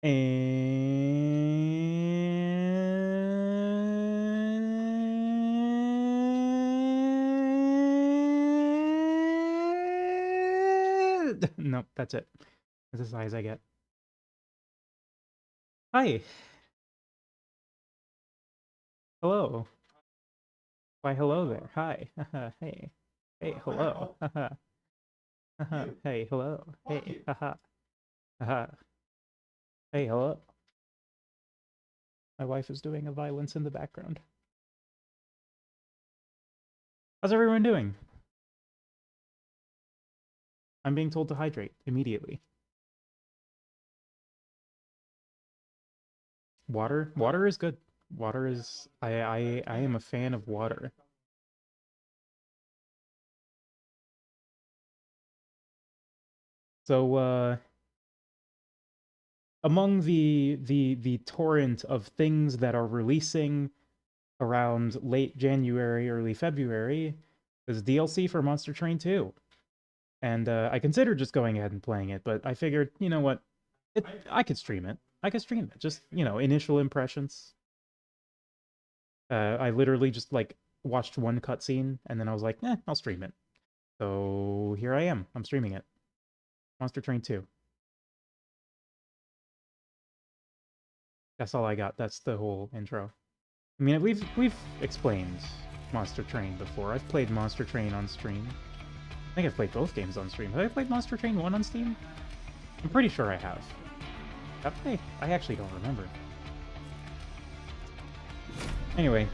And nope, that's it. That's as high as I get. Hi. Hello. Why, hello there. Hi. Hey. Hey, hello. Hey, hello. Hey. Haha. Haha. Hey, hello. My wife is doing a violence in the background. How's everyone doing? I'm being told to hydrate immediately. Water is good. Water is I am a fan of water. So among the torrent of things that are releasing around late January, early February, is DLC for Monster Train 2. And I considered just going ahead and playing it, but I figured, you know what? I could stream it. I could stream it. Just, initial impressions. I literally just like watched one cutscene and then I was like, I'll stream it. So here I am. I'm streaming it. Monster Train 2. That's all I got. That's the whole intro. I mean, we've explained Monster Train before. I've played Monster Train on stream. I think I've played both games on stream. Have I played Monster Train 1 on Steam? I'm pretty sure I have. Have I? I actually don't remember. Anyway,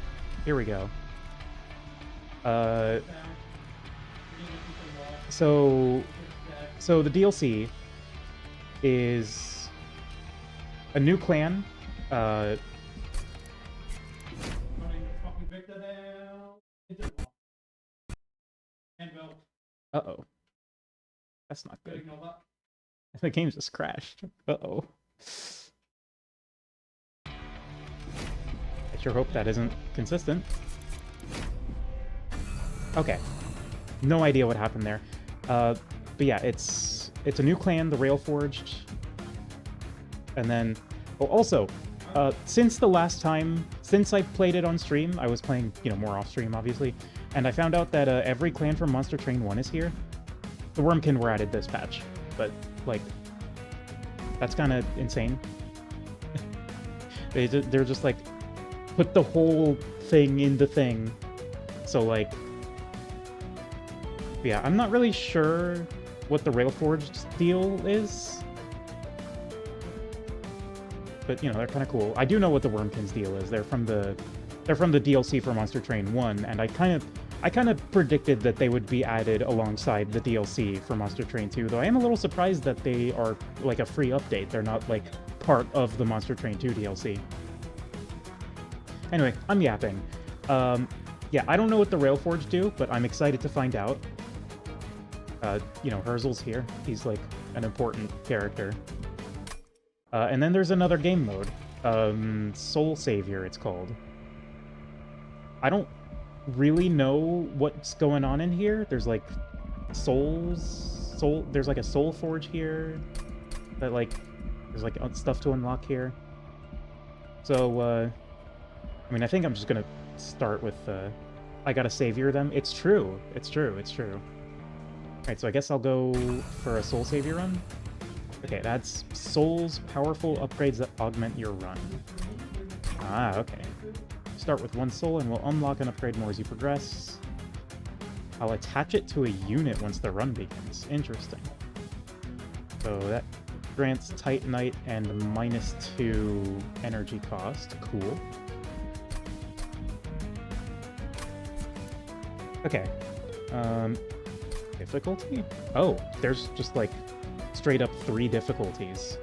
here we go. So the DLC is a new clan. Uh-oh. That's not good. The game just crashed. Uh-oh. I sure hope that isn't consistent. Okay. No idea what happened there. But yeah, it's a new clan, the Railforged. And then... Oh, also, since the last time... Since I played it on stream, I was playing, more off-stream, obviously. And I found out that every clan from Monster Train 1 is here. The Wormkin were added this patch. But, like... That's kind of insane. They're just like... Put the whole thing in the thing. So, like... Yeah, I'm not really sure what the Railforged deal is. But, they're kind of cool. I do know what the Wormkins deal is. They're from the DLC for Monster Train 1, and I kind of predicted that they would be added alongside the DLC for Monster Train 2, though I am a little surprised that they are like a free update. They're not like part of the Monster Train 2 DLC. Anyway, I'm yapping. Yeah, I don't know what the Railforged do, but I'm excited to find out. Herzl's here. He's like an important character. And then there's another game mode. Soul Savior, it's called. I don't really know what's going on in here. There's like there's like a soul forge here. That like there's like stuff to unlock here. So I mean, I think I'm just gonna start with I gotta savior them. It's true. It's true. It's true. Alright, so I guess I'll go for a Soul Savior run. Okay, it adds souls, powerful upgrades that augment your run. Ah, okay. Start with one soul and will unlock and upgrade more as you progress. I'll attach it to a unit once the run begins. Interesting. So that grants Titanite and -2 energy cost. Cool. Okay. Difficulty? Oh, there's just like straight up 3 difficulties.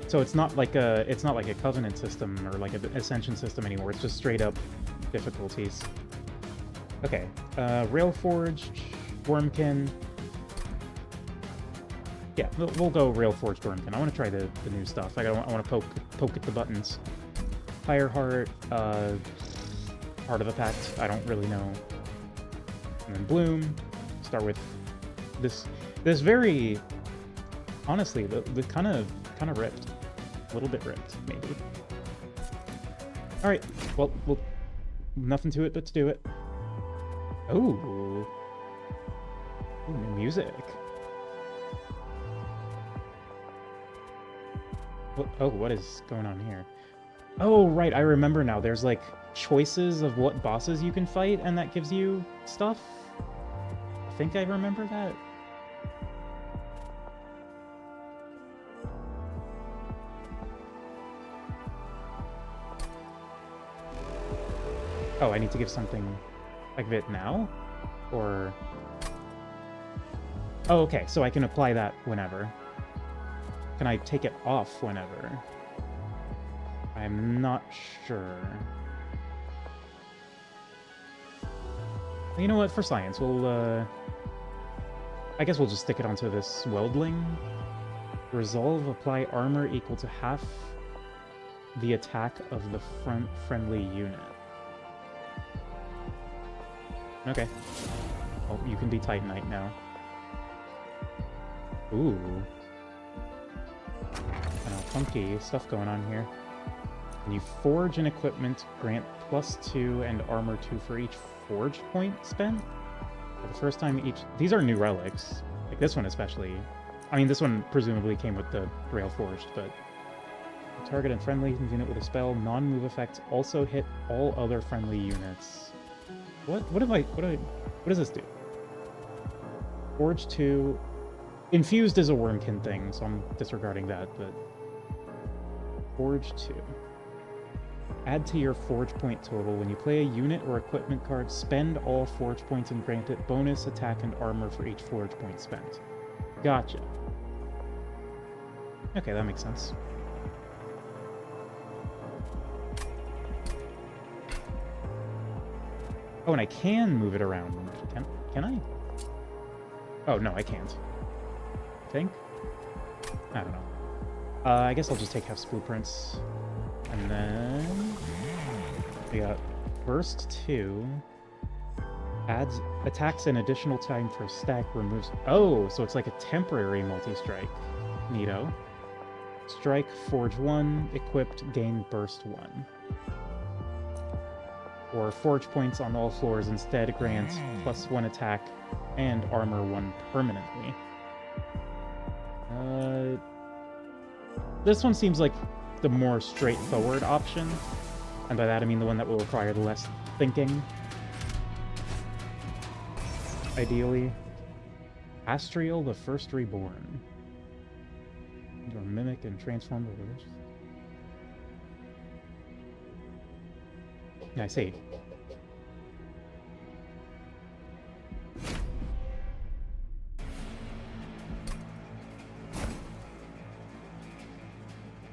So it's not like a Covenant system or like an Ascension system anymore. It's just straight up difficulties. Okay, Railforged, Wormkin. Yeah, we'll go Railforged Wormkin. I want to try the new stuff. I want to poke at the buttons. Fireheart, Heart of the Pact. I don't really know. And then Bloom. start with this. This very, honestly, the kind of ripped, a little bit ripped, maybe. All right, well, nothing to it but to do it. Oh, new music. What is going on here? Oh, right, I remember now. There's like choices of what bosses you can fight, and that gives you stuff. I think I remember that. Oh, I need to give something like that now? Or... Oh, okay, so I can apply that whenever. Can I take it off whenever? I'm not sure. You know what, for science, we'll, I guess we'll just stick it onto this Weldling. Resolve, apply armor equal to half the attack of the friendly unit. Okay. Well, you can be Titanite now. Ooh. Funky stuff going on here. When you forge an equipment, grant +2 and armor 2 for each forge point spent. For the first time each... These are new relics. Like this one especially. I mean, this one presumably came with the Rail Forged, but... Target and friendly unit with a spell, non-move effects also hit all other friendly units. What does this do? Forge 2... Infused is a Wormkin thing, so I'm disregarding that, but... Forge 2. Add to your forge point total. When you play a unit or equipment card, spend all forge points and grant it bonus attack and armor for each forge point spent. Gotcha. Okay, that makes sense. Oh, and I can move it around. Can I? Oh, no, I can't. I think? I don't know. I guess I'll just take Hef's blueprints. And then... we got Burst 2. Adds attacks an additional time for stack, removes... Oh, so it's like a temporary multi-strike. Neato. Strike, Forge 1, equipped, gain Burst 1. Or Forge points on all floors instead grants +1 attack and armor 1 permanently. This one seems like the more straightforward option. And by that I mean the one that will require the less thinking. Ideally. Astriel, the First Reborn. Or mimic and transform the village. Yeah, I see.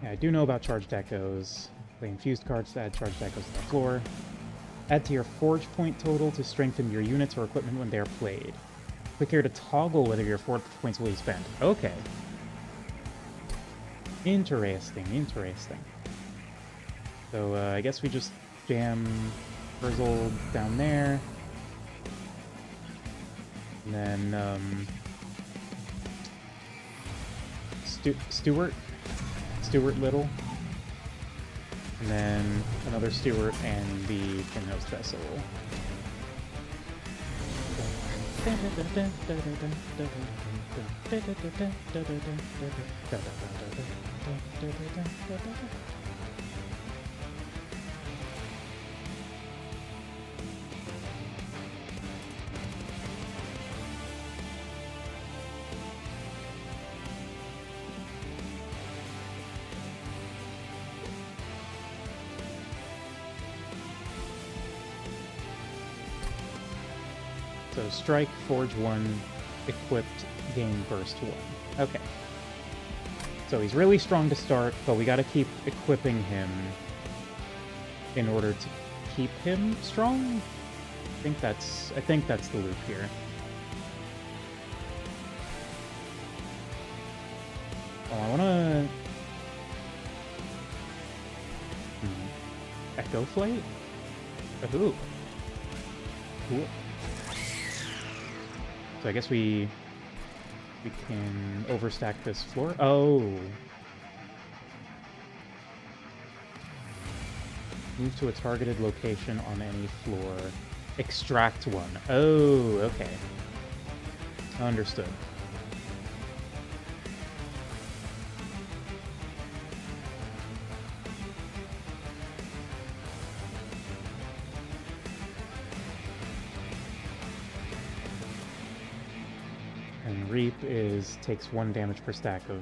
Yeah, I do know about charged echoes. Play infused cards to add charged echoes to the floor. Add to your forge point total to strengthen your units or equipment when they are played. Click here to toggle whether your forge points will be spent. Okay. Interesting, interesting. So, I guess we just jam Frizzle down there. And then, Stuart Little. And then another Stuart and the Finhouse Vessel. So strike, forge 1, equipped, gain burst 1. Okay. So he's really strong to start, but we gotta keep equipping him in order to keep him strong? I think that's the loop here. Oh, I wanna... Echo Flight? Ooh. Cool. So I guess we can overstack this floor. Oh. Move to a targeted location on any floor. Extract one. Oh, okay. Understood. And Reap takes 1 damage per stack of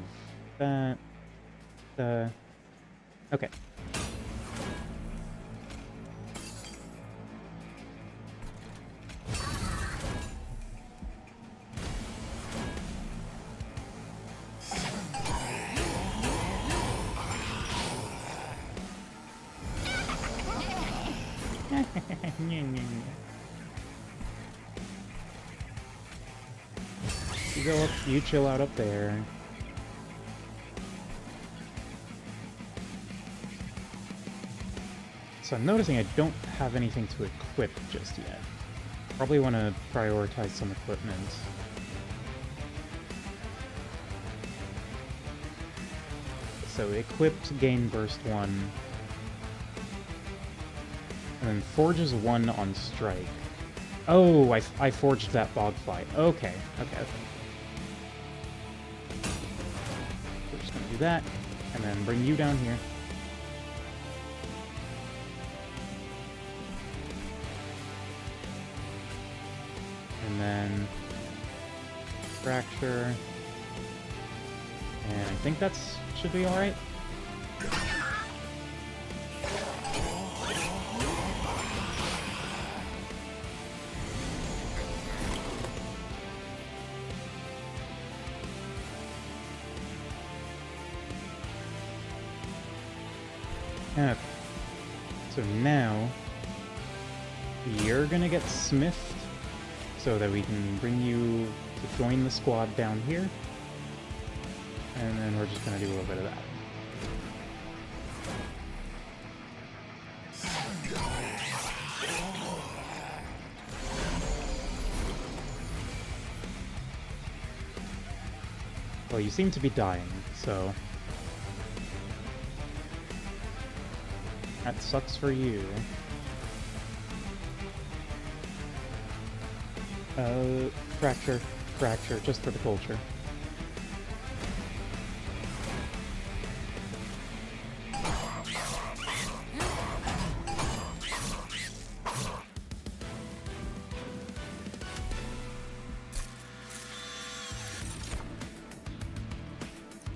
that. Okay. You go up, you chill out up there. So I'm noticing I don't have anything to equip just yet. Probably want to prioritize some equipment. So equipped, gain burst 1. And then forges 1 on strike. Oh, I forged that bogfly. Okay. We're just gonna do that, and then bring you down here. And then fracture. And I think that's should be alright. Okay. So now you're gonna get smithed so that we can bring you to join the squad down here. And then we're just gonna do a little bit of that. Well, you seem to be dying, so that sucks for you. Fracture, just for the culture.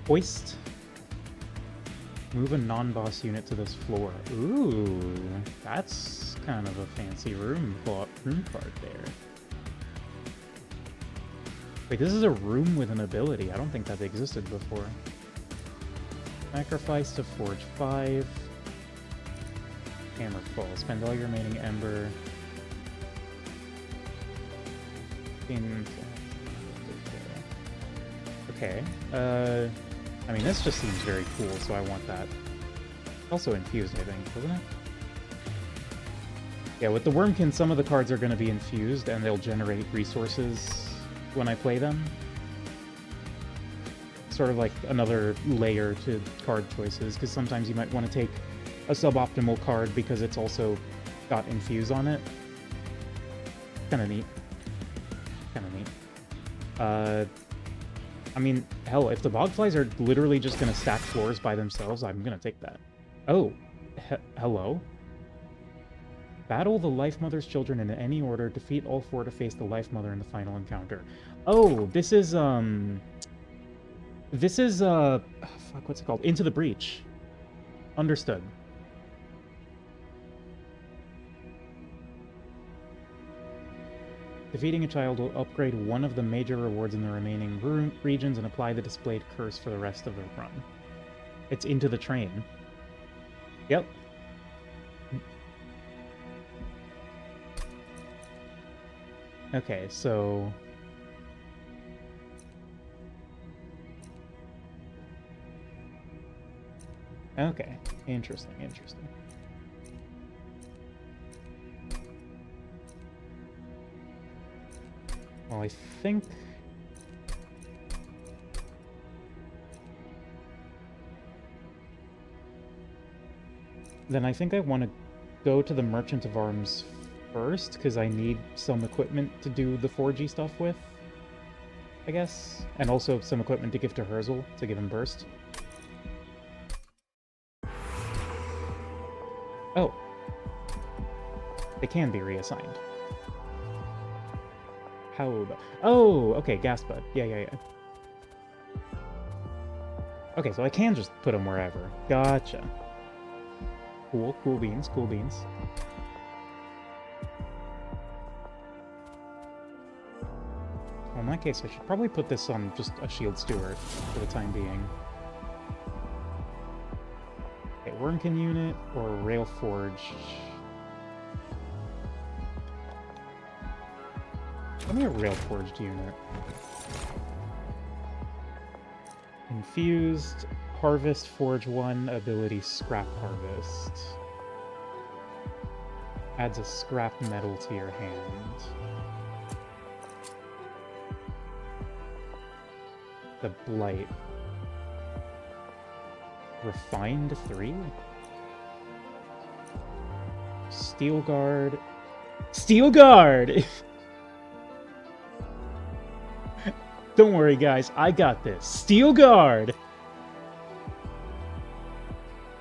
Hoist. Move a non-boss unit to this floor. Ooh, that's kind of a fancy room card there. Wait, this is a room with an ability. I don't think that existed before. Sacrifice to forge 5. Hammerfall. Spend all your remaining ember. Okay. I mean, this just seems very cool, so I want that. Also infused, I think, isn't it? Yeah, with the Wurmkin, some of the cards are going to be infused, and they'll generate resources when I play them. Sort of like another layer to card choices, because sometimes you might want to take a suboptimal card because it's also got infuse on it. Kinda neat. I mean, hell, if the Bogflies are literally just gonna stack floors by themselves, I'm gonna take that. Oh, hello? Battle the Life Mother's children in any order. Defeat all 4 to face the Life Mother in the final encounter. Oh, this is, fuck, what's it called? Into the Breach. Understood. Defeating a child will upgrade one of the major rewards in the remaining regions and apply the displayed curse for the rest of the run. It's Into the Train. Yep. Okay, so... Okay, interesting. Well, I think... Then I think I want to go to the Merchant of Arms first, because I need some equipment to do the 4G stuff with, I guess. And also some equipment to give to Herzl to give him burst. Oh. They can be reassigned. How about... Oh, okay, Gaspud. Yeah. Okay, so I can just put them wherever. Gotcha. Cool beans. Well, in that case, I should probably put this on just a Shield Steward for the time being. Okay, Wormkin unit or Railforge. Give me a Railforged unit. Infused, Harvest, Forge 1, ability Scrap Harvest. Adds a scrap metal to your hand. The Blight. Refined 3? Steel Guard. Steel Guard! Don't worry, guys. I got this. Steel Guard!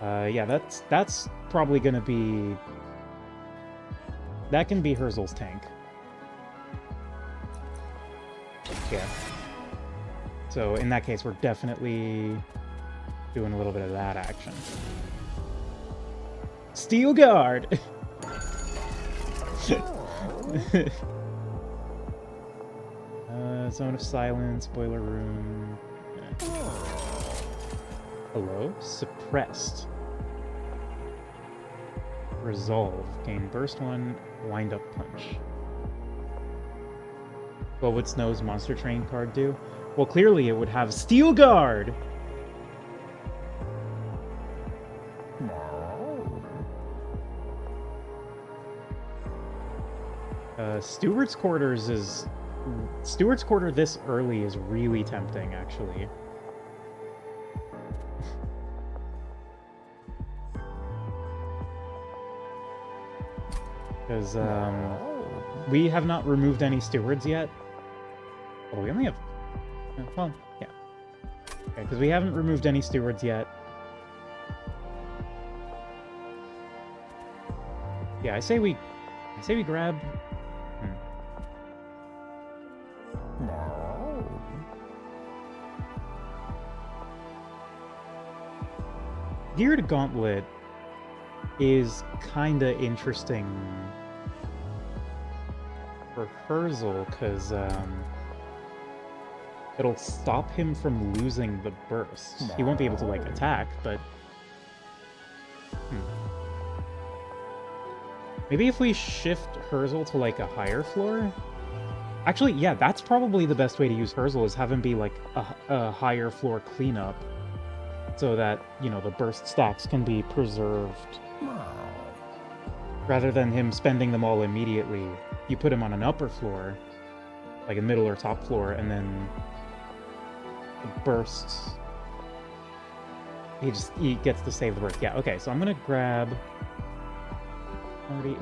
Yeah, that's probably gonna be... That can be Herzl's tank. Yeah. So, in that case, we're definitely doing a little bit of that action. Steel Guard! Zone of Silence, Boiler Room... Yeah. Hello? Suppressed. Resolve. Gain Burst 1, Wind Up Punch. What would Snow's Monster Train card do? Well, clearly it would have Steel Guard! Stewart's Quarters is... Stewart's Quarter this early is really tempting, actually. Because, we have not removed any stewards yet. Oh, we only have... Well, yeah. Okay, because we haven't removed any stewards yet. Yeah, I say we grab... Geared Gauntlet is kinda interesting for Herzl, because it'll stop him from losing the burst. He won't be able to, like, attack, but... Maybe if we shift Herzl to, like, a higher floor? Actually, yeah, that's probably the best way to use Herzl, is have him be, like, a higher floor cleanup. So that, you know, the burst stacks can be preserved. Rather than him spending them all immediately, you put him on an upper floor, like a middle or top floor, and then the bursts. He gets to save the burst. Yeah, okay, so I'm gonna grab already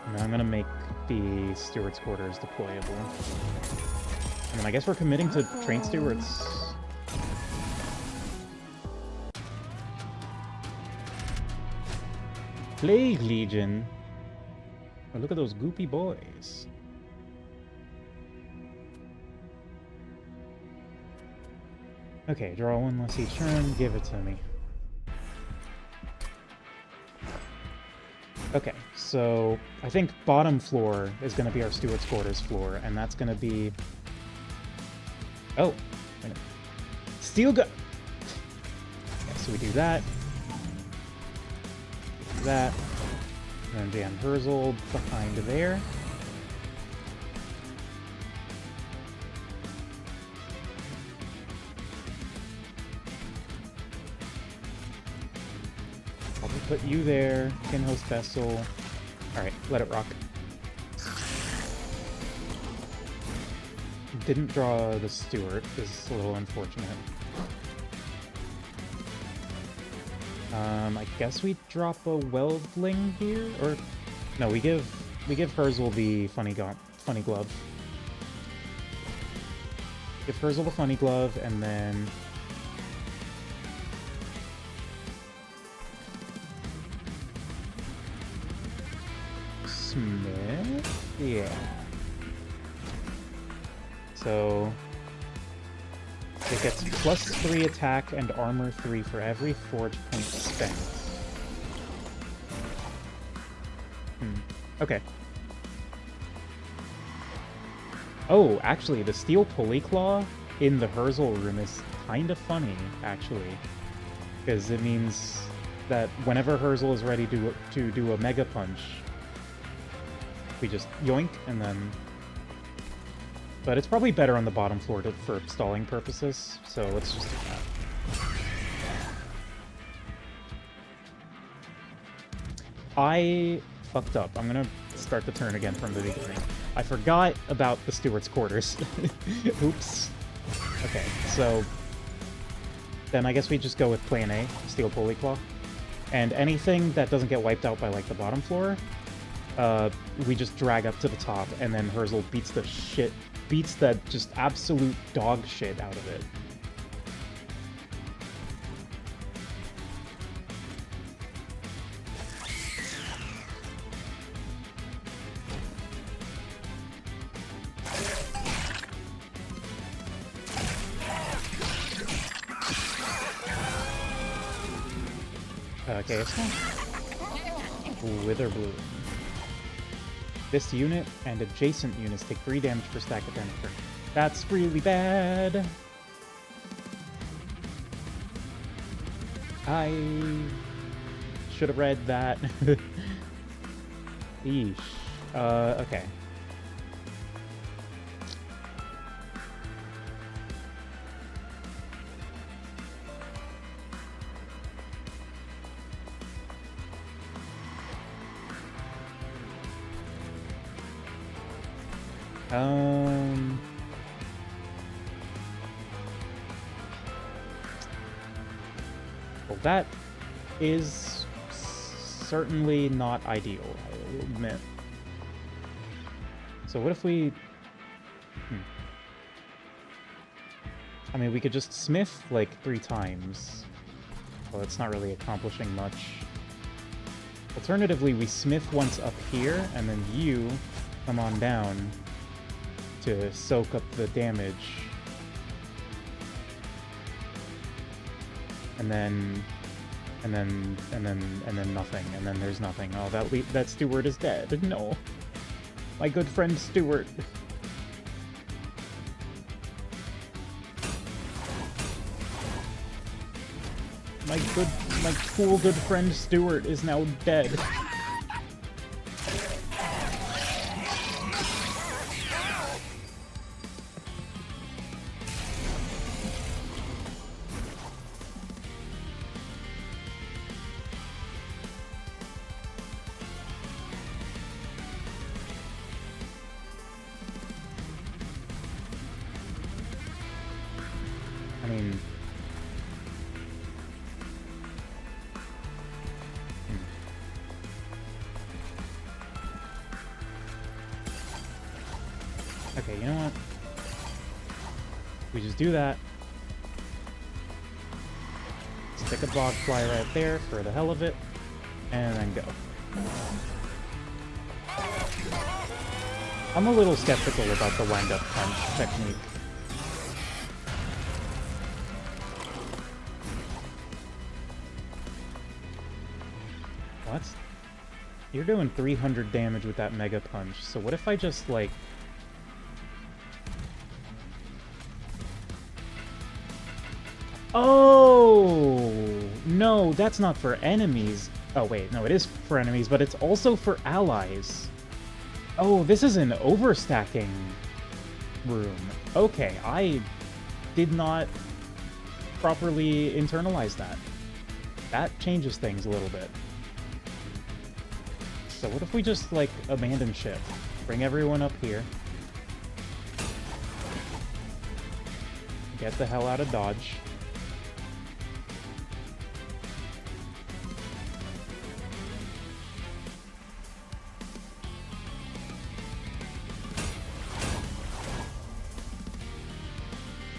and I'm gonna make the Steward's Quarters deployable. And then I guess we're committing to train stewards. Plague Legion. Oh, look at those goopy boys. Okay, draw one less each turn, give it to me. Okay, so I think bottom floor is going to be our Steward's Quarters floor, and that's going to be... Oh, wait a minute. Steel Gun! Okay, so we do that. Do that. And then jam Herzl behind there. I'll just put you there. Kinhost Vessel. Alright, let it rock. didn't draw the Steward is a little unfortunate. I guess we drop a Weldling here, or no, we give Herzl the funny glove. Give Herzl the funny glove, and then Smith? Yeah. So it gets +3 attack and armor 3 for every forge point spent. Okay. Oh, actually, the steel pulley claw in the Herzl room is kind of funny, actually. Because it means that whenever Herzl is ready to do a mega punch, we just yoink, and then... But it's probably better on the bottom floor for stalling purposes, so let's just do that. I fucked up. I'm gonna start the turn again from the beginning. I forgot about the Steward's quarters. Oops. Okay, so then I guess we just go with plan A, Steel Pulley Claw. And anything that doesn't get wiped out by, like, the bottom floor, we just drag up to the top, and then Herzl beats that just absolute dog shit out of it. Okay, it's fine. Witherbloom. This unit and adjacent units take 3 damage per stack of damage turn. That's really bad. I should have read that. Eesh. Okay. Well, that is certainly not ideal, I will admit. So what if we... I mean, we could just smith, like, 3 times. Well, it's not really accomplishing much. Alternatively, we smith once up here, and then you come on down to soak up the damage. And then nothing, and then there's nothing. Oh, that Steward is dead. No. My good friend Steward. My cool good friend Steward is now dead. I mean... Okay, you know what? We just do that. Stick a bog fly right there for the hell of it, and then go. I'm a little skeptical about the wind-up punch technique. What? You're doing 300 damage with that Mega Punch, so what if I just, like... Oh! No, that's not for enemies. Oh, wait, no, it is for enemies, but it's also for allies. Oh, this is an overstacking room. Okay, I did not properly internalize that. That changes things a little bit. So what if we just, like, abandon ship? Bring everyone up here. get the hell out of dodge.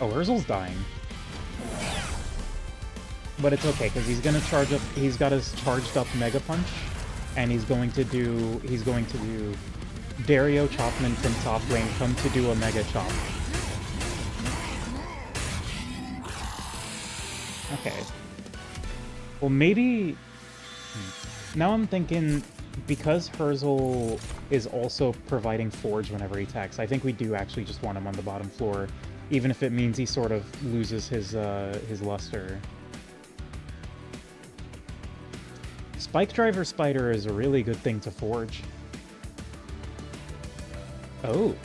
Oh, Urzel's dying. But it's okay, because he's gonna charge up, he's got his charged up Mega Punch, and he's going to do Dario Chopman from top lane come to do a Mega Chop. Okay. Well, maybe... Now I'm thinking, because Urzel is also providing Forge whenever he attacks, I think we do actually just want him on the bottom floor, even if it means he sort of loses his luster. Spike Driver Spider is a really good thing to forge. Oh.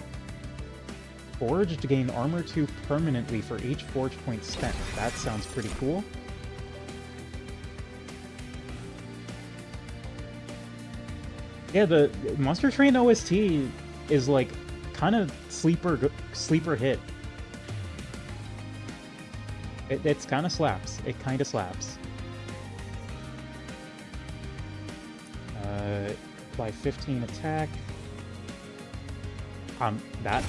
Forge to gain armor 2 permanently for each forge point spent. That sounds pretty cool. Yeah, the Monster Train OST is like kind of sleeper hit. It's kind of slaps. It kind of slaps. Apply 15 attack. That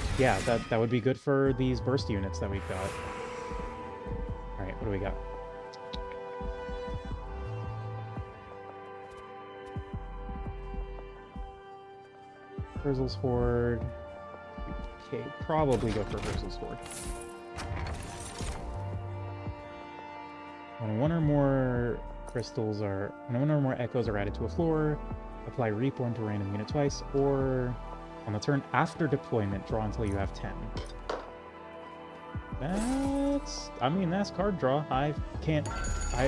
would be good for these burst units that we've got. All right, what do we got? Urzel's Horde. Okay, probably go for Urzel's Horde. When one or more echoes are added to a floor, apply Reborn to a random unit twice, or on the turn after deployment, draw until you have 10. That's card draw. I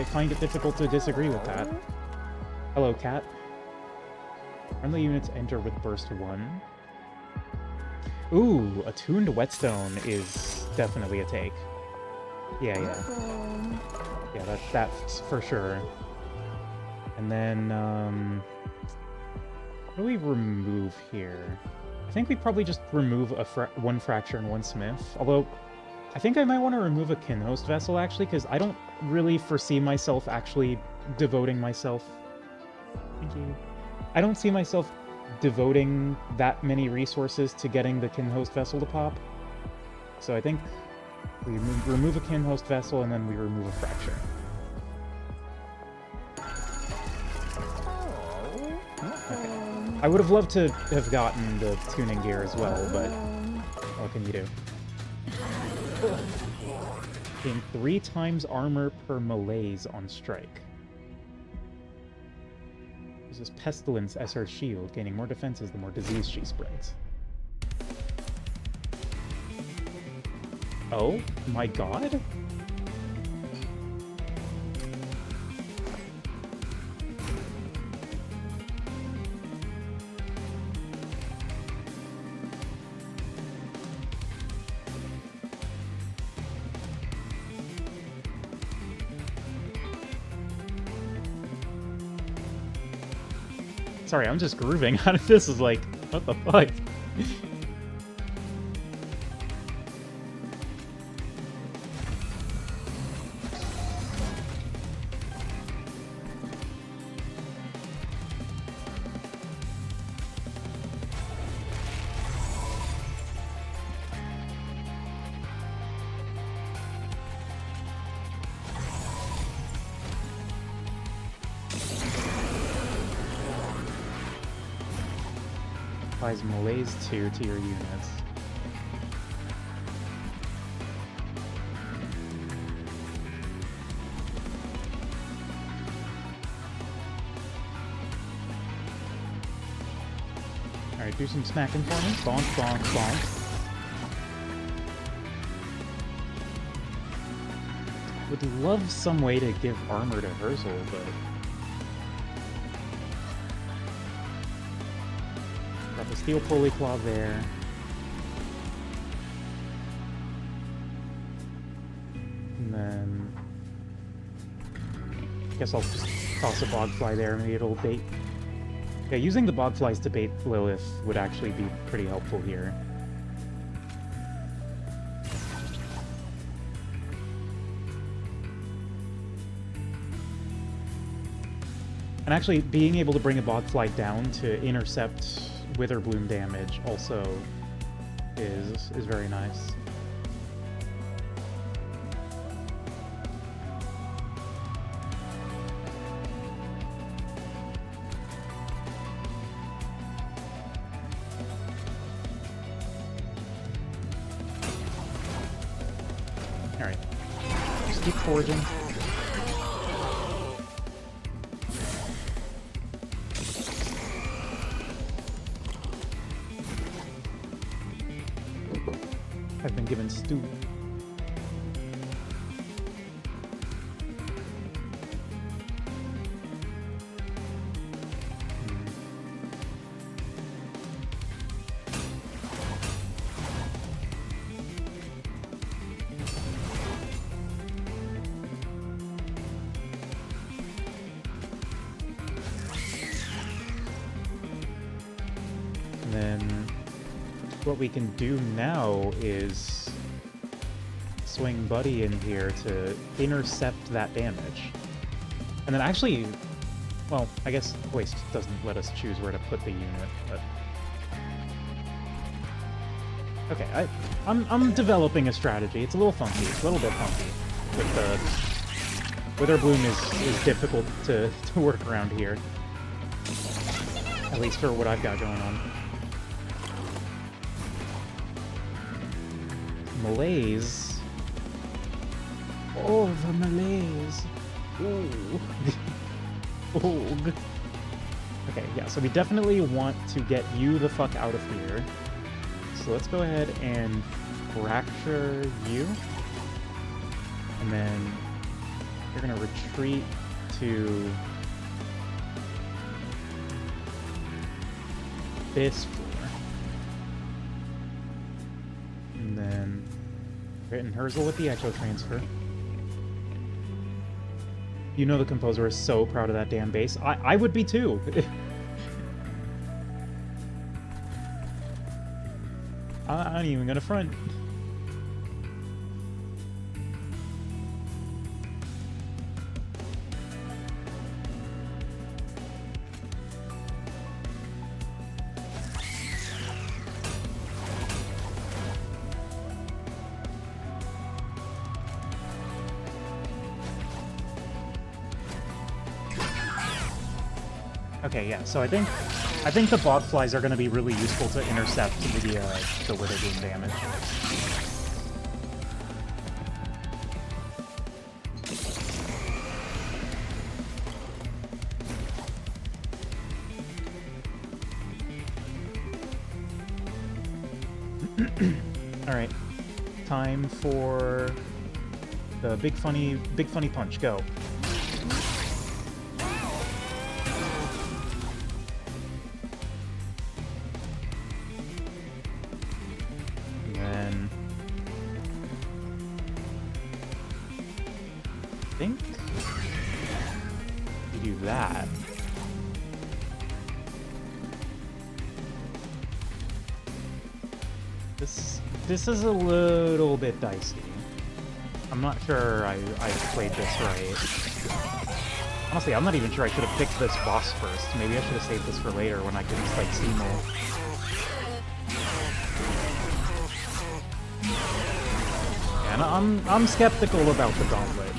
find it difficult to disagree with that. Hello, cat. Friendly units enter with burst 1. Ooh, Attuned Whetstone is definitely a take. Yeah. Yeah, that's for sure. And then, what do we remove here? I think we probably just remove one Fracture and one Smith. Although, I think I might want to remove a Kinhost Vessel, actually, because I don't really foresee myself actually devoting myself... Thank you. I don't see myself devoting that many resources to getting the Kinhost Vessel to pop. So I think we remove a Kinhost Vessel, and then we remove a Fracture. Okay. I would have loved to have gotten the tuning gear as well, but what can you do? Gain 3 times armor per malaise on strike. Uses Pestilence as her shield, gaining more defenses the more disease she spreads. Oh my god? Sorry, I'm just grooving. This is like, what the fuck? Applies Malaise 2 to your units. Alright, do some smacking for me. Bonk, bonk, bonk. Would love some way to give armor to Urzel, but... Got the Steel Polyclaw there. And then... I guess I'll just toss a Bogfly there, maybe it'll bait... Yeah, using the Bogflies to bait Lilith would actually be pretty helpful here. And actually, being able to bring a Bogfly down to intercept Witherbloom damage also is very nice. Alright. Just keep foraging. I've been given stew. And then what we can do now is swing Buddy in here to intercept that damage. And then actually, well, I guess Waste doesn't let us choose where to put the unit, but... Okay, I'm developing a strategy. It's a little funky. It's a little bit funky. With the... Witherbloom is difficult to work around here. At least for what I've got going on. Malaise. Oh, the malaise. Ooh. Ooh. Okay, yeah, so we definitely want to get you the fuck out of here. So let's go ahead and fracture you. And then you're gonna retreat to this floor. And then Written Herzl with the Echo Transfer. You know the composer is so proud of that damn bass. I would be too. I ain't even gonna front. Okay, yeah, so I think the Bogflies are going to be really useful to intercept the Witherbloom damage. Alright. Time for the big funny punch. Go. That. This is a little bit dicey. I'm not sure I played this right. Honestly, I'm not even sure I should have picked this boss first. Maybe I should have saved this for later when I could just like steamroll. And I'm skeptical about the gauntlet.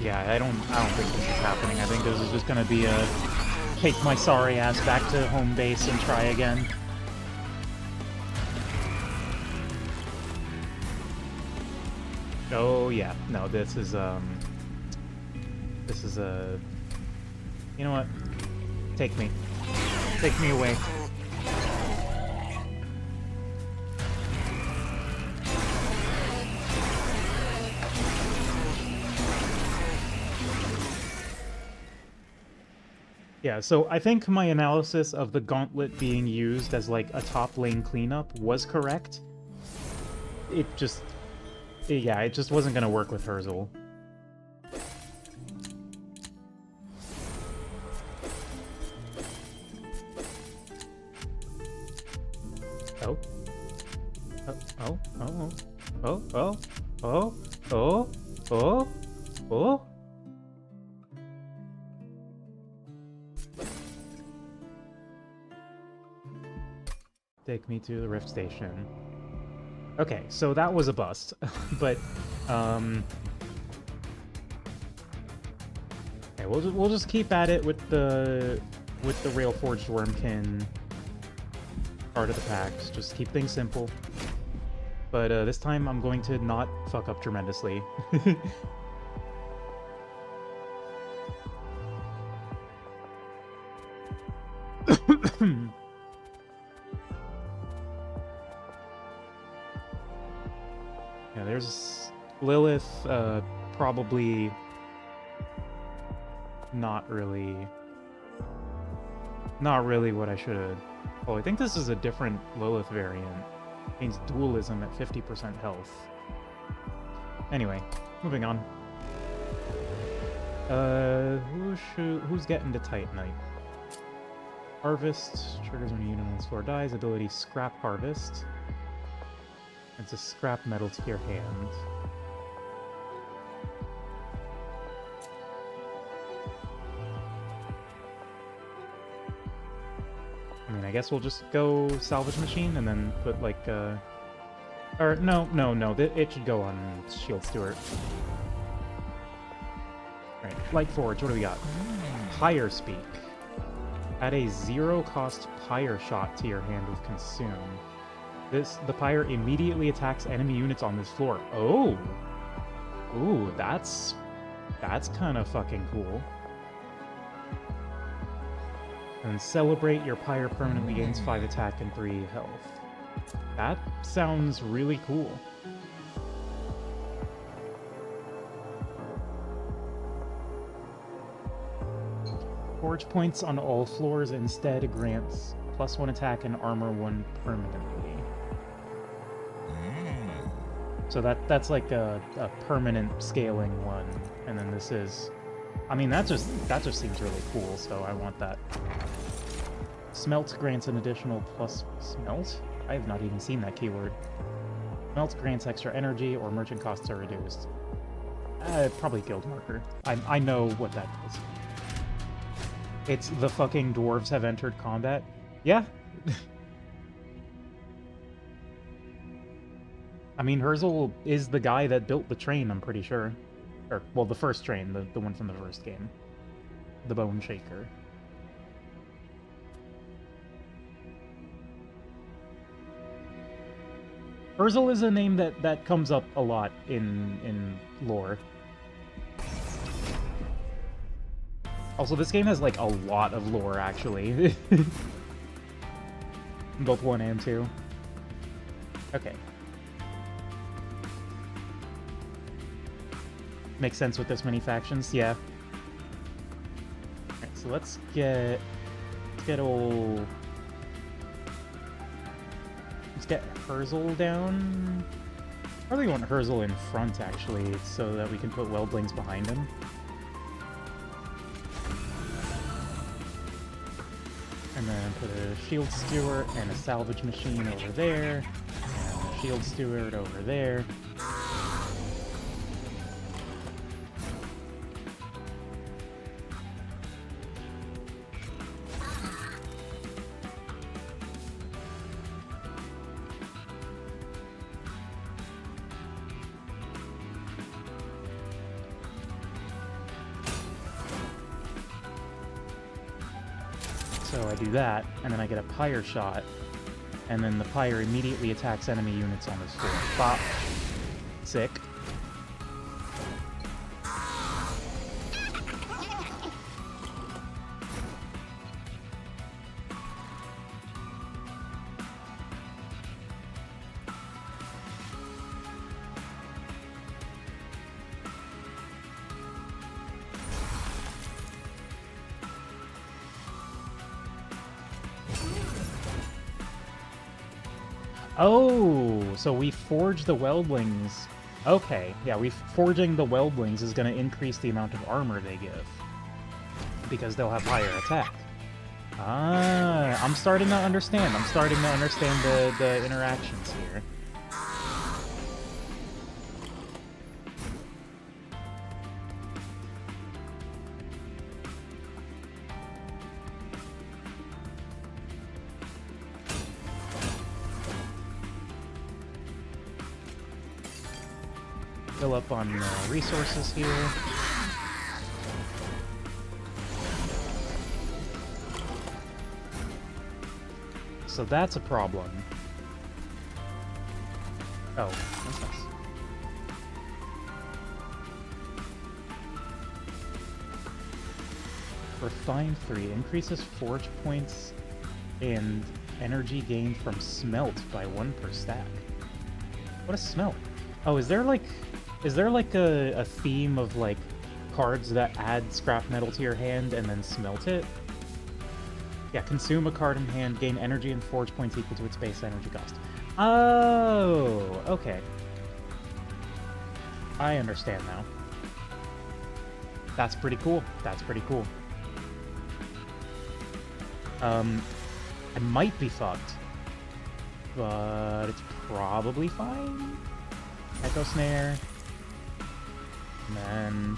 Yeah, I don't think this is happening. I think this is just gonna be a take my sorry ass back to home base and try again. Oh yeah, no, this is a... You know what? Take me. Take me away. Yeah, so I think my analysis of the gauntlet being used as like a top lane cleanup was correct. It just Yeah, it just wasn't gonna work with Herzl. Oh. Oh, oh, oh, oh, oh, oh, oh, oh. Take me to the Rift Station. Okay, so that was a bust, but okay, we'll just keep at it with the Railforged Wormkin part of the packs. Just keep things simple. But this time I'm going to not fuck up tremendously. Yeah, there's Lilith, probably not really what I should have. Oh, I think this is a different Lilith variant. It means dualism at 50% health. Anyway, moving on. Who's getting to Titanite? Harvest triggers when a unit on this floor dies. Ability Scrap Harvest. It's a scrap metal to your hand. I mean, I guess we'll just go Salvage Machine and then put like or no, it should go on Shield Steward. Alright, Light Forge, what do we got? Pyre Speak. Add a 0-cost Pyre Shot to your hand with Consume. The Pyre immediately attacks enemy units on this floor. Oh! Ooh, that's kind of fucking cool. And Celebrate, your Pyre permanently gains 5 attack and 3 health. That sounds really cool. Forge points on all floors instead grants +1 attack and armor 1 permanently. So that's like a permanent scaling one, and then this is, I mean, that just seems really cool, so I want that. Smelt grants an additional plus smelt? I have not even seen that keyword. Smelt grants extra energy, or merchant costs are reduced. Probably guild marker. I know what that is. It's the fucking dwarves have entered combat. Yeah. I mean, Herzl is the guy that built the train, I'm pretty sure. Or, well, the first train, the one from the first game. The Bone Shaker. Herzl is a name that comes up a lot in lore. Also, this game has, like, a lot of lore, actually. Both 1 and 2. Okay. Makes sense with this many factions, yeah. Alright, so let's get Herzl down. I really want Herzl in front, actually, so that we can put Weldlings behind him. And then put a Shield Steward and a Salvage Machine over there. And a Shield Steward over there. So I do that, and then I get a Pyre Shot, and then the Pyre immediately attacks enemy units on this floor. Bop. Sick. Oh, so we forge the Weldlings Okay, yeah, forging the Weldlings is going to increase the amount of armor they give. Because they'll have higher attack. Ah, I'm starting to understand. I'm starting to understand the interactions here. Fill up on resources here. So that's a problem. Oh, that's nice. Refine 3 increases forge points and energy gained from smelt by 1 per stack. What is smelt? Oh, is there like a theme of like cards that add scrap metal to your hand and then smelt it? Yeah, consume a card in hand, gain energy and forge points equal to its base energy cost. Oh, okay. I understand now. That's pretty cool. That's pretty cool. I might be fucked, but it's probably fine. Echo Snare. And then...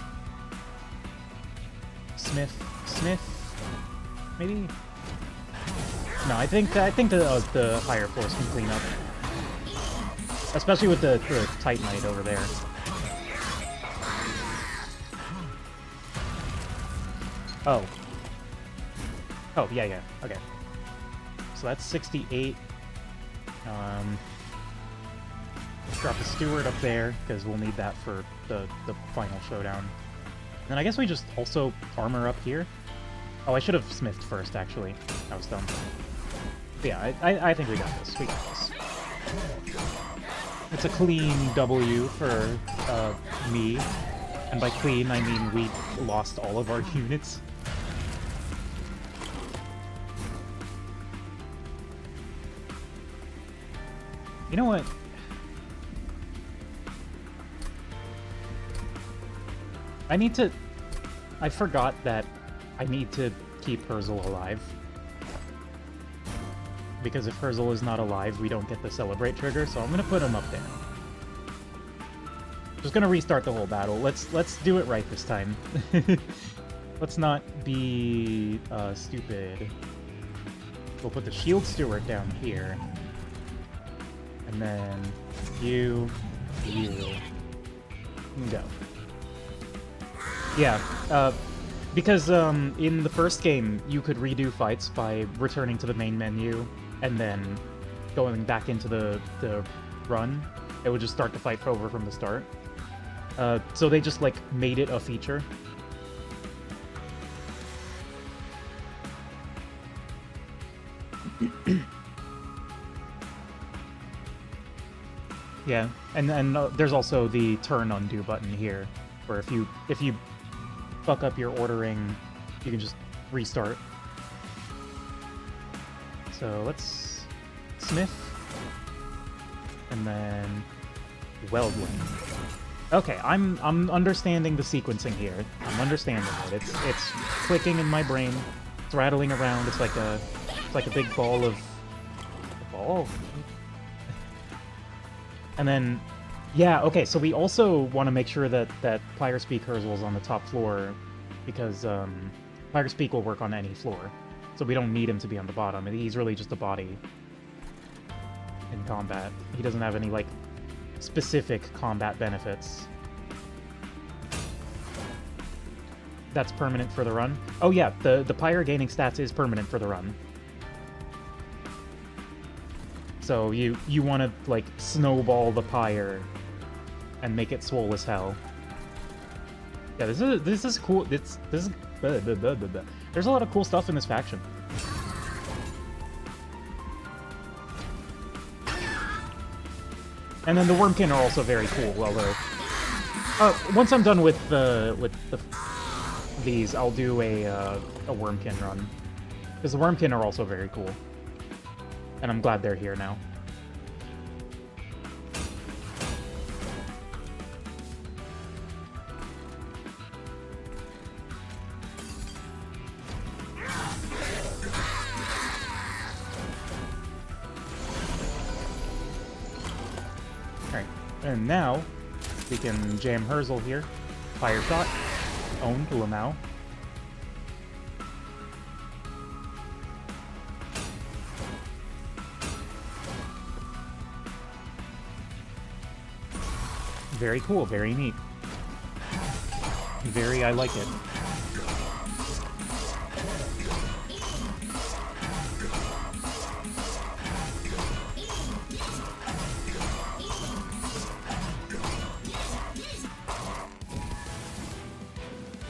Smith? Maybe? No, I think the higher floors can clean up. Especially with the Titanite over there. Oh. Oh, yeah, okay. So that's 68. Drop the Steward up there, because we'll need that for the final showdown. And then I guess we just also armor up here. Oh, I should have smithed first, actually. That was dumb. But yeah, I think we got this. We got this. It's a clean W for me. And by clean, I mean we lost all of our units. You know what? I forgot that I need to keep Herzl alive. Because if Herzl is not alive, we don't get the Celebrate trigger, so I'm gonna put him up there. Just gonna restart the whole battle. Let's do it right this time. Let's not be stupid. We'll put the Shield Steward down here. And then you go. Yeah, because in the first game, you could redo fights by returning to the main menu and then going back into the run. It would just start the fight over from the start. So they just, like, made it a feature. Yeah, and there's also the turn undo button here, where if you fuck up your ordering, you can just restart. So let's smith, and then weldling. Okay, I'm understanding the sequencing here. I'm understanding it. It's clicking in my brain. It's rattling around. It's like a big ball of ball. And then, yeah, okay, so we also want to make sure that Plier Speak Herzl is on the top floor, because Plier Speak will work on any floor. So we don't need him to be on the bottom. He's really just a body in combat. He doesn't have any, like, specific combat benefits. That's permanent for the run. Oh yeah, the Pyre gaining stats is permanent for the run. So you want to, like, snowball the Pyre and make it swole as hell. Yeah, this is cool. This is blah, blah, blah, blah, blah. There's a lot of cool stuff in this faction. And then the Wormkin are also very cool. Although, once I'm done with these, I'll do a Wormkin run, because the Wormkin are also very cool. And I'm glad they're here now. Alright, and now we can jam Herzl here. Fire shot. Owned Lamau. Very cool, very neat. I like it.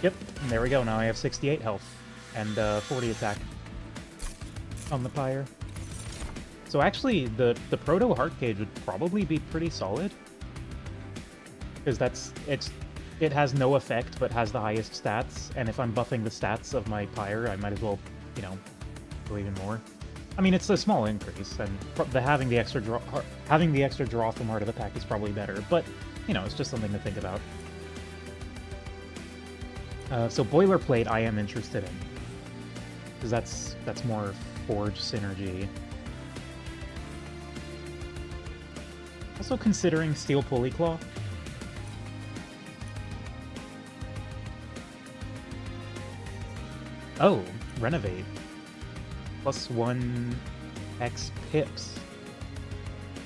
Yep, and there we go. Now I have 68 health and 40 attack on the Pyre. So actually, the Proto Heart Cage would probably be pretty solid. Because it has no effect, but has the highest stats, and if I'm buffing the stats of my Pyre, I might as well, you know, go even more. I mean, it's a small increase, and having the extra draw from Heart of the Pack is probably better, but, you know, it's just something to think about. So Boilerplate I am interested in, because that's more Forge synergy. Also considering Steel Pulleyclaw. Oh, Renovate. +1 X pips.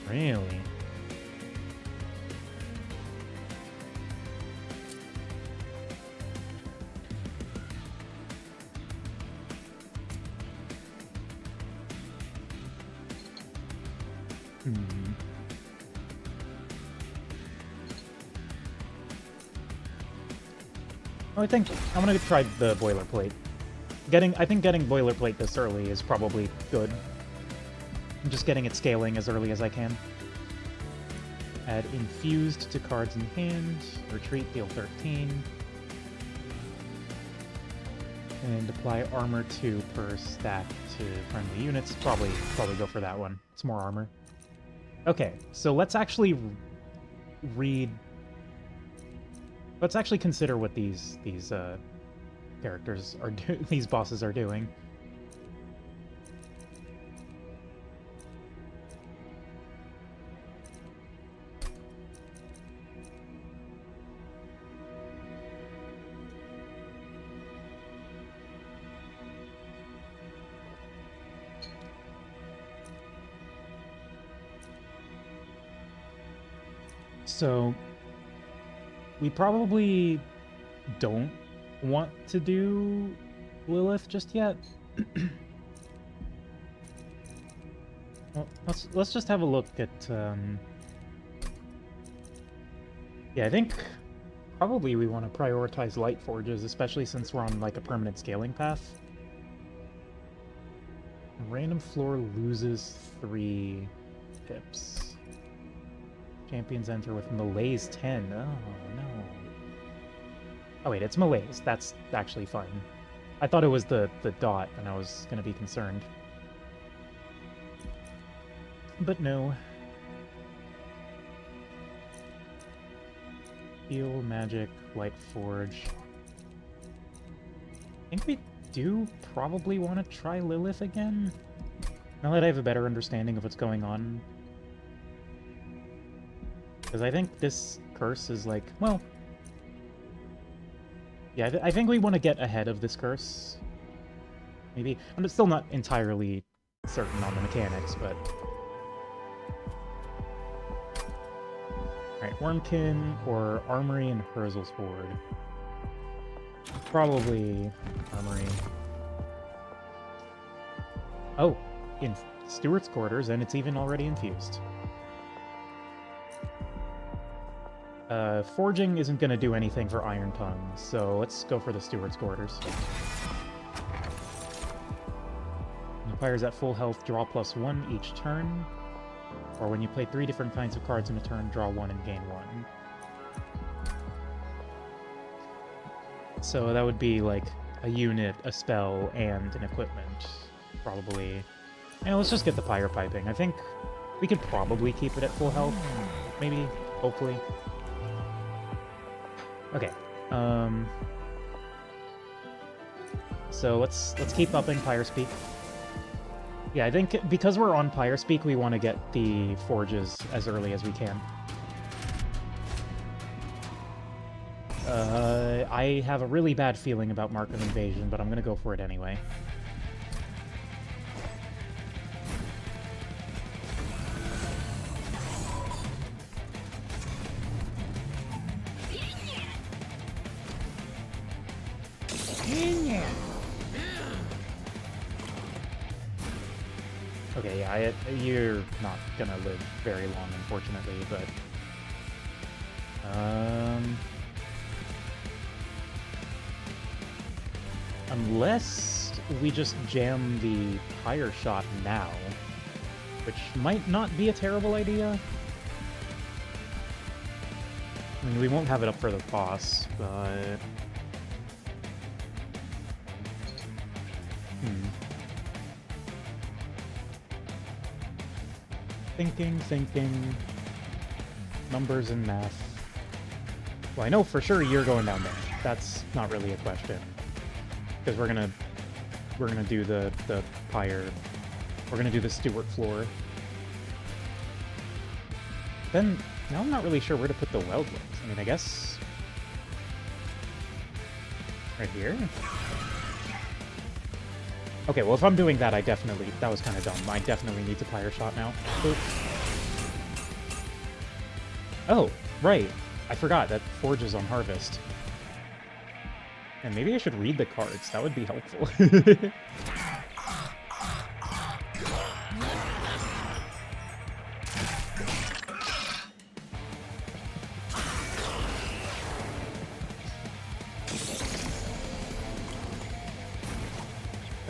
Really? I think I'm gonna try the Boilerplate. I think getting Boilerplate this early is probably good. I'm just getting it scaling as early as I can. Add Infused to cards in hand. Retreat, deal 13. And apply armor 2 per stack to friendly units. Probably go for that one. It's more armor. Okay, so let's actually Let's actually consider what these characters are these bosses are doing. So we probably don't want to do Lilith just yet. Well, let's just have a look at yeah, I think probably we want to prioritize Light Forges, especially since we're on like a permanent scaling path. Random floor loses 3 pips. Champions enter with Malaise 10. Oh, no. Oh, wait, it's Malaise. That's actually fine. I thought it was the dot, and I was going to be concerned. But no. Heal, Magic, Light Forge. I think we do probably want to try Lilith again. Now that I have a better understanding of what's going on. Because I think this curse is like, well... Yeah, I think we want to get ahead of this curse. Maybe. I'm still not entirely certain on the mechanics, but... Alright, Wormkin or Armory and Herzl's Hoard. Probably Armory. Oh, in Stewart's Quarters, and it's even already infused. Forging isn't going to do anything for Iron Tongue, so let's go for the Stewart's Quarters. Empires at full health, draw +1 each turn. Or when you play 3 different kinds of cards in a turn, draw 1 and gain 1. So that would be like a unit, a spell, and an equipment, probably. Yeah, let's just get the Pyre Piping. I think we could probably keep it at full health, maybe, hopefully. Okay, so let's keep upping Pyre Speak. Yeah, I think because we're on Pyre Speak, we want to get the forges as early as we can. I have a really bad feeling about Mark of Invasion, but I'm gonna go for it anyway. Okay, yeah, you're not gonna live very long, unfortunately, but... Unless we just jam the Pyre Shot now, which might not be a terrible idea. I mean, we won't have it up for the boss, but... Thinking. Numbers and math. Well, I know for sure you're going down there. That's not really a question. Because we're gonna do the Pyre. We're gonna do the Stewart floor. Then, now I'm not really sure where to put the Weldlings. I mean, I guess... right here? Okay, well, if I'm doing that, that was kind of dumb. I definitely need to Pyre Shot now. Oops. Oh, right. I forgot that Forge is on Harvest. And maybe I should read the cards. That would be helpful.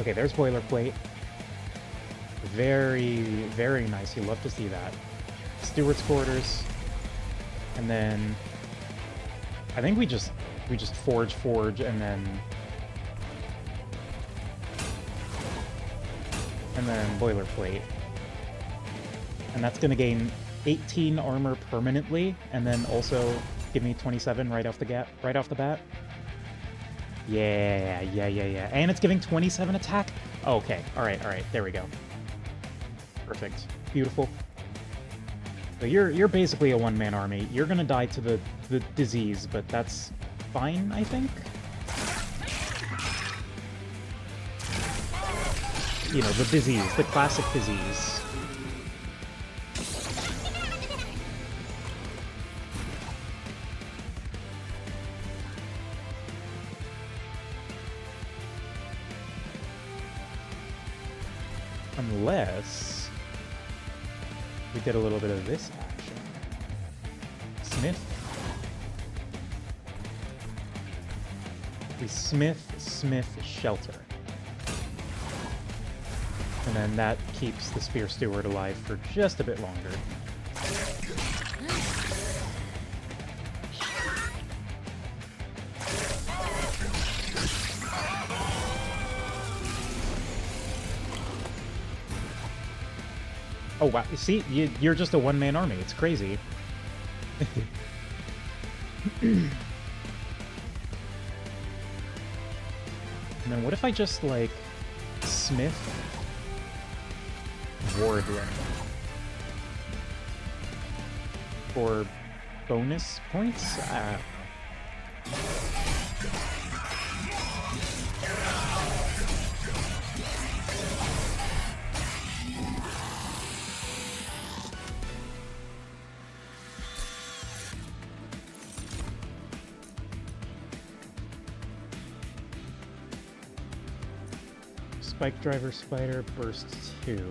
Okay, there's Boilerplate. Very, very nice. You love to see that. Stewart's Quarters. And then... I think we just Forge, and then Boilerplate. And that's gonna gain 18 armor permanently, and then also give me 27 right off the bat. Yeah. And it's giving 27 attack? Okay, alright, there we go. Perfect. Beautiful. So you're basically a one-man army. You're gonna die to the disease, but that's fine, I think? You know, the disease, the classic disease. Unless we did a little bit of this action. Smith. We Smith, Shelter. And then that keeps the Spear Steward alive for just a bit longer. Oh wow, see, you're just a one-man army, it's crazy. And then what if I just, like, Smith Wardling for bonus points? Spike Driver Spider, Burst 2.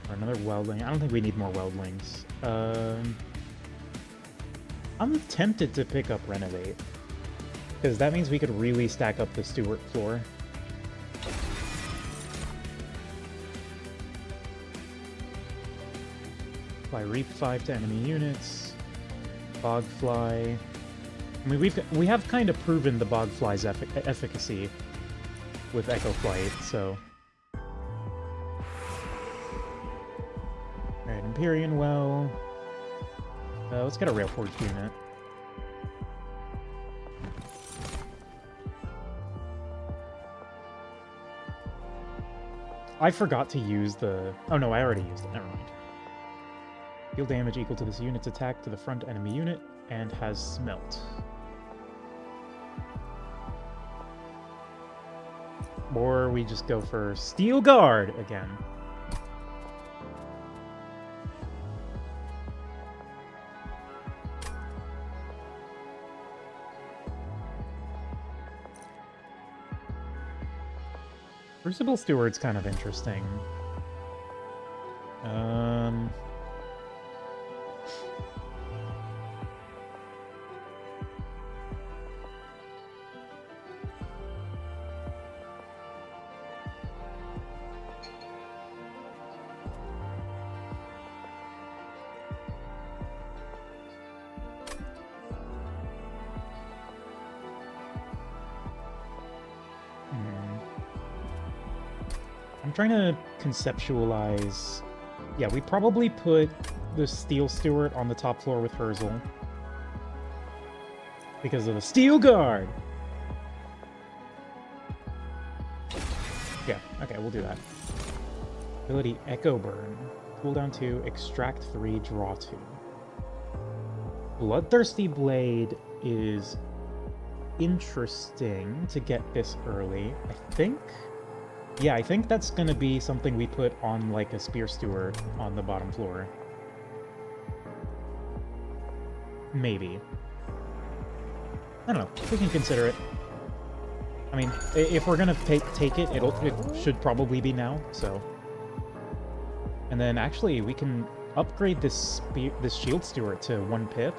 Or another Weldling. I don't think we need more Weldlings. I'm tempted to pick up Renovate. Because that means we could really stack up the Stewart floor. Apply Reap 5 to enemy units. Bogfly. I mean, we have kind of proven the Bogfly's efficacy with Echo Flight, so... Alright, Empyrean Well. Let's get a Railforged unit. I forgot to use the... Oh no, I already used it, never mind. Deal damage equal to this unit's attack to the front enemy unit, and has Smelt. Or we just go for Steel Guard again. Crucible Steward's kind of interesting. I'm trying to conceptualize... Yeah, we probably put the Steel Steward on the top floor with Herzl. Because of the Steel Guard! Yeah, okay, we'll do that. Ability Echo Burn. Cooldown 2, Extract 3, Draw 2. Bloodthirsty Blade is interesting to get this early. I think... Yeah, I think that's gonna be something we put on, like, a Spear Steward on the bottom floor. Maybe. I don't know. We can consider it. I mean, if we're gonna take it, it should probably be now, so... And then, actually, we can upgrade this Shield Steward to 1 pip,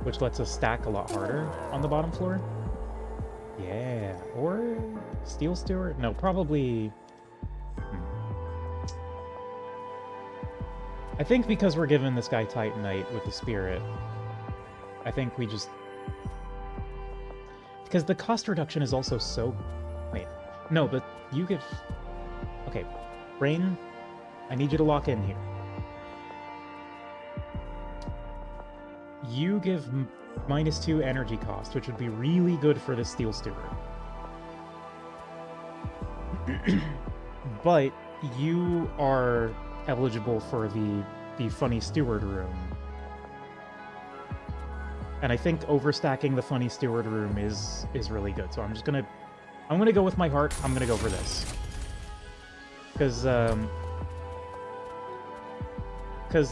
which lets us stack a lot harder on the bottom floor. Yeah, or Steel Steward? No, probably... I think because we're given this guy Titanite with the Spirit, I think we just... Because the cost reduction is also so... Wait, no, but you give... Okay, Rain, I need you to lock in here. You give -2 energy cost, which would be really good for the Steel Steward. But you are eligible for the Funny Steward room. And I think overstacking the Funny Steward room is really good. So I'm gonna go with my heart. I'm gonna go for this. Because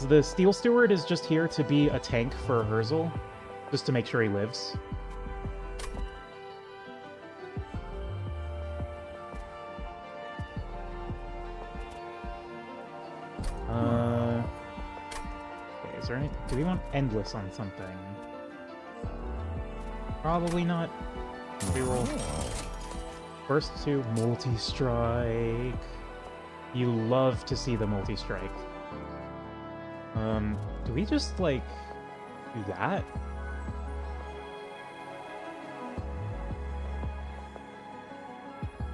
the Steel Steward is just here to be a tank for Herzl, just to make sure he lives. Okay, is there any... Do we want Endless on something? Probably not. Reroll. First 2, Multi-Strike. You love to see the Multi-Strike. Do we just, like, do that?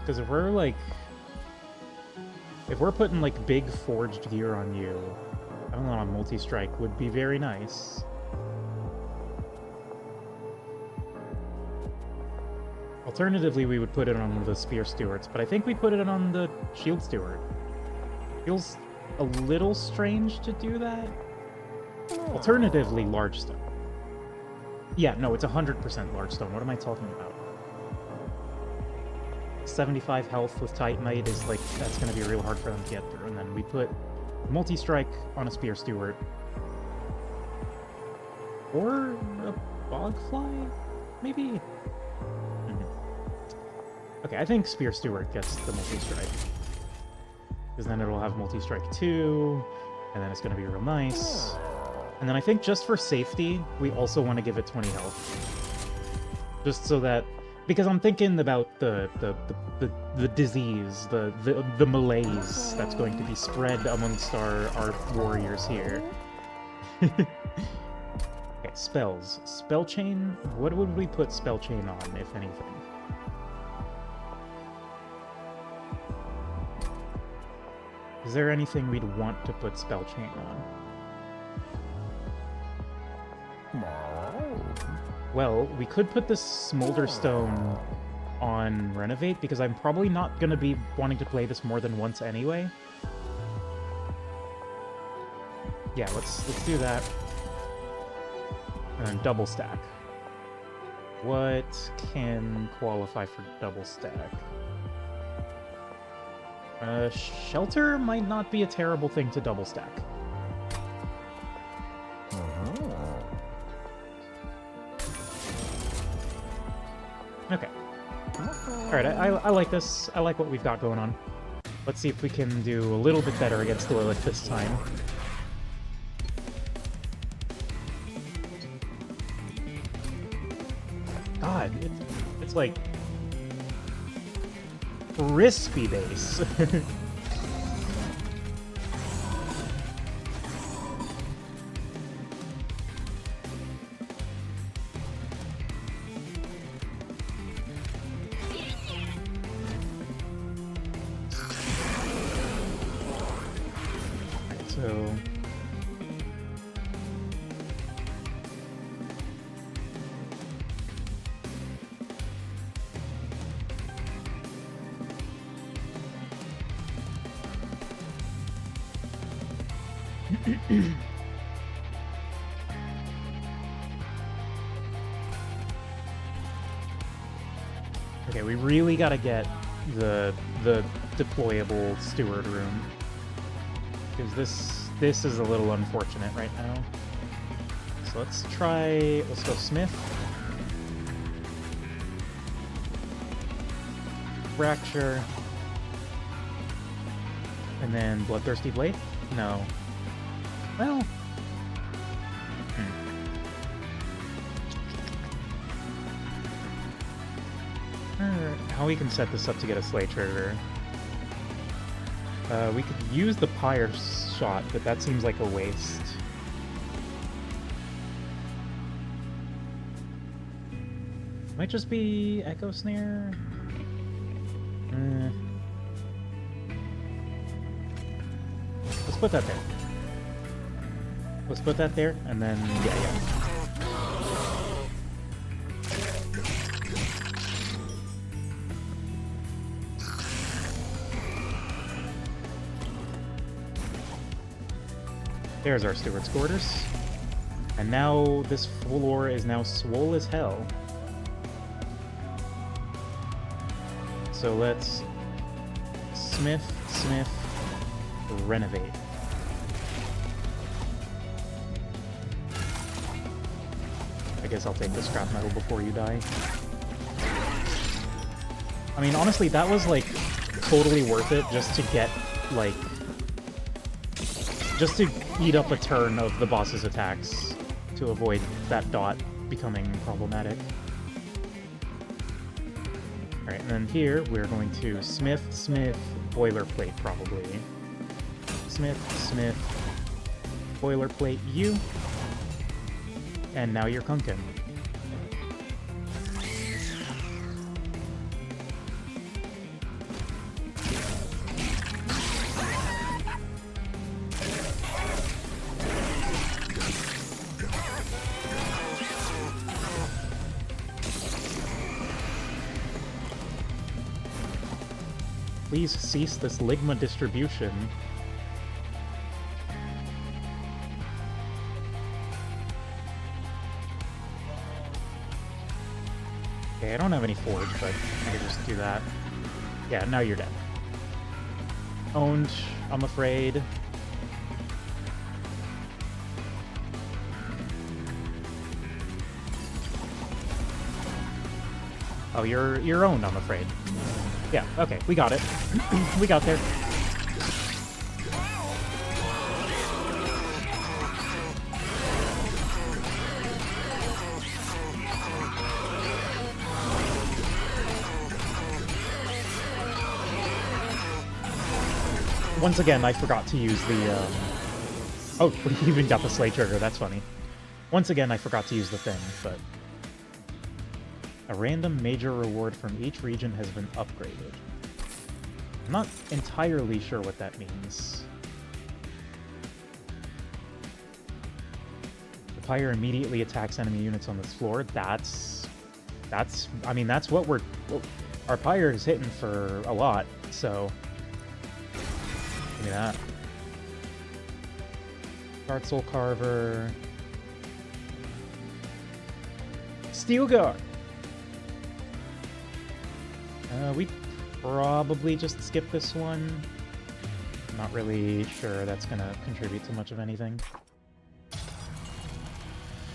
Because if we're, like... If we're putting, like, big forged gear on you, I don't know, a Multi-Strike would be very nice. Alternatively, we would put it on one of the Spear Stewards, but I think we put it on the Shield Steward. Feels a little strange to do that. Alternatively, Large Stone. Yeah, no, it's 100% Large Stone. What am I talking about? 75 health with Titanite is, like, that's going to be real hard for them to get through. And then we put Multi-Strike on a Spear Steward. Or a Bogfly, maybe? Okay, I think Spear Steward gets the Multi-Strike. Because then it'll have Multi-Strike 2, and then it's going to be real nice. And then I think just for safety, we also want to give it 20 health. Just so that... Because I'm thinking about the disease, the malaise that's going to be spread amongst our warriors here. Okay, spells. Spell Chain? What would we put Spell Chain on, if anything? Is there anything we'd want to put Spell Chain on? Well, we could put this Smolder Stone on Renovate, because I'm probably not going to be wanting to play this more than once anyway. Yeah, let's do that. And double stack. What can qualify for double stack? Shelter might not be a terrible thing to double stack. Okay. Alright, I like this. I like what we've got going on. Let's see if we can do a little bit better against Lilith this time. God, it's like... crispy base. So... Okay, we really gotta get the deployable steward room. Because this is a little unfortunate right now. So let's go Smith. Fracture. And then Bloodthirsty Blade? No. Well... How we can set this up to get a Slay Trigger. We could use the Pyre shot, but that seems like a waste. Might just be Echo Snare? Let's put that there. Let's put that there, and then... yeah. There's our Steward's Quarters. And now this floor is now swole as hell. So let's Smith, renovate. I guess I'll take the scrap metal before you die. I mean, honestly, that was, like, totally worth it just to get, like... just to eat up a turn of the boss's attacks to avoid that dot becoming problematic. Alright, and then here we're going to Smith, boilerplate probably. Smith, boilerplate you. And now you're Kunkin. Please cease this Ligma distribution. Okay, I don't have any forge, but I can just do that. Yeah, now you're dead. Owned, I'm afraid. Oh, you're owned, I'm afraid. Yeah, okay, we got it. We got there. Once again, I forgot to use the, Oh, we even got the Slay Trigger, that's funny. Once again, I forgot to use the thing, but... A random major reward from each region has been upgraded. I'm not entirely sure what that means. The Pyre immediately attacks enemy units on this floor. That's... I mean, that's what we're... Our Pyre is hitting for a lot, so... Give me that. Dark Soul Carver... Steelguard! probably just skip this one. I'm not really sure that's gonna contribute to much of anything.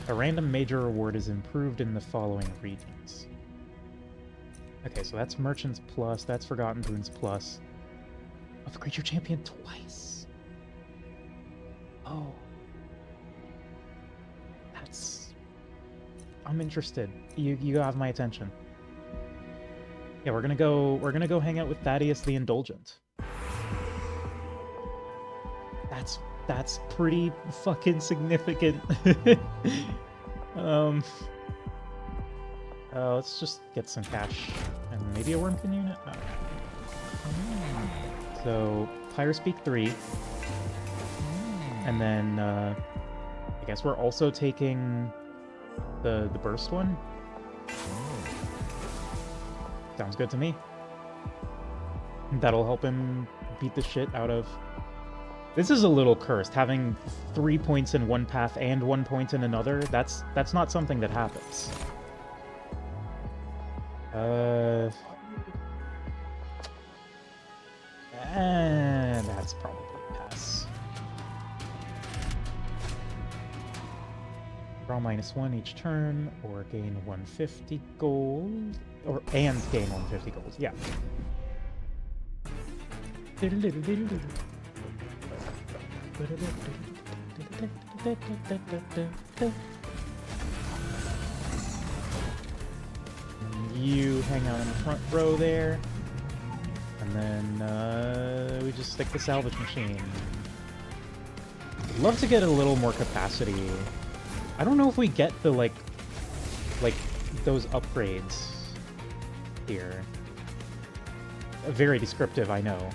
A random major reward is improved in the following regions. Okay, so that's Merchants Plus, that's Forgotten Boons Plus. Upgrade your champion twice. Oh. That's... I'm interested. You have my attention. Yeah, we're gonna go hang out with Thaddeus the Indulgent. That's pretty fucking significant. Let's just get some cash and maybe a Wormkin unit. Oh. So Pirates Peak 3, and then I guess we're also taking the burst one. Sounds good to me. That'll help him beat the shit out of... This is a little cursed, having 3 points in one path and 1 point in another. That's not something that happens. That's probably a pass. Draw -1 each turn, or gain 150 gold, and gain 150 gold. Yeah. You hang out in the front row there, and then we just stick the salvage machine. I'd love to get a little more capacity. I don't know if we get the like those upgrades here. Very descriptive, I know.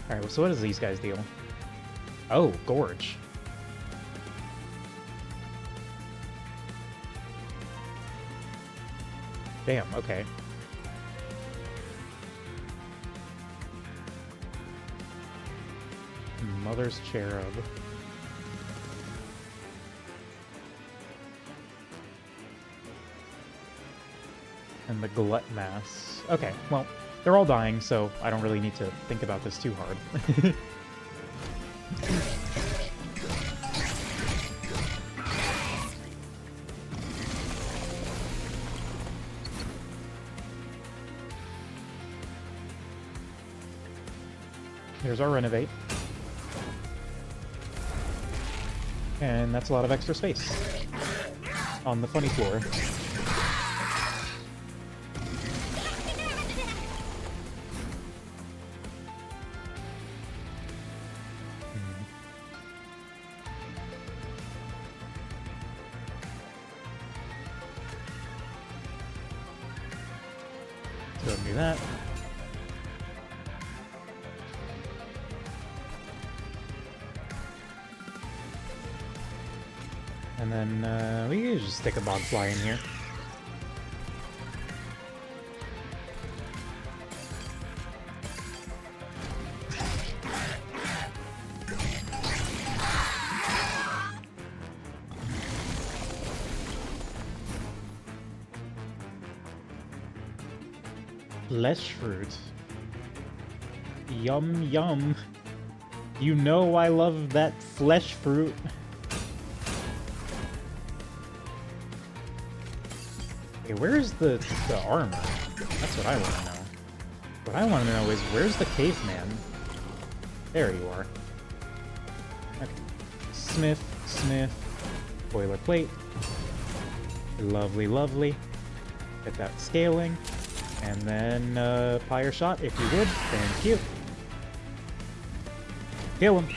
Alright, so what does these guys deal? Oh, Gorge. Damn, okay. Mother's Cherub. And the Glut Mass. Okay, well, they're all dying, so I don't really need to think about this too hard. Here's our Renovate. And that's a lot of extra space on the funny floor. Go and do that. And then we can just stick a Bogfly in here. Flesh fruit. Yum yum. You know I love that flesh fruit. Okay, where's the armor? That's what I want to know. What I want to know is, where's the caveman? There you are. Okay. Smith, boilerplate. Lovely, lovely. Get that scaling. And then, fire shot, if you would. Thank you. Kill him.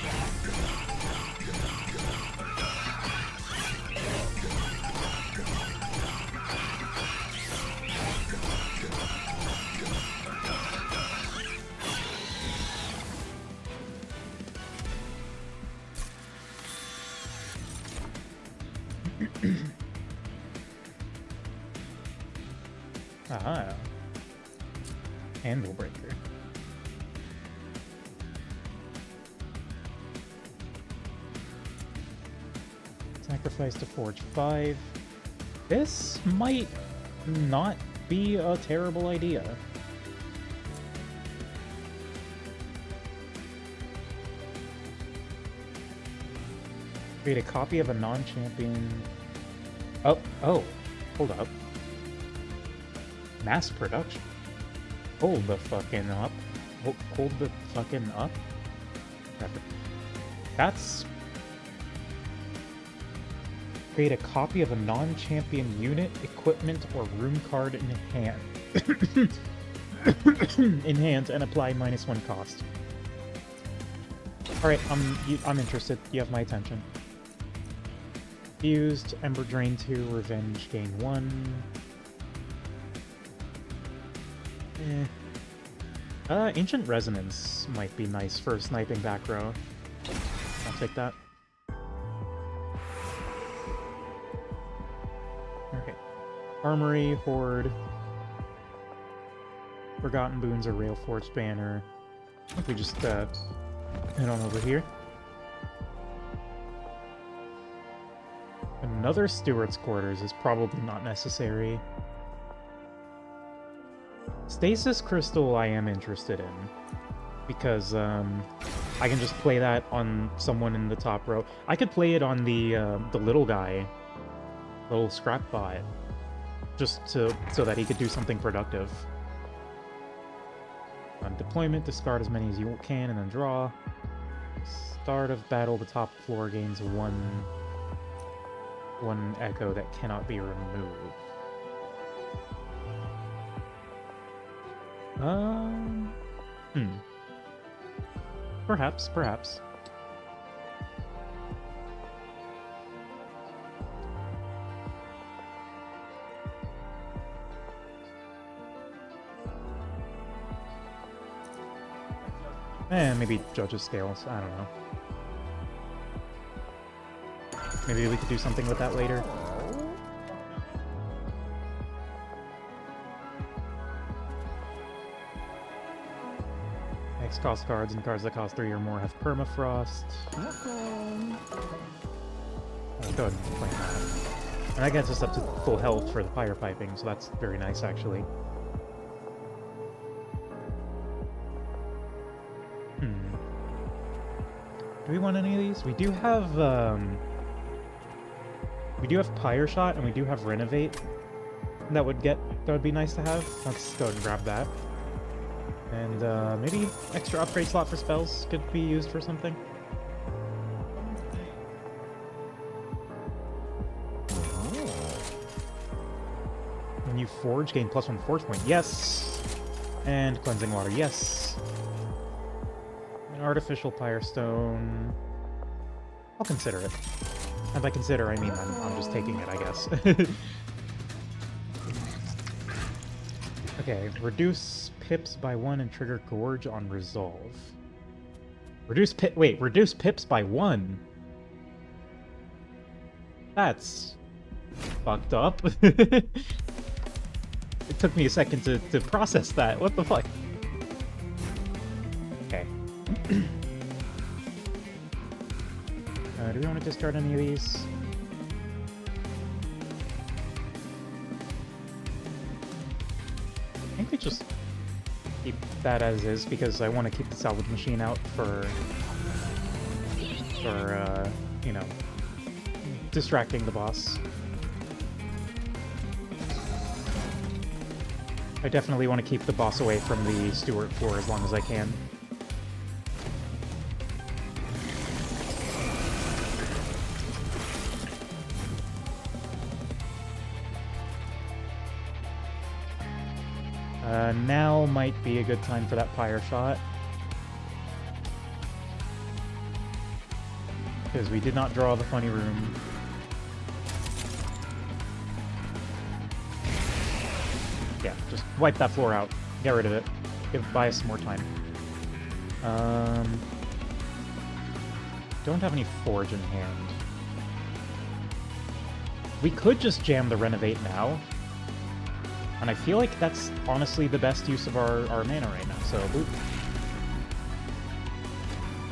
Aha. Anvil Breaker. Sacrifice to Forge 5. This might not be a terrible idea. Create a copy of a non-champion... Oh, hold up. Mass production. Hold the fucking up. Hold the fucking up. That's... Create a copy of a non-champion unit, equipment, or room card in hand. In hand and apply -1 cost. Alright, I'm interested. You have my attention. Fused, Ember Drain 2, Revenge gain 1. Ancient Resonance might be nice for sniping back row. I'll take that. Okay. Armory, Horde. Forgotten Boons or Railforged Banner. I think we just head on over here. Another Steward's Quarters is probably not necessary. Stasis Crystal I am interested in, because I can just play that on someone in the top row. I could play it on the little guy, little scrap bot, just so that he could do something productive. On deployment, discard as many as you can and then draw. Start of battle, the top floor gains one echo that cannot be removed. Perhaps. Maybe Judge's Scales, I don't know. Maybe we could do something with that later. X cost cards and cards that cost 3 or more have permafrost. Let's go ahead and play that. And that gets us up to full health for the fire piping, so that's very nice actually. Do we want any of these? We do have Pyre Shot and we do have Renovate. That would be nice to have. Let's go and grab that. And maybe extra upgrade slot for spells could be used for something. When you forge, gain +1 forge point. Yes! And Cleansing Water. Yes! An Artificial Pyre Stone. I'll consider it. And by consider, I mean I'm just taking it, I guess. Okay, reduce pips by 1 and trigger Gorge on resolve. Reduce pips by 1? That's fucked up. It took me a second to process that. What the fuck? Okay. Do we want to discard any of these? I think we just keep that as is, because I want to keep the salvage machine out for you know, distracting the boss. I definitely want to keep the boss away from the Steward floor as long as I can. Now might be a good time for that Pyre Shot. Because we did not draw the funny room. Yeah, just wipe that floor out. Get rid of it. Buy us some more time. Don't have any Forge in hand. We could just jam the Renovate now. And I feel like that's honestly the best use of our mana right now, so boop.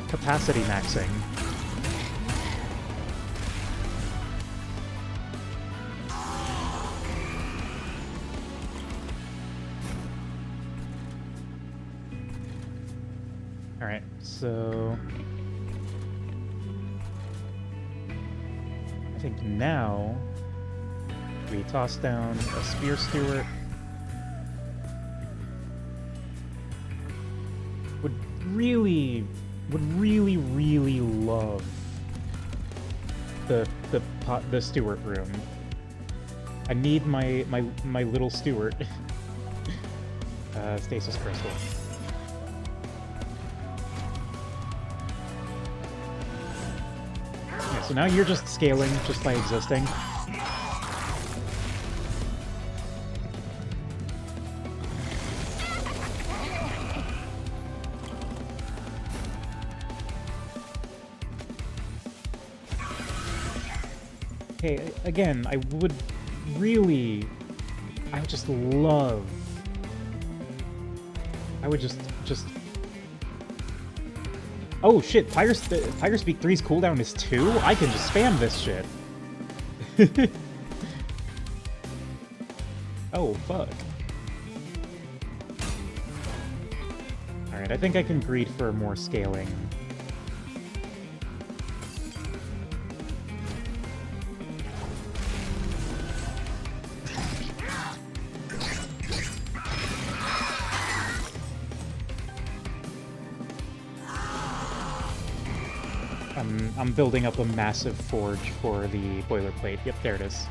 Capacity maxing. Alright, so... I think now we toss down a Spear Steward. Would really love the Steward room. I need my little Steward. Stasis Crystal. Okay, so now you're just scaling just by existing. Okay, again, I would just love... I would just... Oh shit, Pyrespeak 3's cooldown is 2? I can just spam this shit. Oh, fuck. Alright, I think I can greed for more scaling. I'm building up a massive forge for the boilerplate. Yep, there it is.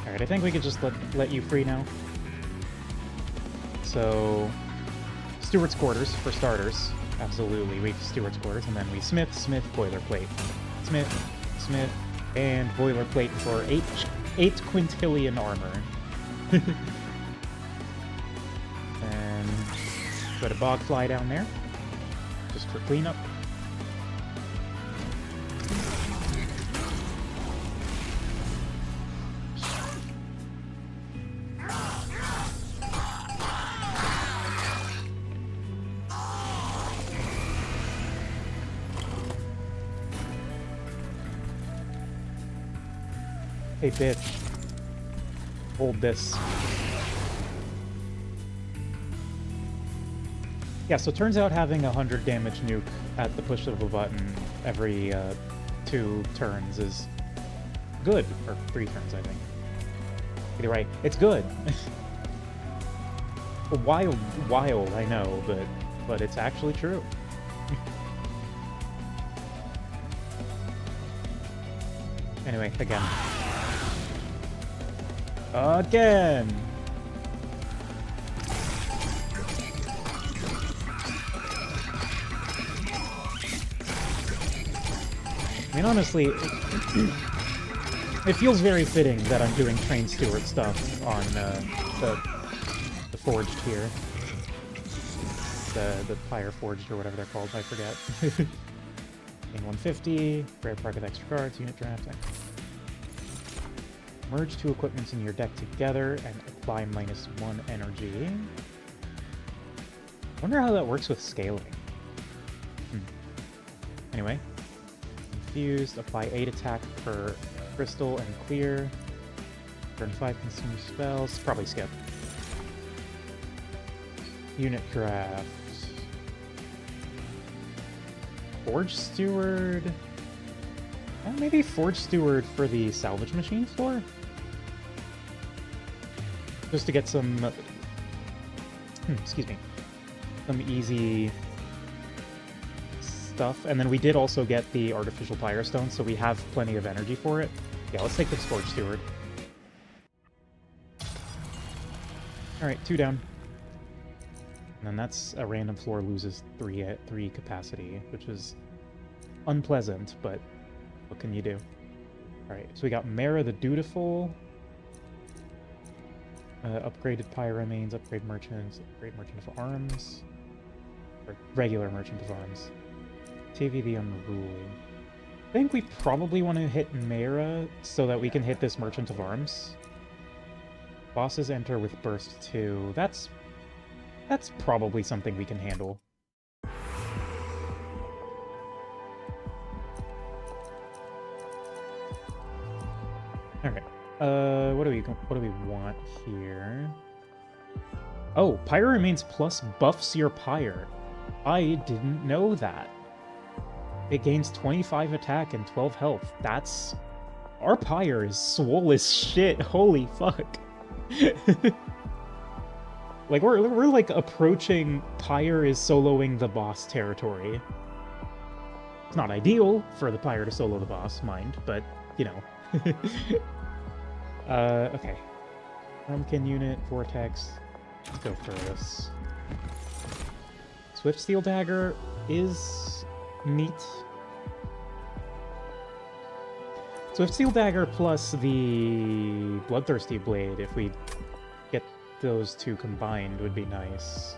Alright, I think we could just let you free now. So... Steward's Quarters, for starters. Absolutely, we Steward's Quarters, and then we Smith, boilerplate. Smith, and boilerplate for 8 quintillion armor. And put a Bogfly down there, just for cleanup. Hey, bitch. Hold this. Yeah, so it turns out having a 100 damage nuke at the push of a button every 2 turns is good. Or 3 turns, I think. Either way, it's good. Wild, I know, but it's actually true. Anyway, again. Again! I mean, honestly, it feels very fitting that I'm doing Train Steward stuff on the Forged here. The Pyre Forged, or whatever they're called, I forget. Gain 150, rare part of extra cards, unit drafting. Merge 2 equipments in your deck together and apply -1 energy. Wonder how that works with scaling. Anyway. Infused, apply 8 attack per crystal and clear. Burn 5 consume spells. Probably skip. Unit craft. Forge Steward. Maybe Forge Steward for the salvage machine floor? Just to get some... excuse me. Some easy stuff. And then we did also get the Artificial Pyre Stone, so we have plenty of energy for it. Yeah, let's take the Forge Steward. Alright, 2 down. And then that's a random floor loses 3 capacity, which is unpleasant, but what can you do? Alright, so we got Mara the Dutiful. Upgraded Pyramanes, upgrade merchants, upgrade merchant of arms, or regular merchant of arms. TV the Unruly. I think we probably want to hit Mera so that we can hit this merchant of arms. Bosses enter with burst 2. That's probably something we can handle. Alright. What do we want here? Oh, Pyre remains plus buffs your Pyre. I didn't know that. It gains 25 attack and 12 health. That's... Our Pyre is swole as shit. Holy fuck. Like, we're like approaching Pyre is soloing the boss territory. It's not ideal for the Pyre to solo the boss, mind, but, you know. Okay. Pumpkin unit, Vortex. Let's go for this. Swift Steel Dagger is neat. Swift Steel Dagger plus the Bloodthirsty Blade, if we get those two combined, would be nice.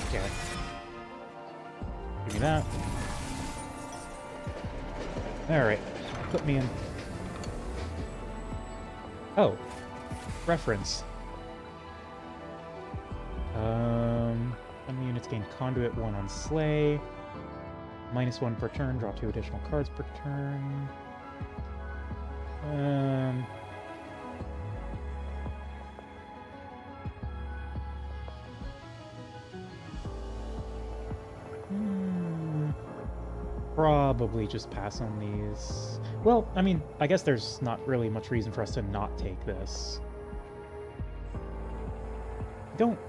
Okay. Give me that. Alright. Put me in. Oh. Reference. Enemy units gain Conduit 1 on Slay. -1 per turn, draw 2 additional cards per turn. Probably just pass on these. Well, I mean, I guess there's not really much reason for us to not take this.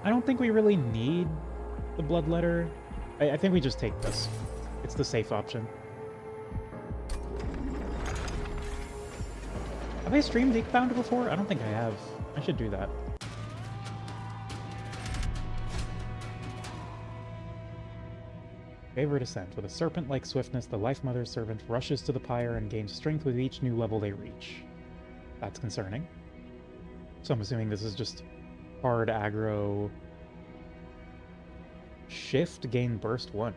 I don't think we really need the Bloodletter. I think we just take this. It's the safe option. Have I streamed Inkbound before? I don't think I have. I should do that. Favorite Ascent. With a serpent-like swiftness, the Life Mother servant rushes to the pyre and gains strength with each new level they reach. That's concerning. So I'm assuming this is just hard aggro. Shift, gain burst 1.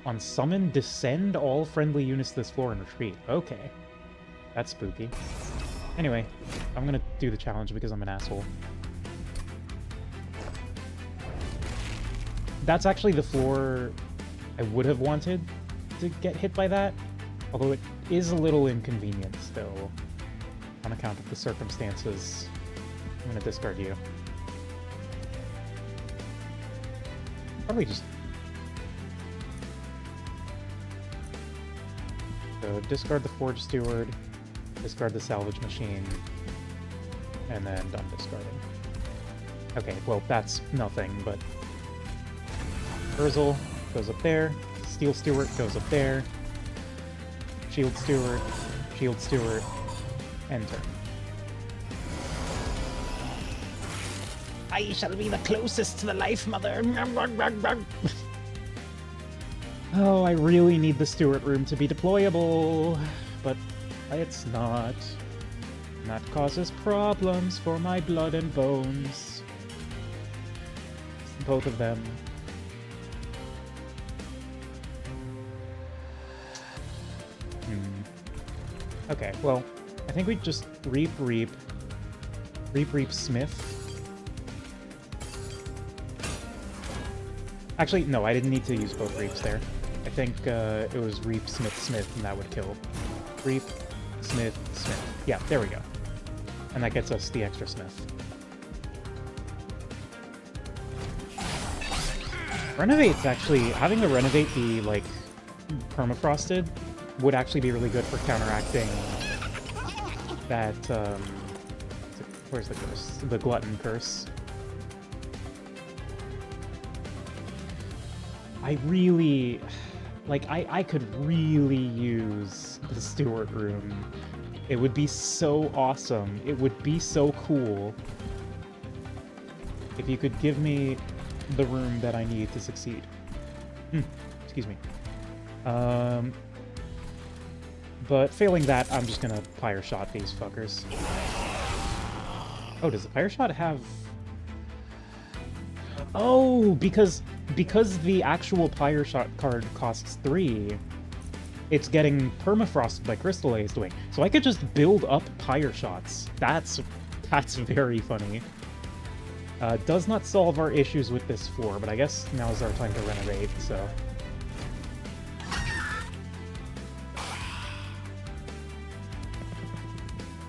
On summon, descend all friendly units to this floor and retreat. Okay. That's spooky. Anyway, I'm gonna do the challenge because I'm an asshole. That's actually the floor I would have wanted to get hit by that, although it is a little inconvenient still, on account of the circumstances. I'm gonna discard you. Probably just... So discard the Forge Steward, discard the Salvage Machine, and then done discarding. Okay, well, that's nothing, but... Urzel goes up there, Steel Steward goes up there, Shield Steward, end turn. I shall be the closest to the Life Mother! Oh, I really need the Steward room to be deployable, but it's not. And that causes problems for my blood and bones. Both of them. Okay, well, I think we just Reap Smith. Actually, no, I didn't need to use both Reaps there. I think it was Reap Smith, and that would kill. Reap Smith. Yeah, there we go. And that gets us the extra Smith. Renovate's actually... Having the Renovate be, like, permafrosted would actually be really good for counteracting that, where's the curse? The Glutton Curse. I really... Like, I could really use the Steward room. It would be so awesome. It would be so cool if you could give me the room that I need to succeed. Excuse me. But failing that, I'm just gonna Pyre Shot these fuckers. Oh, does the Pyre Shot have... Oh, because the actual Pyre Shot card costs 3, it's getting permafrosted by Crystal Azed Wing. So I could just build up Pyre Shots. That's very funny. Does not solve our issues with this floor, but I guess now's our time to renovate, so...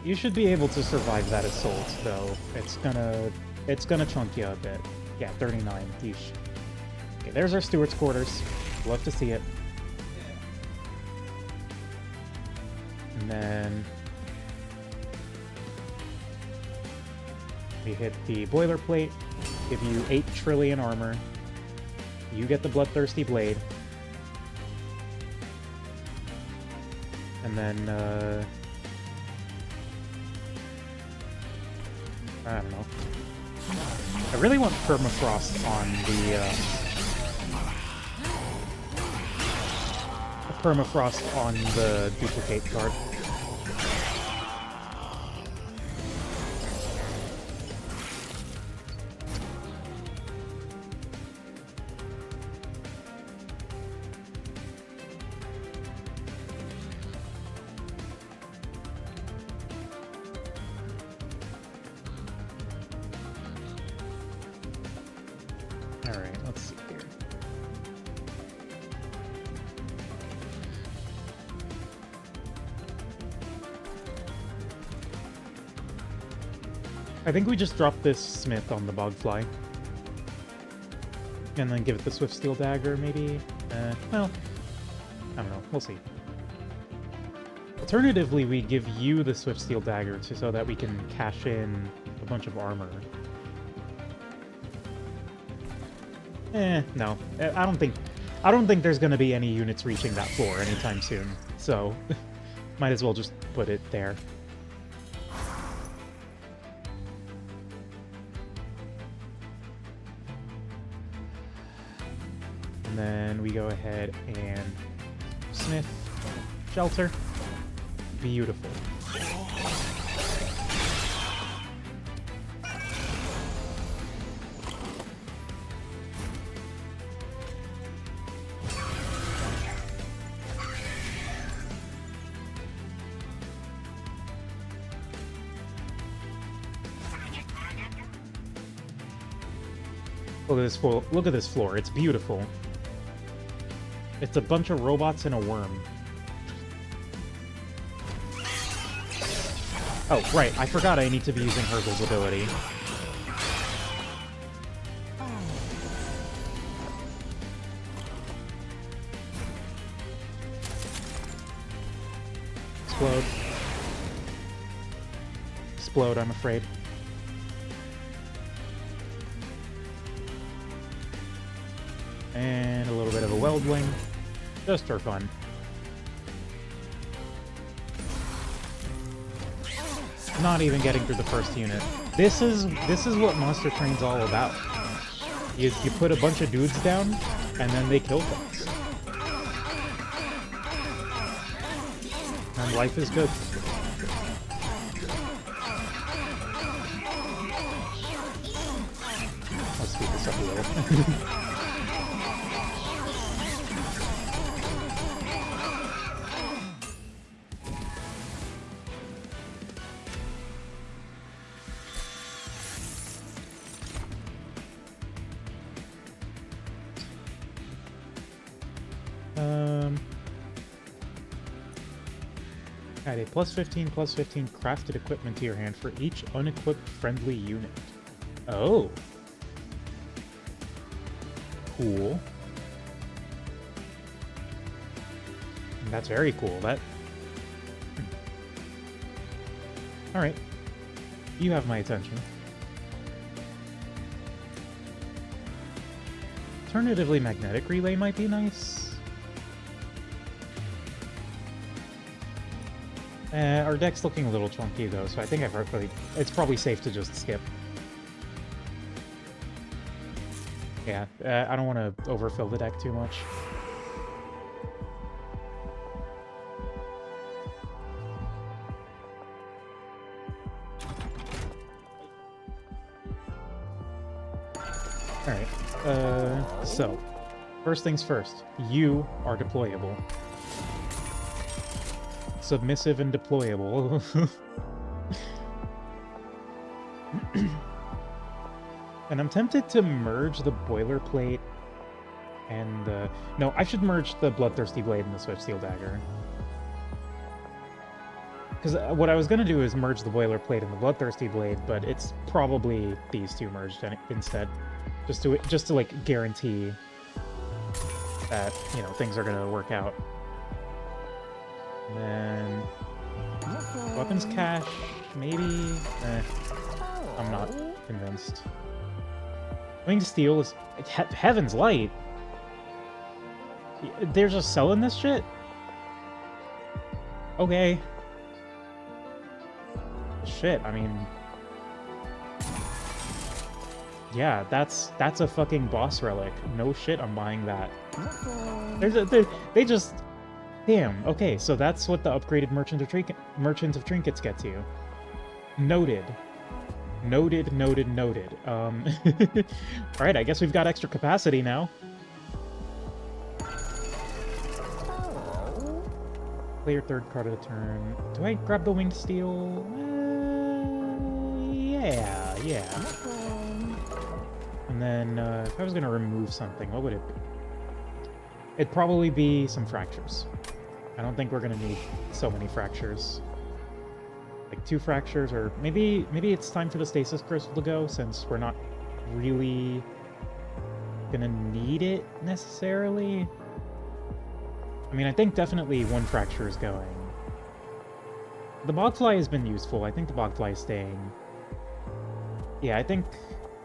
You should be able to survive that assault, though. It's gonna chunk you a bit. Yeah, 39. Yeesh. Okay, there's our steward's quarters. Love to see it. And then we hit the boilerplate. Give you 8 trillion armor. You get the Bloodthirsty Blade. And then, I don't know. I really want permafrost on the permafrost on the duplicate card. I think we just drop this Smith on the Bogfly. And then give it the Swift Steel Dagger, maybe? Well, I don't know. We'll see. Alternatively, we give you the Swift Steel Dagger so that we can cash in a bunch of armor. No. I don't think there's gonna be any units reaching that floor anytime soon. So, might as well just put it there. And then we go ahead and Smith, Shelter. Beautiful. Look at this floor. It's beautiful. It's a bunch of robots and a worm. Oh, right. I forgot I need to be using Hergel's ability. Explode. Explode, I'm afraid. And a little bit of a Weld Wing. Just for fun. Not even getting through the first unit. This is what Monster Train's all about. You put a bunch of dudes down, and then they kill things. And life is good. I'll speed this up a little. Add a +15/+15 crafted equipment to your hand for each unequipped friendly unit. Oh. Cool. That's very cool. Alright. You have my attention. Alternatively, Magnetic Relay might be nice. Our deck's looking a little chunky though, so I think it's probably safe to just skip. Yeah, I don't want to overfill the deck too much. Alright, so, first things first, you are deployable. Submissive and deployable. And I'm tempted to merge the boilerplate and the... No, I should merge the Bloodthirsty Blade and the Switchsteel Dagger. Because what I was going to do is merge the Boilerplate and the Bloodthirsty Blade, but it's probably these two merged instead. Just to like, guarantee that, you know, things are going to work out. And then... Weapons cache, maybe? I'm not convinced. Winged Steel is... Heaven's Light? There's a cell in this shit? Okay. Shit, I mean... Yeah, that's a fucking boss relic. No shit, I'm buying that. They just... Damn, okay, so that's what the upgraded Merchant of Trinkets gets you. Noted. Noted. Alright, I guess we've got extra capacity now. Play your third card of the turn. Do I grab the Winged Steel? Yeah. And then, if I was gonna remove something, what would it be? It'd probably be some fractures. I don't think we're gonna need so many fractures. Like 2 fractures, or maybe it's time for the Stasis Crystal to go, since we're not really gonna need it necessarily. I mean, I think definitely 1 fracture is going. The Bogfly has been useful. I think the Bogfly is staying. Yeah, I think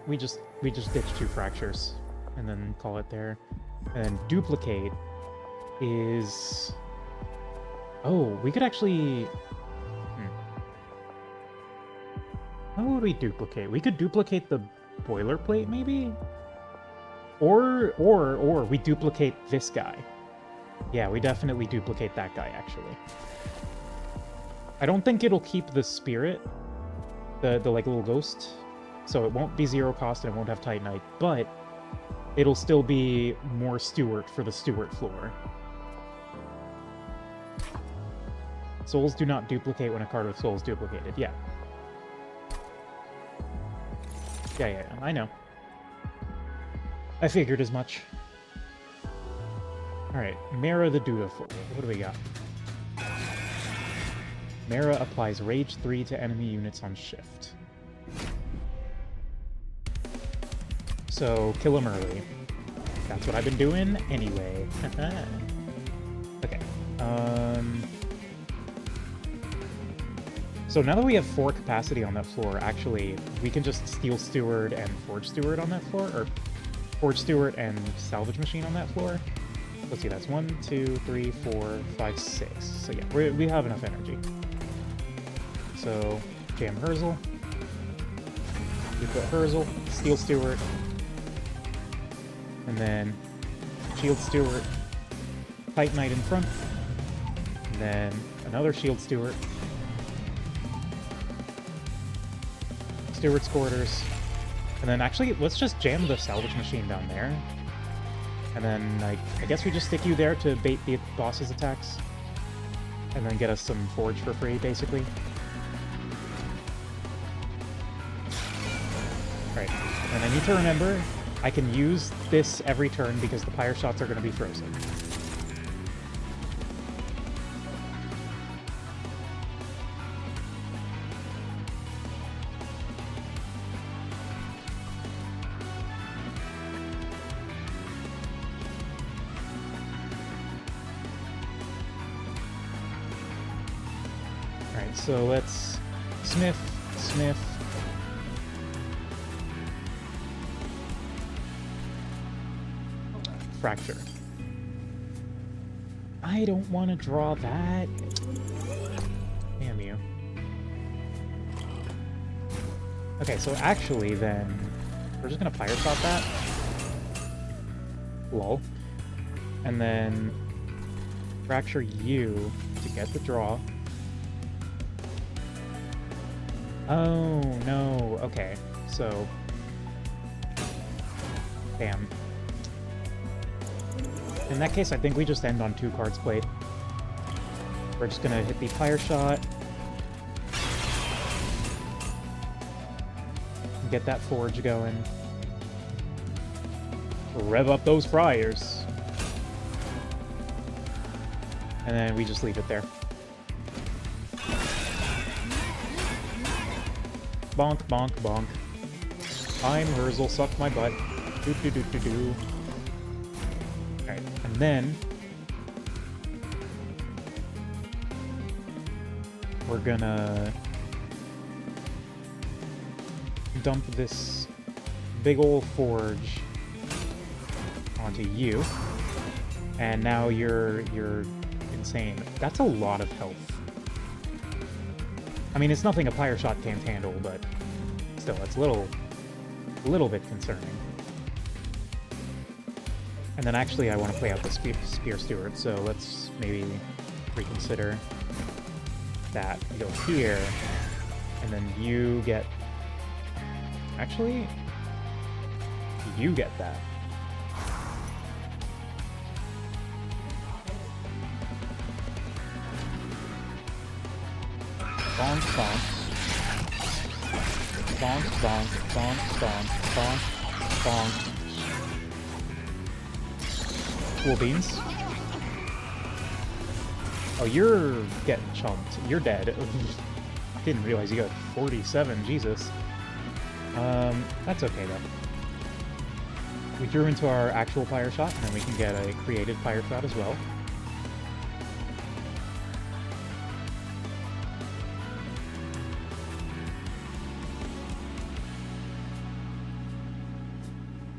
we just ditch 2 fractures and then call it there. And then Duplicate is... Oh, we could actually... How would we duplicate? We could duplicate the Boilerplate, maybe? Or we duplicate this guy. Yeah, we definitely duplicate that guy, actually. I don't think it'll keep the Spirit, the like, little ghost, so it won't be 0 cost and it won't have Titanite, but it'll still be more Stewart for the Stewart floor. Souls do not duplicate when a card with Souls duplicated. Yeah. Yeah, I know. I figured as much. Alright, Mara the Dutiful. What do we got? Mara applies Rage 3 to enemy units on shift. So, kill him early. That's what I've been doing anyway. Okay. So now that we have 4 capacity on that floor, actually, we can just Steel Steward and Forge Steward on that floor, or Forge Steward and Salvage Machine on that floor. Let's see, that's 1, 2, 3, 4, 5, 6. So yeah, we have enough energy. So, jam Herzl. We put Herzl, Steel Steward, and then Shield Steward, Titanite in front, and then another Shield Steward, Steward's Quarters, and then actually, let's just jam the Salvage Machine down there. And then, like, I guess we just stick you there to bait the boss's attacks. And then get us some Forge for free, basically. Alright, and I need to remember, I can use this every turn because the Pyre Shots are going to be frozen. So let's Smith. Fracture. I don't want to draw that. Damn you. Okay, so actually then, we're just gonna Pyre Shot that. Lol. And then fracture you to get the draw. Oh, no. Okay, so... Damn. In that case, I think we just end on 2 cards played. We're just gonna hit the Fire Shot. Get that Forge going. Rev up those fryers. And then we just leave it there. Bonk, bonk, bonk. I'm Herzl, suck my butt. Do do do do do. Alright, and then we're gonna dump this big ol' Forge onto you. And now you're insane. That's a lot of health. I mean, it's nothing a Fire Shot can't handle, but still, it's a little bit concerning. And then actually I want to play out the Spear Steward, so let's maybe reconsider that. You go here, and then you get... Actually, you get that. Bonk, bonk. Bonk, bonk, bonk, bonk, bonk, bonk. Cool beans. Oh, you're getting chumped. You're dead. Didn't realize you got 47, Jesus. That's okay though. We drew into our actual Fire Shot, and then we can get a created Fire Shot as well.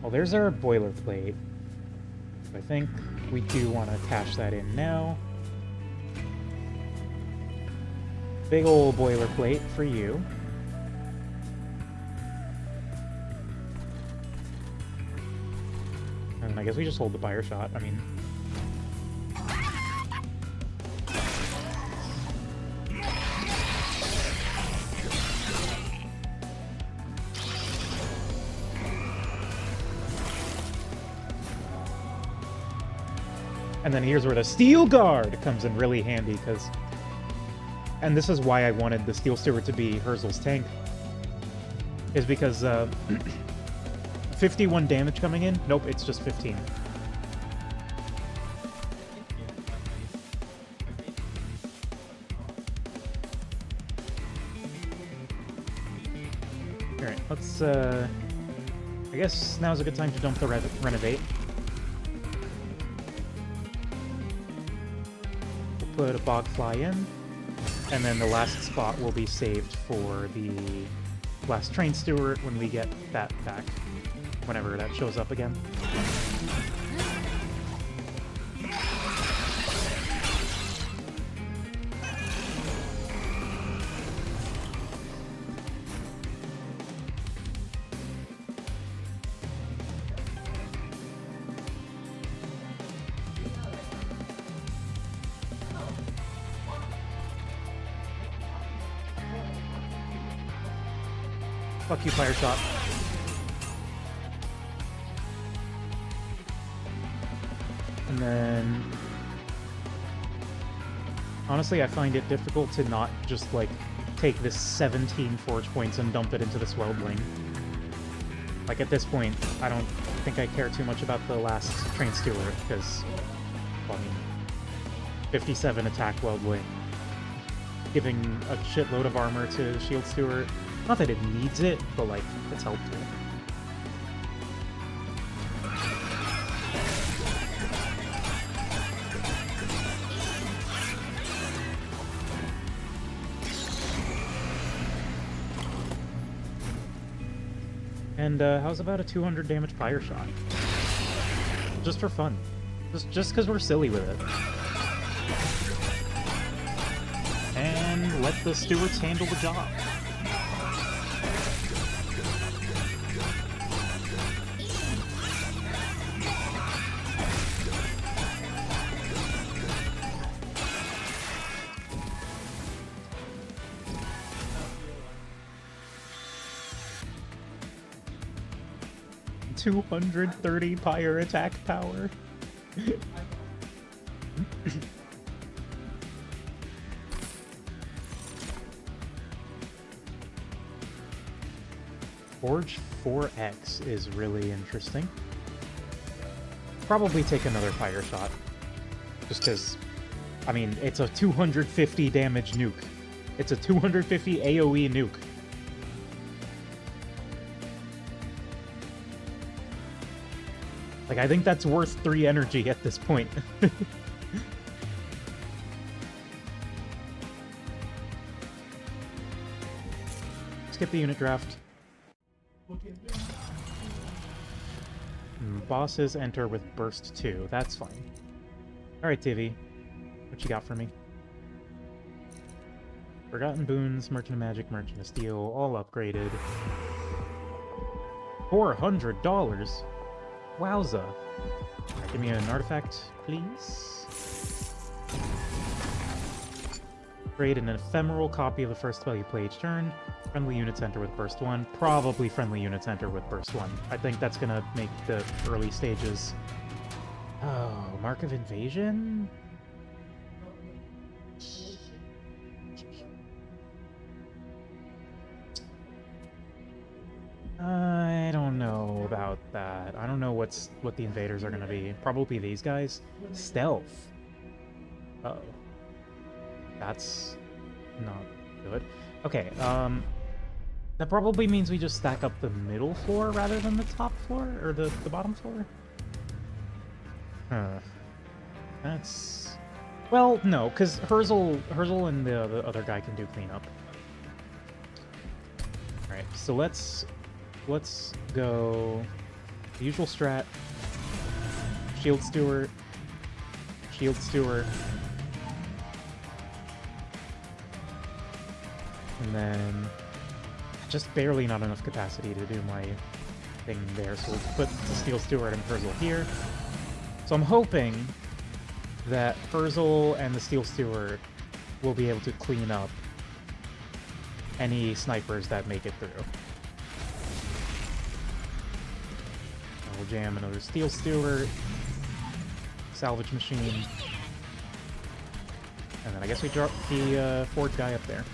Well, there's our boilerplate. I think we do want to cash that in now. Big ol' boilerplate for you. And I guess we just hold the Fire Shot. I mean... And then here's where the Steel Guard comes in really handy, because... And this is why I wanted the Steel Steward to be Herzl's tank. Is because, 51 damage coming in? Nope, it's just 15. Alright, let's, I guess now's a good time to dump the Renovate. We'll put a Bogfly in, and then the last spot will be saved for the last Train Steward when we get that back, whenever that shows up again. Fuck you, Fire Shot. And then... Honestly, I find it difficult to not just, like, take this 17 Forge points and dump it into the Sweldling. Like, at this point, I don't think I care too much about the last Train Steward, because, well, I mean, 57 attack Weldling. Giving a shitload of armor to Shield Steward. Not that it needs it, but, like, it's helpful. And, how's about a 200 damage Fire Shot? Just for fun. Just because we're silly with it. And let the stewards handle the job. 230 pyre attack power. Forge 4X is really interesting. Probably take another fire shot. Just because, I mean, it's a 250 damage nuke. It's a 250 AoE nuke. Like, I think that's worth 3 energy at this point. Skip the unit draft. Bosses enter with burst 2. That's fine. Alright, TV. What you got for me? Forgotten Boons, Merchant of Magic, Merchant of Steel, all upgraded. $400? Wowza. Right, give me an artifact, please. Create an ephemeral copy of the first spell you play each turn. Friendly units enter with burst 1. Probably friendly units enter with burst 1. I think that's gonna make the early stages. Oh, Mark of Invasion? I don't know about that. I don't know what the invaders are gonna be. Probably these guys. Stealth. Uh-oh. That's not good. Okay, that probably means we just stack up the middle floor rather than the top floor, or the bottom floor? Huh. That's... Well, no, because Herzl and the other guy can do cleanup. Alright, so let's go... The usual strat. Shield Steward. Shield Steward. And then... Just barely not enough capacity to do my thing there, so we'll put the Steel Steward and Herzl here. So I'm hoping that Herzl and the Steel Steward will be able to clean up any snipers that make it through. We'll jam another Steel Steward, Salvage Machine, and then I guess we drop the Forge guy up there.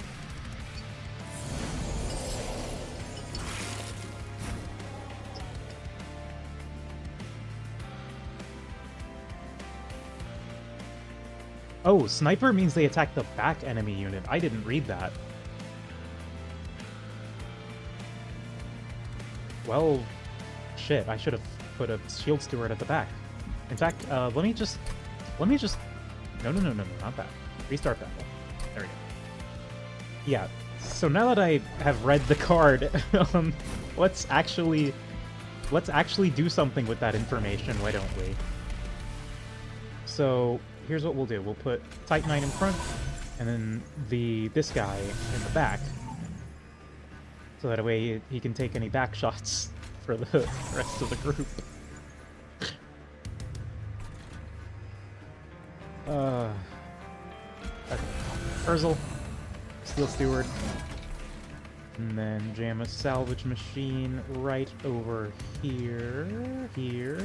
Oh, sniper means they attack the back enemy unit. I didn't read that. Well, shit, I should have put a Shield Steward at the back. In fact, let me just... No, not that. Restart that one. There we go. Yeah, so now that I have read the card, let's actually do something with that information, why don't we? So... Here's what we'll do. We'll put Titanite in front, and then this guy in the back. So that way he can take any back shots for the rest of the group. Okay. Herzl, Steel Steward, and then jam a Salvage Machine right over here. Here.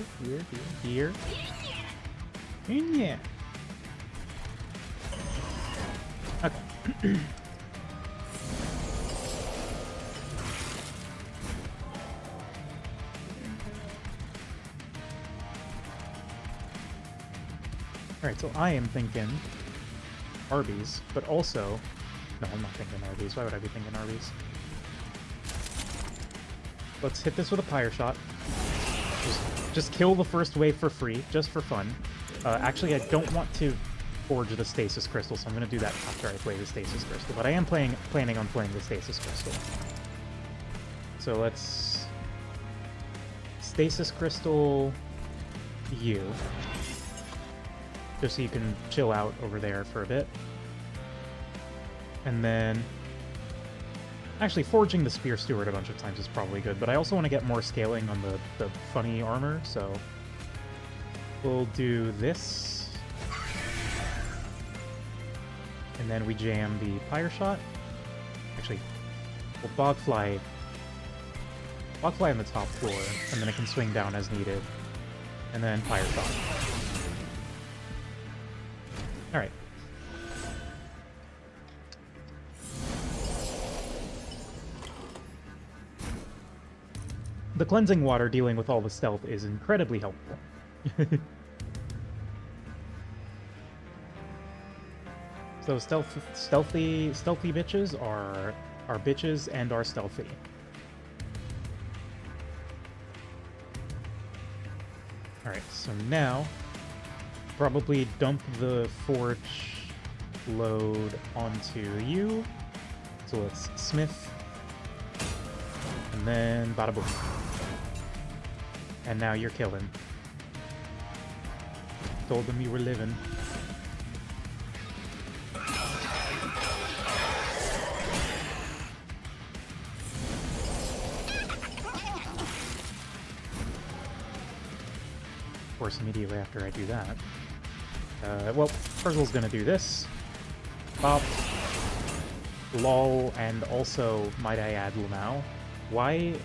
And yeah. Okay. Alright, so I am thinking Arby's, but also... No, I'm not thinking Arby's. Why would I be thinking Arby's? Let's hit this with a Pyre Shot. Just kill the first wave for free, just for fun. Actually, I don't want to forge the Stasis Crystal, so I'm going to do that after I play the Stasis Crystal. But I am planning on playing the Stasis Crystal. So let's... Stasis Crystal... you. Just so you can chill out over there for a bit. And then... Actually, forging the Spear Steward a bunch of times is probably good, but I also want to get more scaling on the funny armor, so... We'll do this. And then we jam the Pyre Shot. Actually, we'll Bogfly I'll fly on the top floor, and then it can swing down as needed. And then fire shot. Alright. The cleansing water dealing with all the stealth is incredibly helpful. So stealthy bitches are bitches and are stealthy. Alright, so now probably dump the forge load onto you. So it's Smith. And then bada boom. And now you're killing. Told them you were living. Of course, immediately after I do that. Well, Persil's gonna do this. Bop. Lol, and also, might I add, Lamau. Why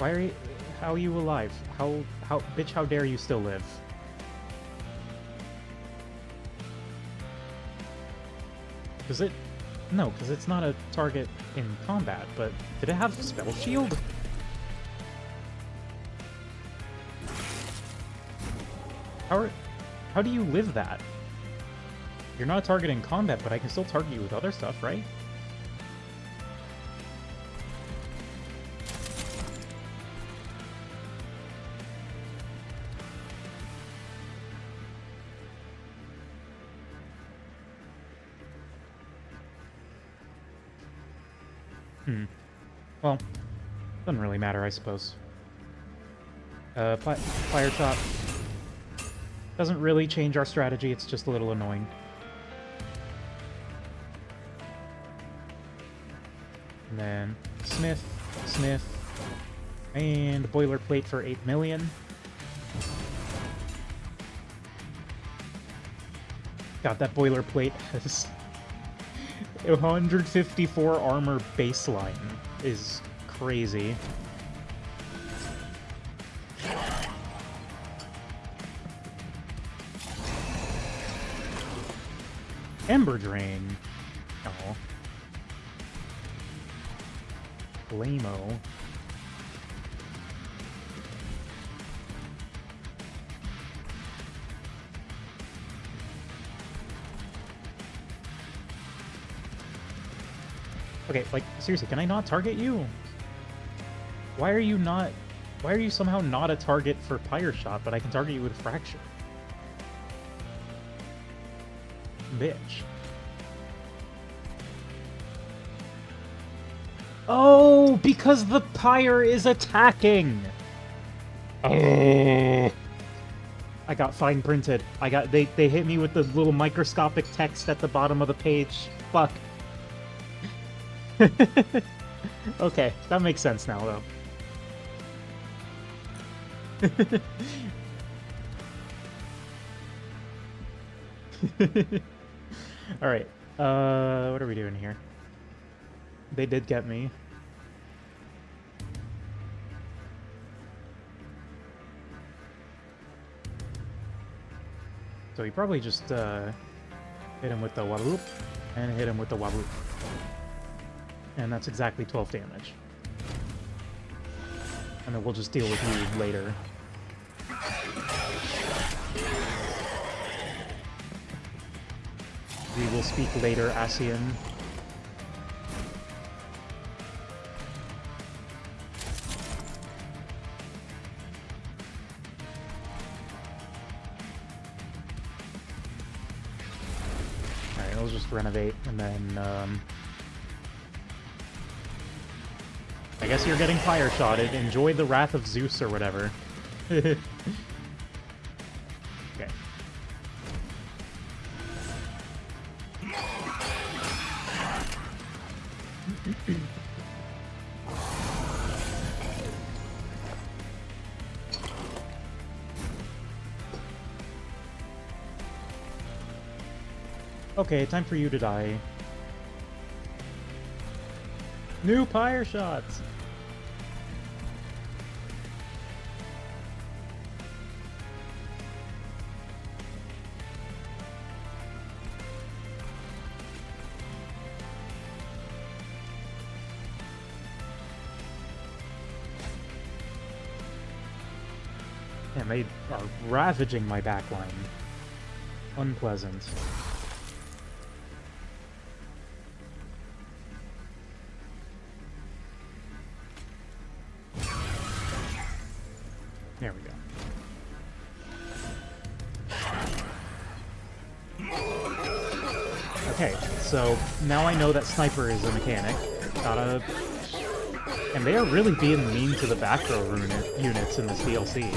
are you... How are you alive? Bitch, how dare you still live? Cause it... No, because it's not a target in combat, but did it have Spell Shield? How do you live that? You're not a target in combat, but I can still target you with other stuff, right? Well, doesn't really matter, I suppose. Fire shot. Doesn't really change our strategy, it's just a little annoying. And then Smith, and boilerplate for 8 million. God, that boilerplate has 154 armor baseline is crazy. Ember Drain. Oh. Blamo. Okay, like, seriously, can I not target you? Why are you somehow not a target for Pyre Shot, but I can target you with Fracture? Bitch. Oh, because the Pyre is attacking! Oh. I got fine printed. They hit me with the little microscopic text at the bottom of the page. Fuck. Okay, that makes sense now, though. Alright, what are we doing here? They did get me. So he probably just, hit him with the Wabloop, and hit him with the Wabloop. And that's exactly 12 damage. And then we'll just deal with you later. We will speak later, Asian. Alright, let's just renovate, and then, I guess you're getting fire shotted. Enjoy the Wrath of Zeus or whatever. Okay. Okay, time for you to die. New pyre shots! And they are ravaging my backline. Unpleasant. There we go. Okay, so now I know that sniper is a mechanic. Gotta... And they are really being mean to the back row units in this DLC.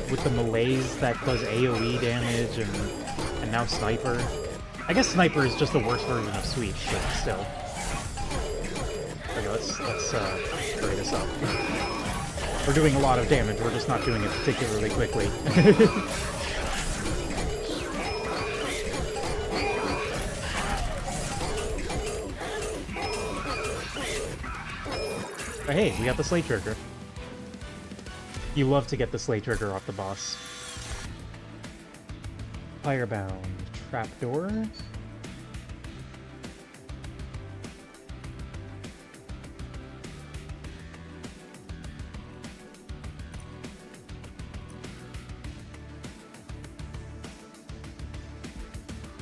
With the malaise that does AoE damage and now sniper. I guess sniper is just a worse version of sweep, but still. Okay, let's hurry this up. We're doing a lot of damage, we're just not doing it particularly quickly. But hey, we got the Slay Trigger. You love to get the Slay Trigger off the boss. Firebound. Trapdoor.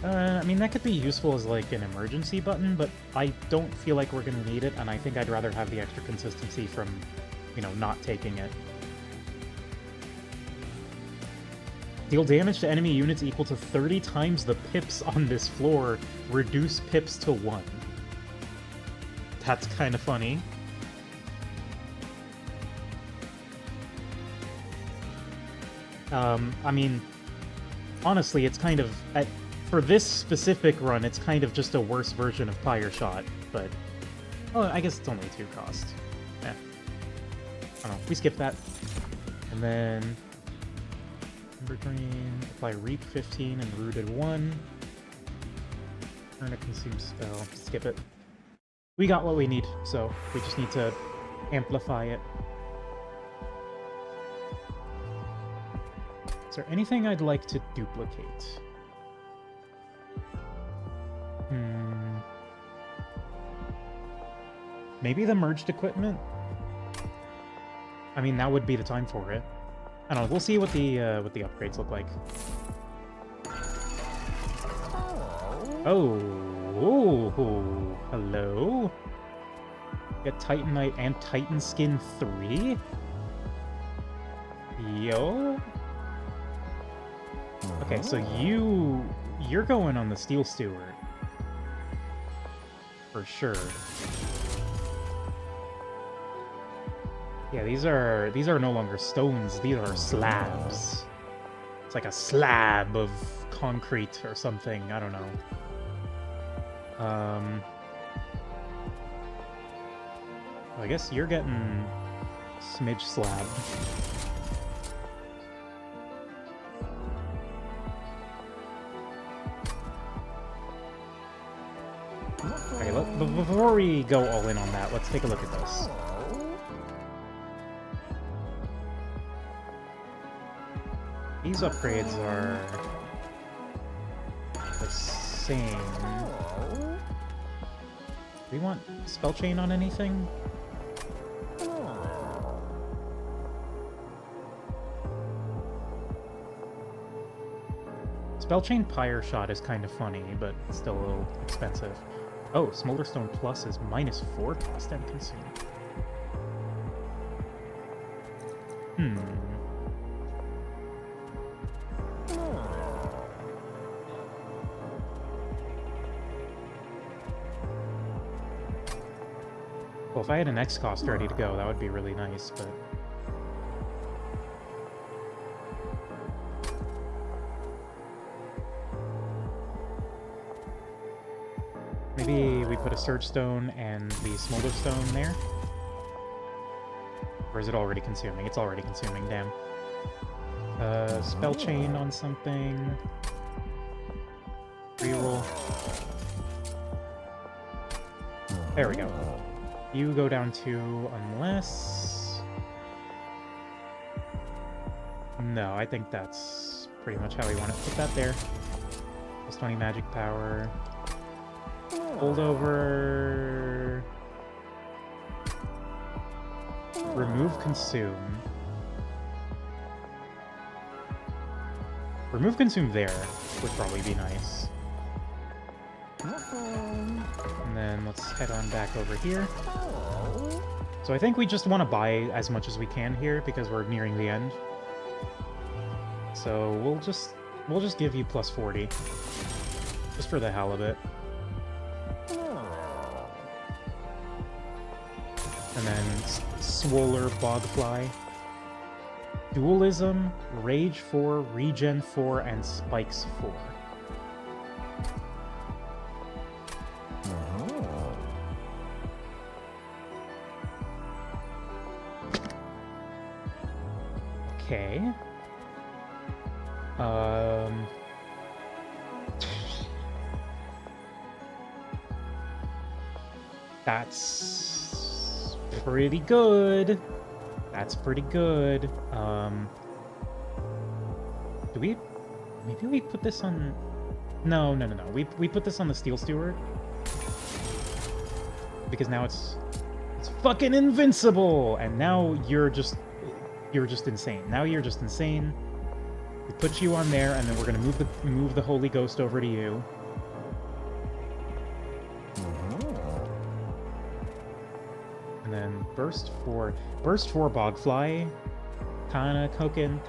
I mean, that could be useful as, like, an emergency button, but I don't feel like we're gonna need it, and I think I'd rather have the extra consistency from, you know, not taking it. Deal damage to enemy units equal to 30 times the pips on this floor. Reduce pips to 1. That's kind of funny. I mean, honestly, it's kind of... for this specific run, it's kind of just a worse version of Pyre Shot, but... Oh, I guess it's only 2 cost. Eh. I don't know, we skip that. And then... Green, apply Reap 15 and Rooted 1. Turn a Consume spell. Skip it. We got what we need, so we just need to amplify it. Is there anything I'd like to duplicate? Maybe the merged equipment? I mean, that would be the time for it. I don't know, we'll see what the upgrades look like. Oh, hello. Get Titanite and Titan Skin 3? Yo. Okay, so you're going on the Steel Steward. For sure. Yeah, these are no longer stones, these are slabs. It's like a slab of concrete or something, I don't know. I guess you're getting smidge slab. Okay, before we go all in on that, let's take a look at this. These upgrades are the same. Do we want Spell Chain on anything? Spell Chain Pyre Shot is kind of funny, but still a little expensive. Oh, Smolder Stone Plus is -4 cost and consume. Well, if I had an X cost ready to go, that would be really nice, but... Maybe we put a Surge Stone and the Smolder Stone there? Or is it already consuming? It's already consuming, damn. Spell Chain on something... Reroll. There we go. You go down to unless... No, I think that's pretty much how we want to put that there. Plus 20 magic power. Hold over. Remove consume. Remove consume there would probably be nice. And then let's head on back over here. So I think we just want to buy as much as we can here because we're nearing the end. So we'll just give you plus 40. Just for the hell of it. And then Swoller Bogfly. Dualism, Rage 4, Regen 4, and Spikes 4. Okay. That's pretty good. That's pretty good. Do we... Maybe we put this on... No. We put this on the Steel Steward. Because now it's fucking invincible! And now you're just insane. Now you're just insane. We put you on there, and then we're gonna move the Holy Ghost over to you. And then Burst 4 Bogfly. Kinda cooking,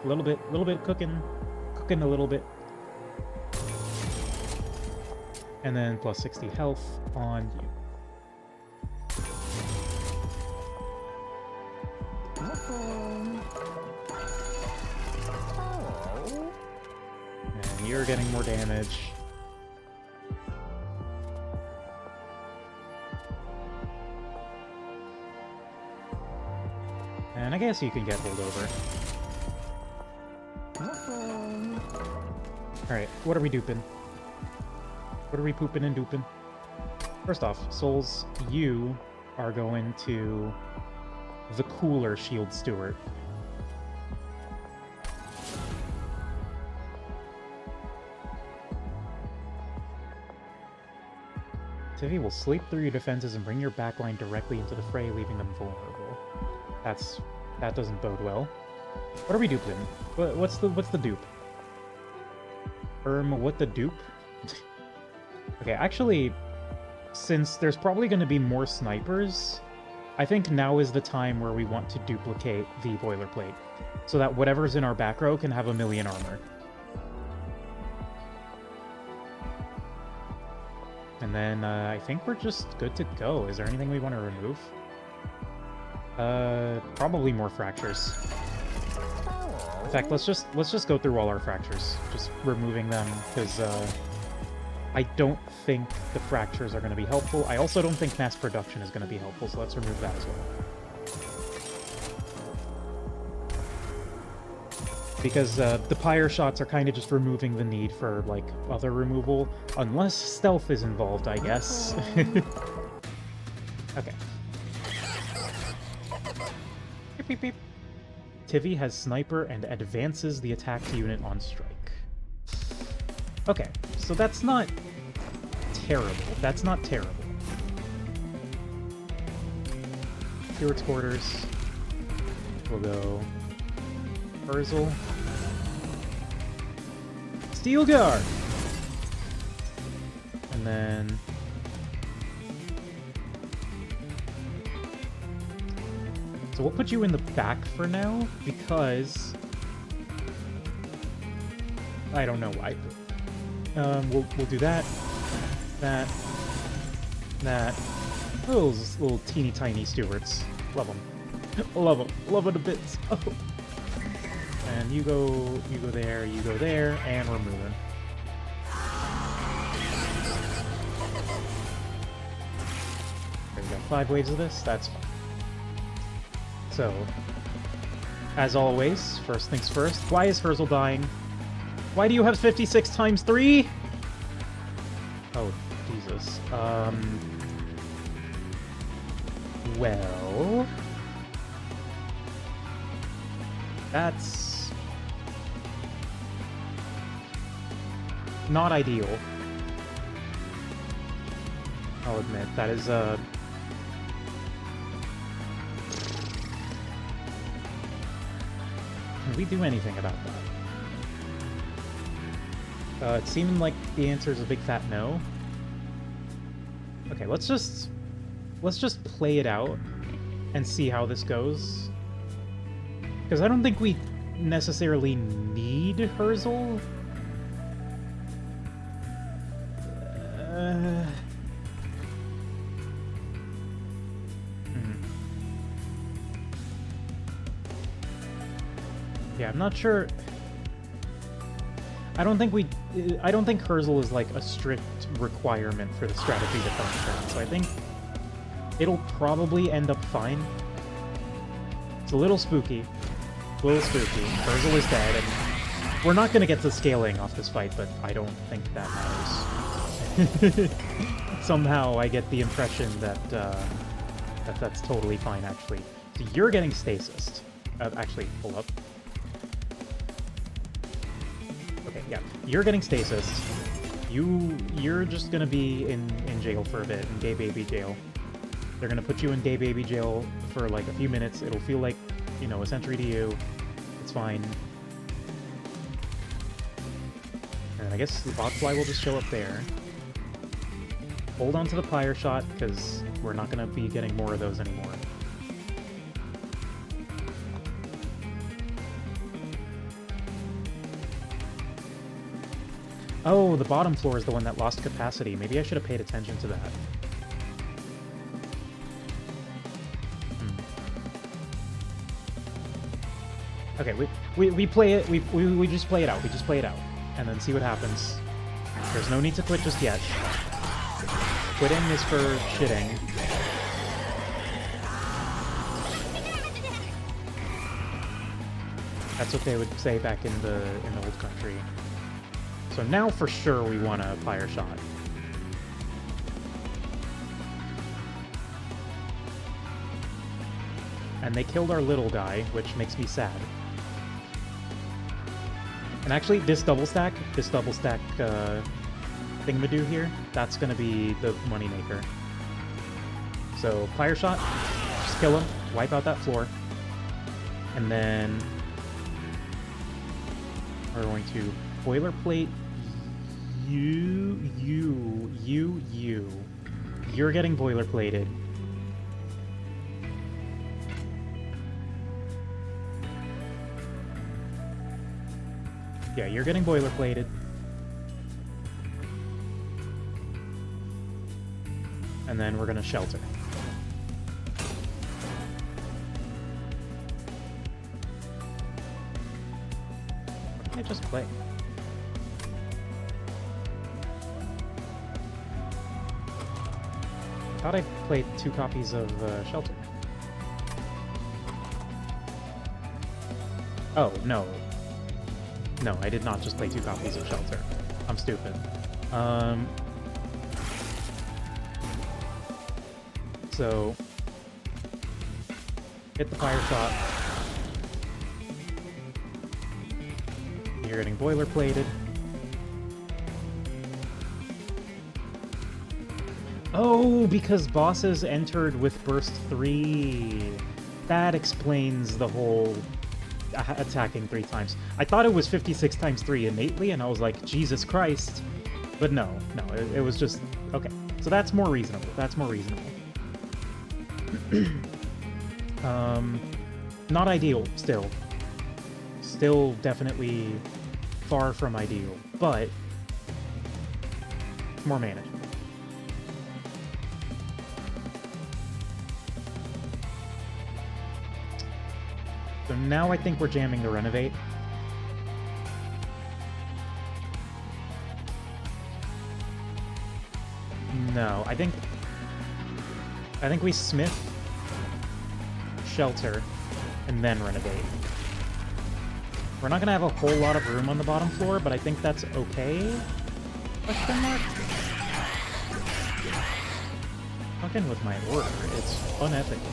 a little bit cooking a little bit. And then plus 60 health on you. And you're getting more damage. And I guess you can get hold over. Alright, what are we duping? What are we pooping and duping? First off, Souls, you are going to the cooler Shield Steward. Tivi will sleep through your defenses and bring your backline directly into the fray, leaving them vulnerable. That doesn't bode well. What are we duping? What's the dupe? What the dupe? Okay, actually, since there's probably going to be more snipers, I think now is the time where we want to duplicate the boilerplate, so that whatever's in our back row can have 1,000,000 armor. And then I think we're just good to go. Is there anything we want to remove? Probably more fractures. In fact, let's just go through all our fractures, just removing them, because I don't think the fractures are going to be helpful. I also don't think mass production is going to be helpful, so let's remove that as well. Because the pyre shots are kind of just removing the need for, like, other removal, unless stealth is involved, I guess. Okay. Beep, beep, beep. Tivi has sniper and advances the attacked unit on strike. Okay, so that's not terrible. That's not terrible. Steward's quarters. We'll go Urzel. Steel Guard! And then... So we'll put you in the back for now, because... I don't know why. We'll do that. That. Those little teeny tiny stewards. Love them. Love them. Love it a bit. Oh. And you go there, and we're moving. Okay, we got 5 waves of this, that's fine. So, as always, first things first, why is Herzl dying? Why do you have 56 times 3? Oh, Jesus. Well... That's... not ideal. I'll admit, that is, Can we do anything about that? It seemed like the answer is a big fat no. Okay, let's just play it out and see how this goes. Because I don't think we necessarily need Herzl. Yeah, I'm not sure. I don't think Herzl is like a strict requirement for the strategy to function, so I think it'll probably end up fine. It's a little spooky. Herzl is dead, and we're not going to get to scaling off this fight, but I don't think that matters. Somehow I get the impression that, that's totally fine, actually. So you're getting stasis. Actually, hold up. Okay, yeah. You're getting stasis. You're just going to be in jail for a bit, in gay baby jail. They're going to put you in gay baby jail for like a few minutes. It'll feel like, you know, a century to you. It's fine. And I guess the botfly will just show up there. Hold on to the pyre shot, because we're not going to be getting more of those anymore. Oh, the bottom floor is the one that lost capacity. Maybe I should have paid attention to that. Okay, we play it. We just play it out. We just play it out, and then see what happens. There's no need to quit just yet. Quitting is for shitting. That's what they would say back in the old country. So now for sure we want a fire shot. And they killed our little guy, which makes me sad. And actually, this double stack thingamadoo here, that's gonna be the moneymaker. So, fire shot, just kill him, wipe out that floor, and then we're going to boilerplate you. You're getting boilerplated. Yeah, you're getting boilerplated. And then we're gonna shelter. What did I just play? I thought I played 2 copies of Shelter. Oh, no. No, I did not just play 2 copies of Shelter. I'm stupid. So... hit the fire shot. You're getting boilerplated. Oh, because bosses entered with burst 3. That explains the whole attacking 3 times. I thought it was 56 times 3 innately, and I was like, Jesus Christ. But no, it was just... okay. So that's more reasonable. That's more reasonable. Not ideal, still. Still definitely far from ideal, but more manageable. So now I think we're jamming the renovate. No, I think we smith, shelter, and then renovate. We're not gonna have a whole lot of room on the bottom floor, but I think that's okay? Question mark? in with my order. It's unethical.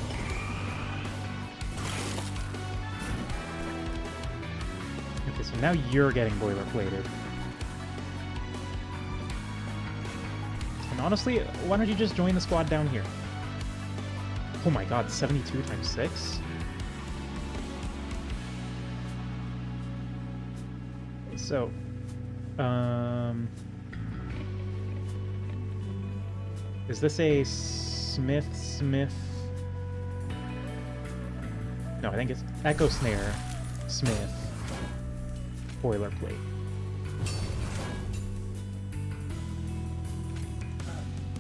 Okay, so now you're getting boilerplated. And honestly, why don't you just join the squad down here? Oh my god, 72 times 6? Okay, so... Is this a Smith? No, I think it's Echo Snare, Smith, boilerplate.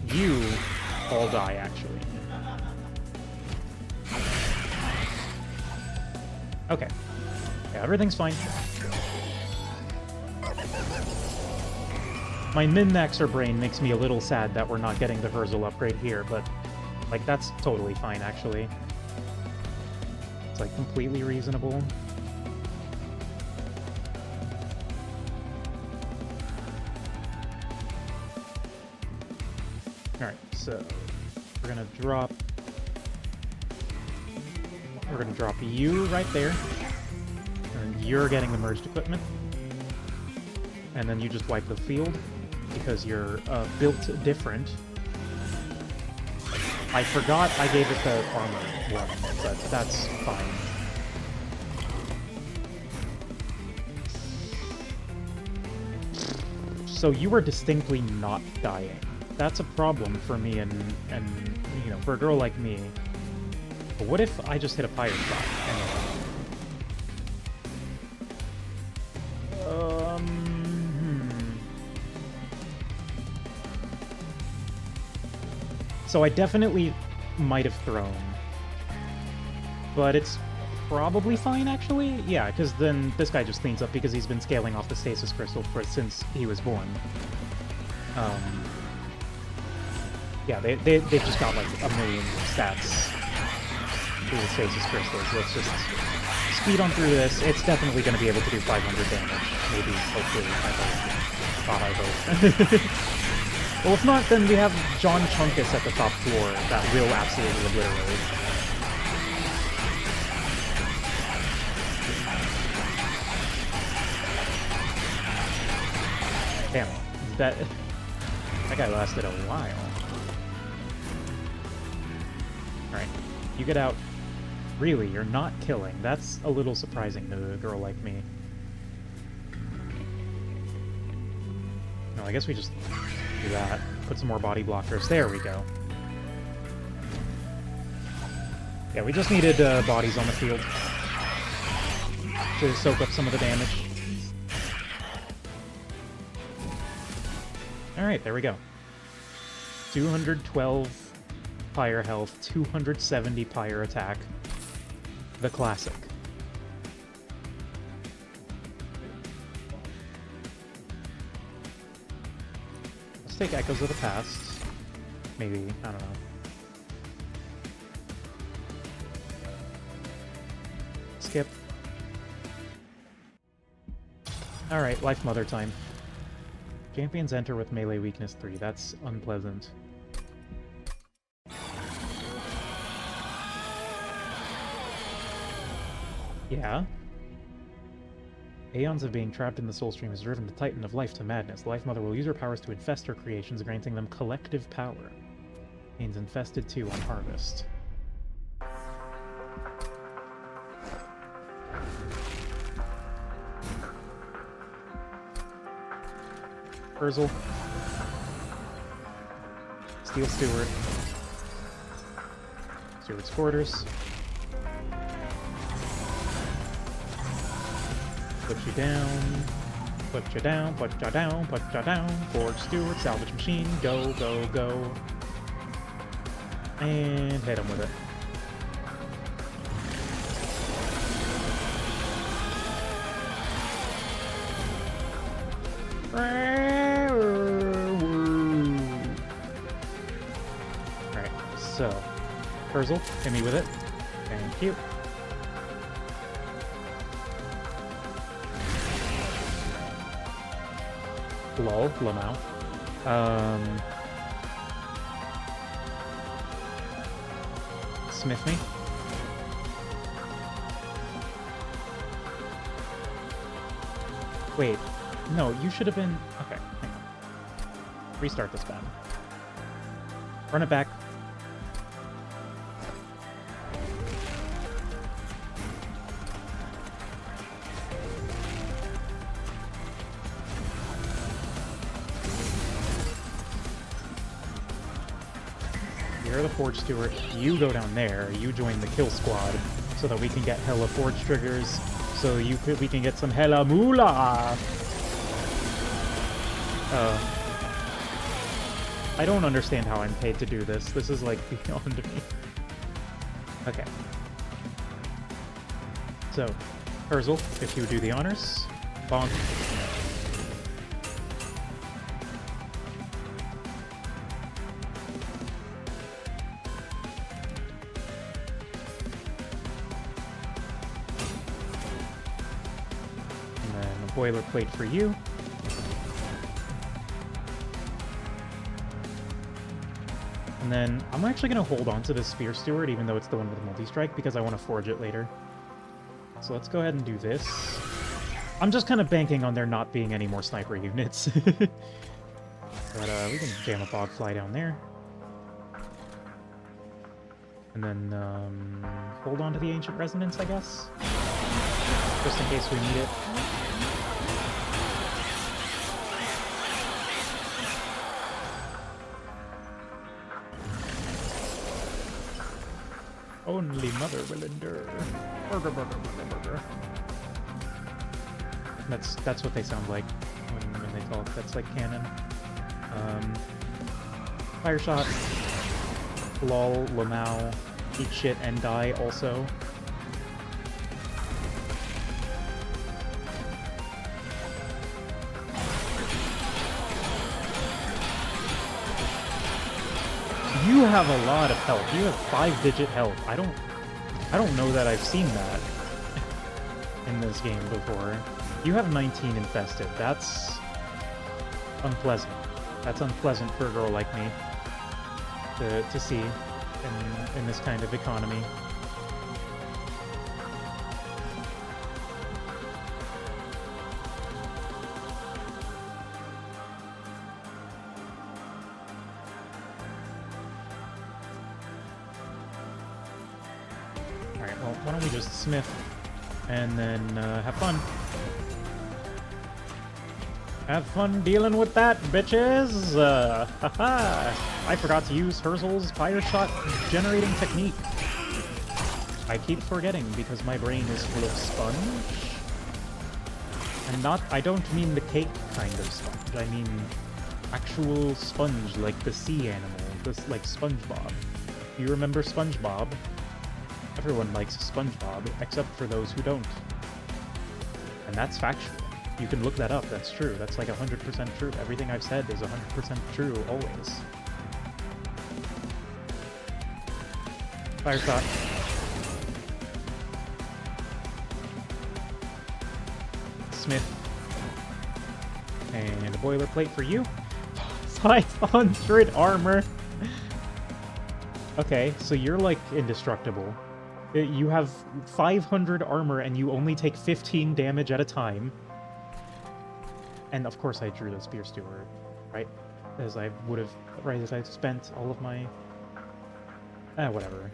You all die, actually. Okay. Yeah, everything's fine. My min-maxer brain makes me a little sad that we're not getting the Herzl upgrade here, but, like, that's totally fine, actually. It's, like, completely reasonable. Alright, so we're gonna drop you right there, and you're getting the merged equipment, and then you just wipe the field because you're built different. I forgot I gave it the armor one, but that's fine. So you were distinctly not dying. That's a problem for me and you know, for a girl like me. But what if I just hit a fire shot? So I definitely might have thrown. But it's probably fine, actually? Yeah, because then this guy just cleans up because he's been scaling off the stasis crystal since he was born. Yeah, they've just got like a million stats through the stasis crystals. Let's just speed on through this. It's definitely going to be able to do 500 damage. Maybe, hopefully, I hope. Well, if not, then we have John Chunkus at the top floor that will absolutely obliterate. Damn, that guy lasted a while. Alright, you get out. Really, you're not killing. That's a little surprising to a girl like me. No, I guess we just do that. Put some more body blockers. There we go. Yeah, we just needed bodies on the field to soak up some of the damage. Alright, there we go. 212 fire health, 270 pyre attack. The classic. Let's take Echoes of the Past. Maybe, I don't know. Skip. Alright, Life Mother time. Champions enter with melee weakness 3. That's unpleasant. Yeah? Aeons of being trapped in the Soul Stream has driven the Titan of Life to madness. The Life Mother will use her powers to infest her creations, granting them collective power. Means infested 2 on Harvest. Herzl. Steel Steward. Steward's Quarters. Put you down. Put you down, put you down, put you down. Forge Steward, Salvage Machine. Go, go, go. And hit him with it. Alright, so Herzl, hit me with it. Thank you. Lol, Lamau. smith me? Wait, no, you should have been... Okay, hang on. Restart this battle. Run it back. You're the Forge Steward. You go down there. You join the kill squad so that we can get hella Forge triggers. So we can get some hella moolah. I don't understand how I'm paid to do this. This is like beyond me. Okay. So, Urzel, if you do the honors. Bonk. Boilerplate for you. And then I'm actually going to hold on to this Spear Steward, even though it's the one with multi-strike, because I want to forge it later. So let's go ahead and do this. I'm just kind of banking on there not being any more sniper units. But we can jam a Bogfly down there. And then hold on to the Ancient Resonance, I guess. Just in case we need it. Only Mother will endure. Burger, burger, burger, burger. That's what they sound like when they talk. That's like canon. Fire shot. Lol, Lamau. Eat shit and die also. You have a lot of health. You have 5-digit health. I don't know that I've seen that in this game before. You have 19 infested. That's unpleasant. That's unpleasant for a girl like me to see in this kind of economy. Alright, well, why don't we just smith and then have fun. Have fun dealing with that, bitches! Haha! I forgot to use Urzel's fire shot generating technique. I keep forgetting because my brain is full of sponge. And I don't mean the cake kind of sponge. I mean actual sponge, like the sea animal, like SpongeBob. You remember SpongeBob? Everyone likes SpongeBob, except for those who don't. And that's factual. You can look that up, that's true. That's like 100% true. Everything I've said is 100% true, always. Fire shot. Smith. And a boilerplate for you. 500 armor! Okay, so you're like indestructible. You have 500 armor and you only take 15 damage at a time. And of course I drew the Spear Steward, right? As I would have, right as I spent all of my... whatever.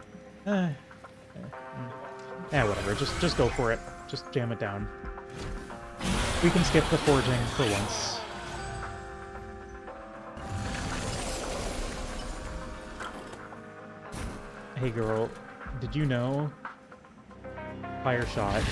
Whatever, just go for it. Just jam it down. We can skip the forging for once. Hey girl, did you know? Fire shot.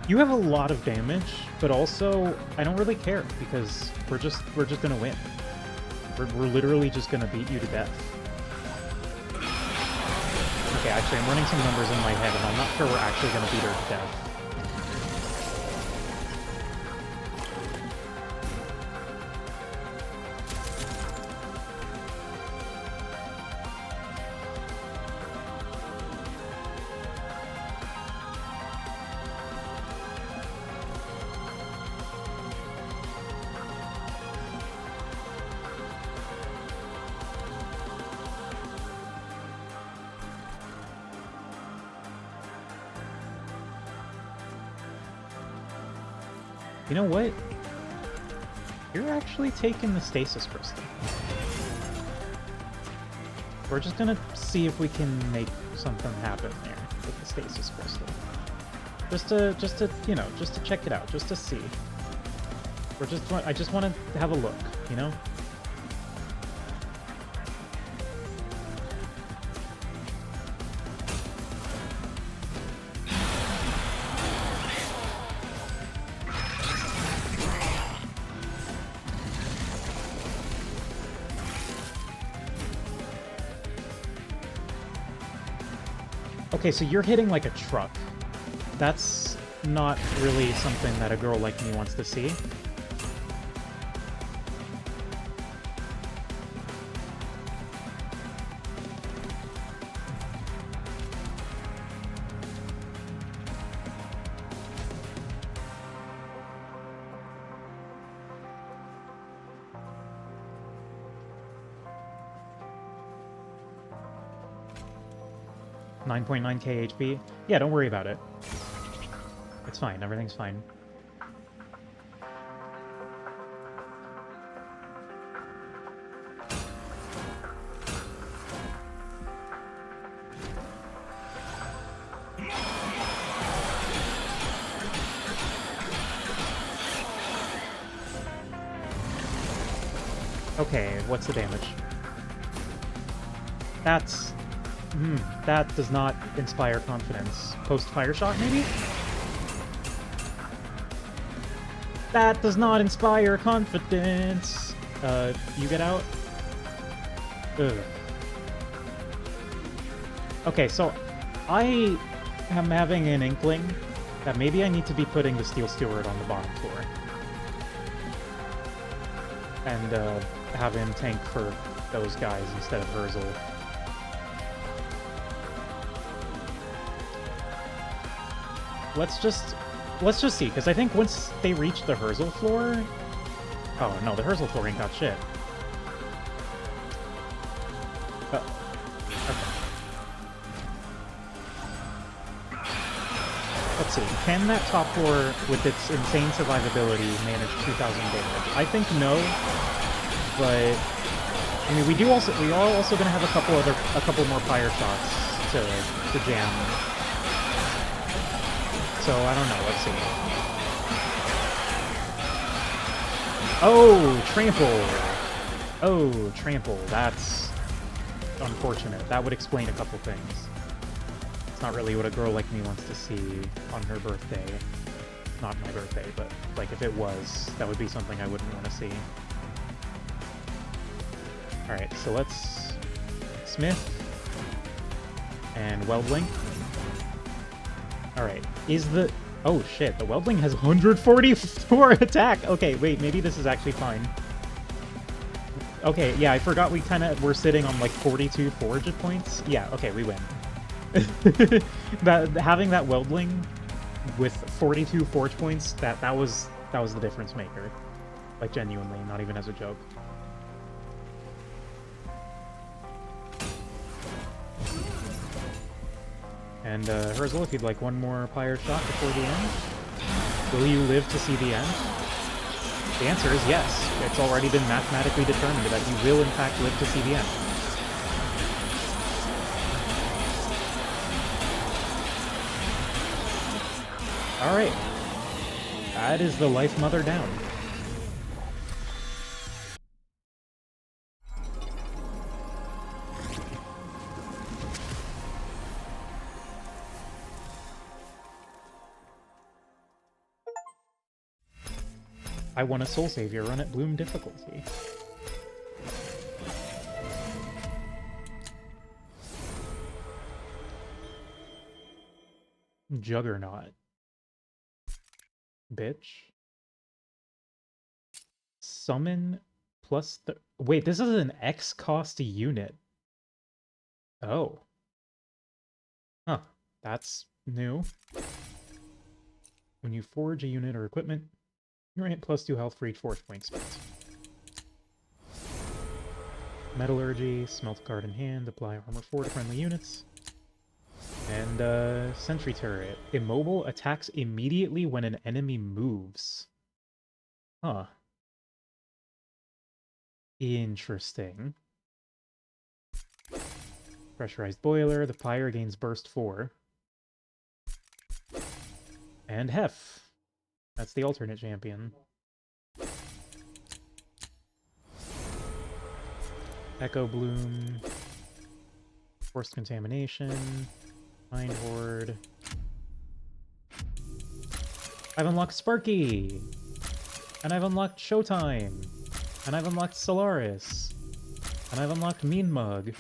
You have a lot of damage, but also I don't really care because we're just gonna win. We're literally just gonna beat you to death. Okay, actually I'm running some numbers in my head and I'm not sure we're actually gonna beat her to death. You know what? You're actually taking the stasis crystal. We're just gonna see if we can make something happen there with the stasis crystal. Just to, you know, just to check it out, just to see. I just want to have a look, you know? Okay, so you're hitting like a truck. That's not really something that a girl like me wants to see. $9.9k HP. Yeah, don't worry about it. It's fine. Everything's fine. Okay, what's the damage? That's... that does not inspire confidence. Post-fire shot, maybe? That does not inspire confidence! You get out? Ugh. Okay, so I am having an inkling that maybe I need to be putting the Steel Steward on the bottom floor. And, have him tank for those guys instead of Herzl. Let's just see, because I think once they reach the Herzl floor... Oh, no, the Herzl floor ain't got shit. Oh, okay. Let's see, can that top floor, with its insane survivability, manage 2,000 damage? I think no, but... I mean, we are also gonna have a couple more fire shots to jam. So, I don't know, let's see. Oh, trample! Oh, trample, that's unfortunate. That would explain a couple things. It's not really what a girl like me wants to see on her birthday. Not my birthday, but, like, if it was, that would be something I wouldn't want to see. Alright, so let's... Smith. And Weldling. Alright, is the... Oh shit, the Weldling has 144 attack! Okay, wait, maybe this is actually fine. Okay, yeah, I forgot we kind of were sitting on like 42 forage points. Yeah, okay, we win. Having that Weldling with 42 forge points, that was the difference maker. Like, genuinely, not even as a joke. And, Herzl, if you'd like one more fire shot before the end, will you live to see the end? The answer is yes. It's already been mathematically determined that you will, in fact, live to see the end. Alright. That is the Life Mother down. I want a Soul Savior run at Bloom difficulty. Juggernaut. Bitch. Summon plus the... Wait, this is an X cost unit. Oh. Huh. That's new. When you forge a unit or equipment, you grant +2 health for each forge point spent. Metallurgy, smelt card in hand, apply armor 4 to friendly units. And, sentry turret. Immobile attacks immediately when an enemy moves. Huh. Interesting. Pressurized boiler. The pyre gains burst 4. And Hef. That's the alternate champion. Echo Bloom. Forced Contamination. Mind Horde. I've unlocked Sparky! And I've unlocked Showtime! And I've unlocked Solaris! And I've unlocked Mean Mug!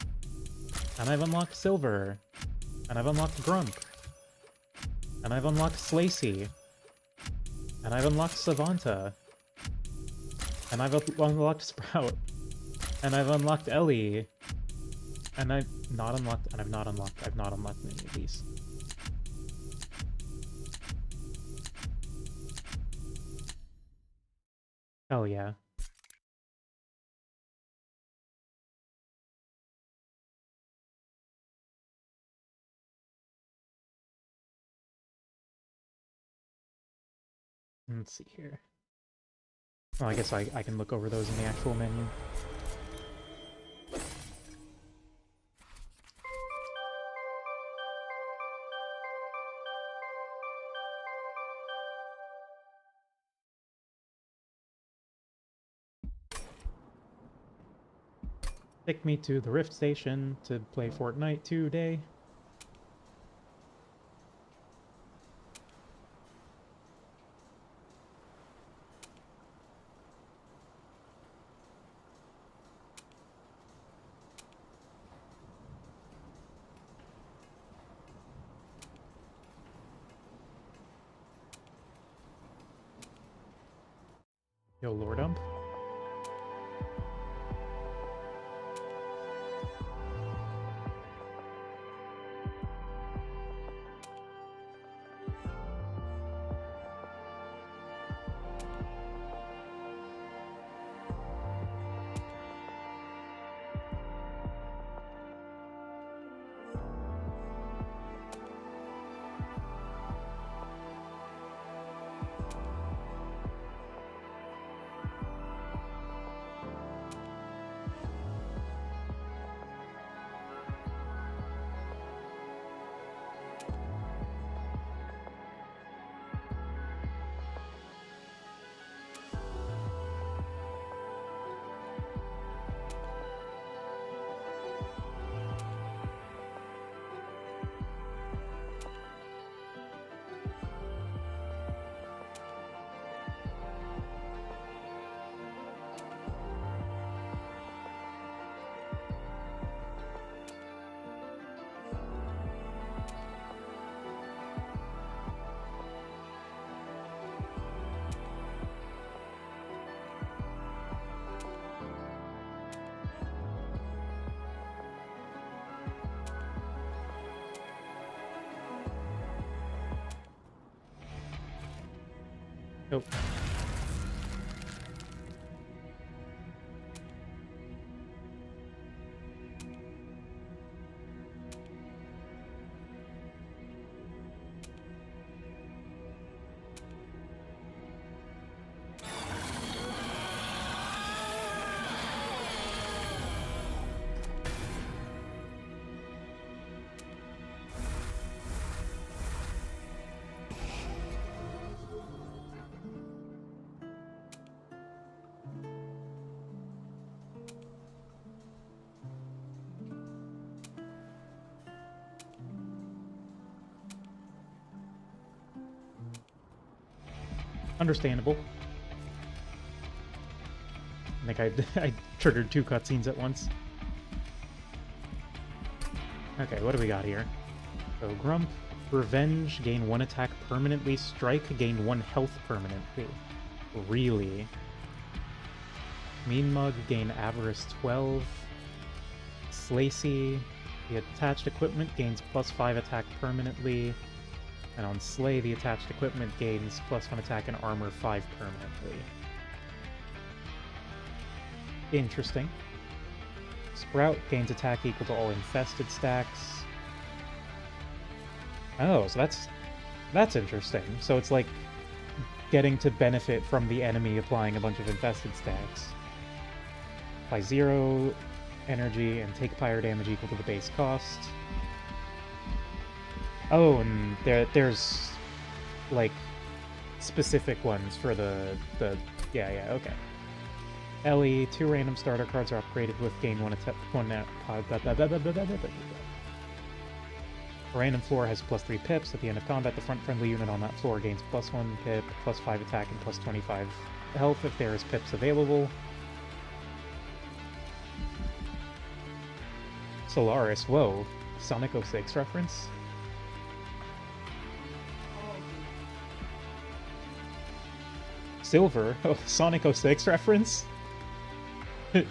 And I've unlocked Silver! And I've unlocked Grump! And I've unlocked Slacy! And I've unlocked Savanta! And I've unlocked Sprout! And I've unlocked Ellie! And I've not unlocked any of these. Oh yeah. Let's see here. Well, I guess I can look over those in the actual menu. Take me to the Rift Station to play Fortnite today. Yo, Lordump. Nope. Understandable. I think I triggered 2 cutscenes at once. Okay, what do we got here? So, Grump, Revenge, gain 1 attack permanently. Strike, gain 1 health permanently. Really? Mean Mug, gain Avarice 12. Slacy, the attached equipment gains +5 attack permanently. And on Slay, the attached equipment gains +1 attack and armor 5 permanently. Interesting. Sprout gains attack equal to all infested stacks. Oh, so that's interesting. So it's like getting to benefit from the enemy applying a bunch of infested stacks. Apply 0 energy and take pyre damage equal to the base cost. Oh, and there's like specific ones for the yeah, okay. Ellie, 2 random starter cards are upgraded with gain 1 attack. A random floor has +3 pips. At the end of combat, the front friendly unit on that floor gains +1 pip, +5 attack, and +25 health if there is pips available. Solaris, whoa. Sonic 06 reference? Silver? Oh, Sonic 06 reference? Get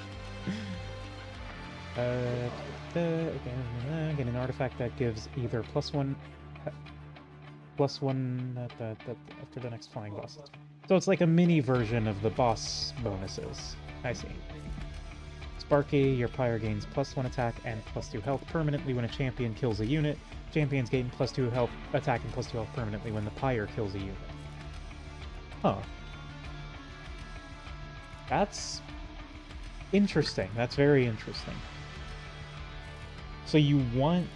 an artifact that gives either +1 after the next flying boss. So it's like a mini version of the boss bonuses. I see. Sparky, your pyre gains +1 attack and +2 health permanently when a champion kills a unit. Champions gain +2 health attack and +2 health permanently when the pyre kills a unit. Huh. That's interesting. That's very interesting. So you want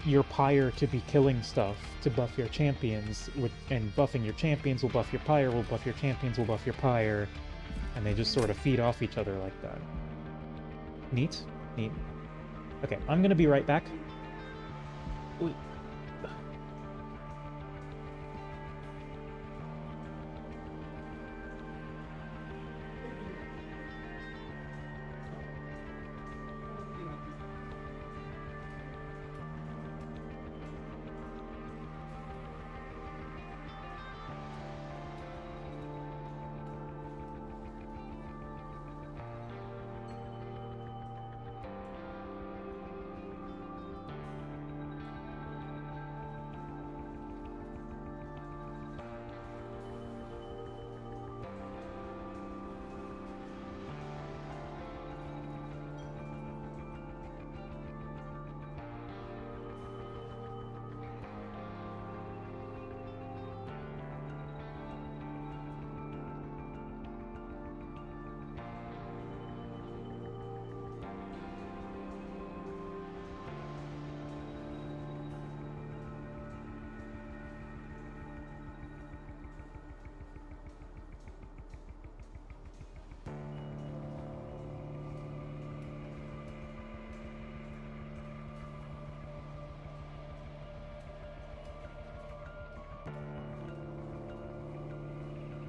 your pyre to be killing stuff to buff your champions, and buffing your champions will buff your pyre, will buff your champions, will buff your pyre, and they just sort of feed off each other like that. Neat. Neat. Okay, I'm gonna be right back. Ooh.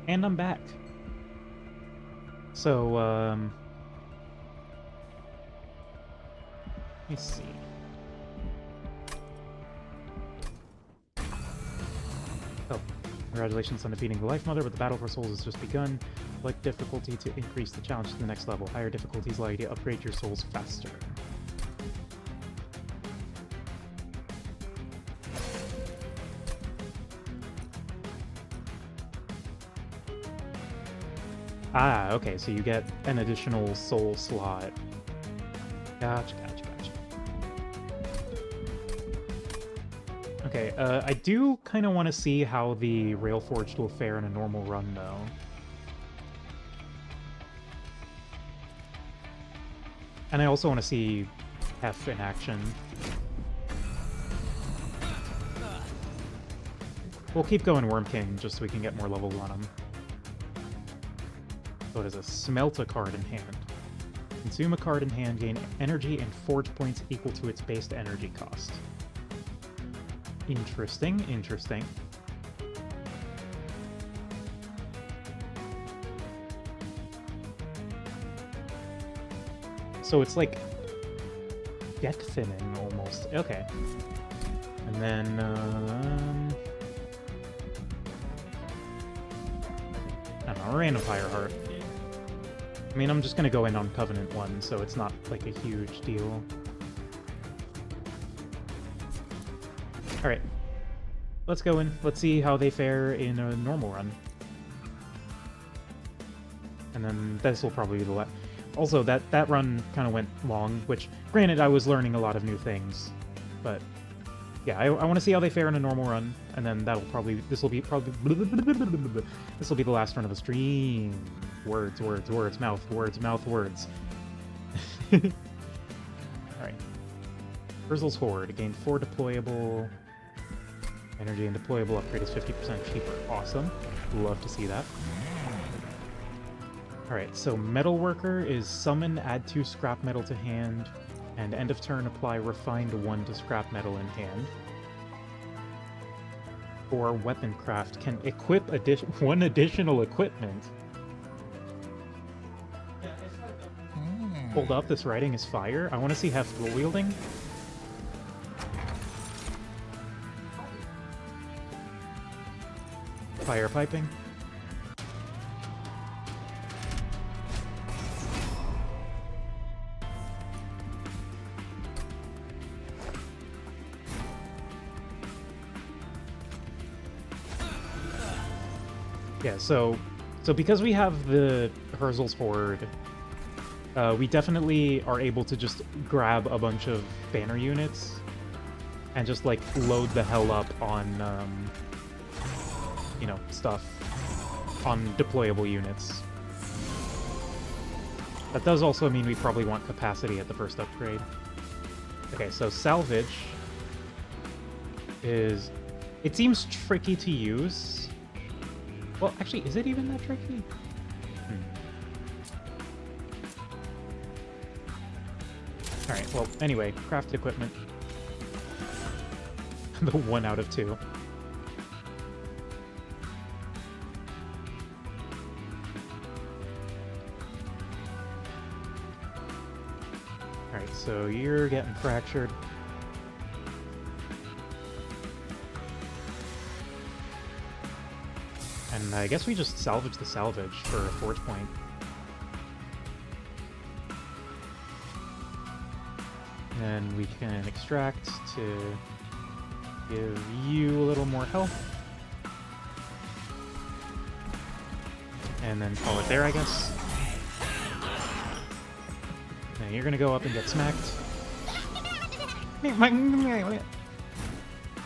And I'm back. So, let me see. Oh, congratulations on defeating the Life Mother, but the Battle for Souls has just begun. Select difficulty to increase the challenge to the next level. Higher difficulties allow you to upgrade your souls faster. Ah, okay, so you get an additional soul slot. Gotcha. Okay, I do kind of want to see how the Railforged will fare in a normal run, though. And I also want to see Hef in action. We'll keep going Worm King, just so we can get more levels on him. So it is a Smelt a card in hand. Consume a card in hand, gain energy and forge points equal to its base energy cost. Interesting, interesting. So it's like deck thinning almost. Okay. And then, I don't know, random Fireheart. I mean, I'm just gonna go in on Covenant 1, so it's not like a huge deal. Alright. Let's go in. Let's see how they fare in a normal run. And then this will probably be the last. Also, that run kind of went long, which, granted, I was learning a lot of new things, but Yeah, I want to see how they fare in a normal run, and then this will be the last run of the stream. Words, mouth, words. All right. Urzel's Horde gained 4 deployable energy, and deployable upgrade is 50% cheaper. Awesome. Love to see that. All right, so Metalworker is summon, add 2 scrap metal to hand, and end of turn apply refined 1 to scrap metal in hand. Or weapon craft can equip 1 additional equipment. Hold up, this writing is fire. I want to see heft dual wielding. Fire piping. Yeah, so because we have the Urzel's Horde, we definitely are able to just grab a bunch of banner units and just, like, load the hell up on, you know, stuff. On deployable units. That does also mean we probably want capacity at the first upgrade. Okay, so salvage is... It seems tricky to use. Well, actually, is it even that tricky? Alright, well, anyway, craft equipment. The 1 out of 2. Alright, so you're getting fractured. And I guess we just salvage the salvage for a forge point. And we can extract to give you a little more health. And then call it there, I guess. Now you're gonna go up and get smacked.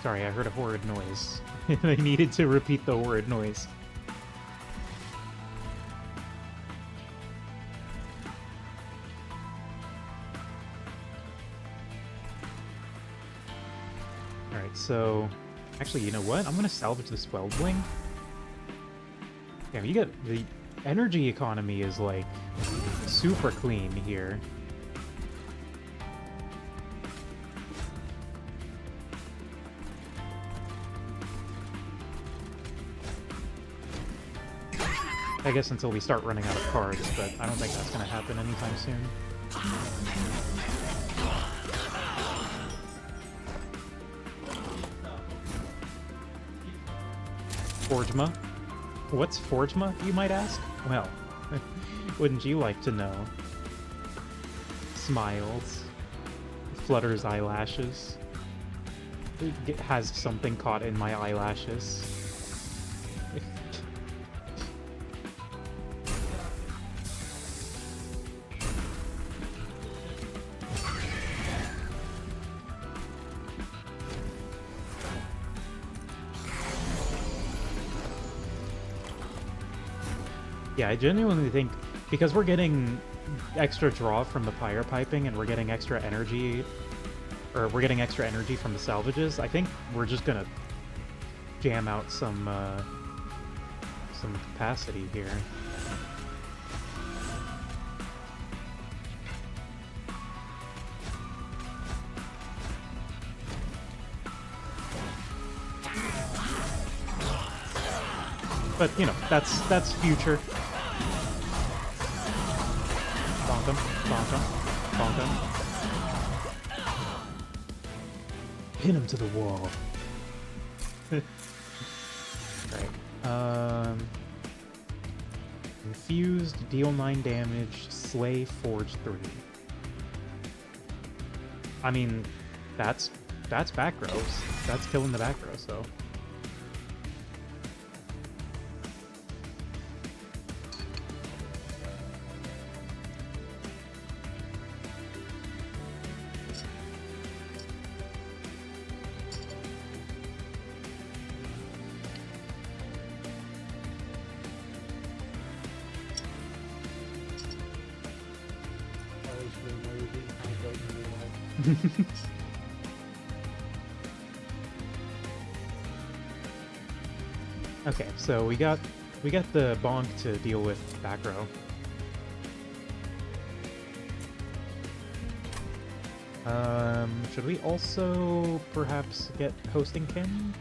Sorry, I heard a horrid noise. I needed to repeat the horrid noise. Alright, so... Actually, you know what? I'm gonna salvage this Weldling. Yeah, you get... The energy economy is, like, super clean here. I guess until we start running out of cards, but I don't think that's going to happen anytime soon. Forgema? What's Forgema, you might ask? Well, wouldn't you like to know? Smiles. Flutters eyelashes. It has something caught in my eyelashes. Yeah, I genuinely think, because we're getting extra draw from the fire piping and we're getting extra energy, or we're getting extra energy from the salvages, I think we're just gonna jam out some capacity here. But, you know, that's future. Bonk him, bonk him, bonk him. Pin him to the wall. Right. Infused, deal 9 damage, slay, forge 3. I mean, that's back rows. That's killing the back row, so... Okay, so we got the bonk to deal with back row. Should we also perhaps get Hosting Kin?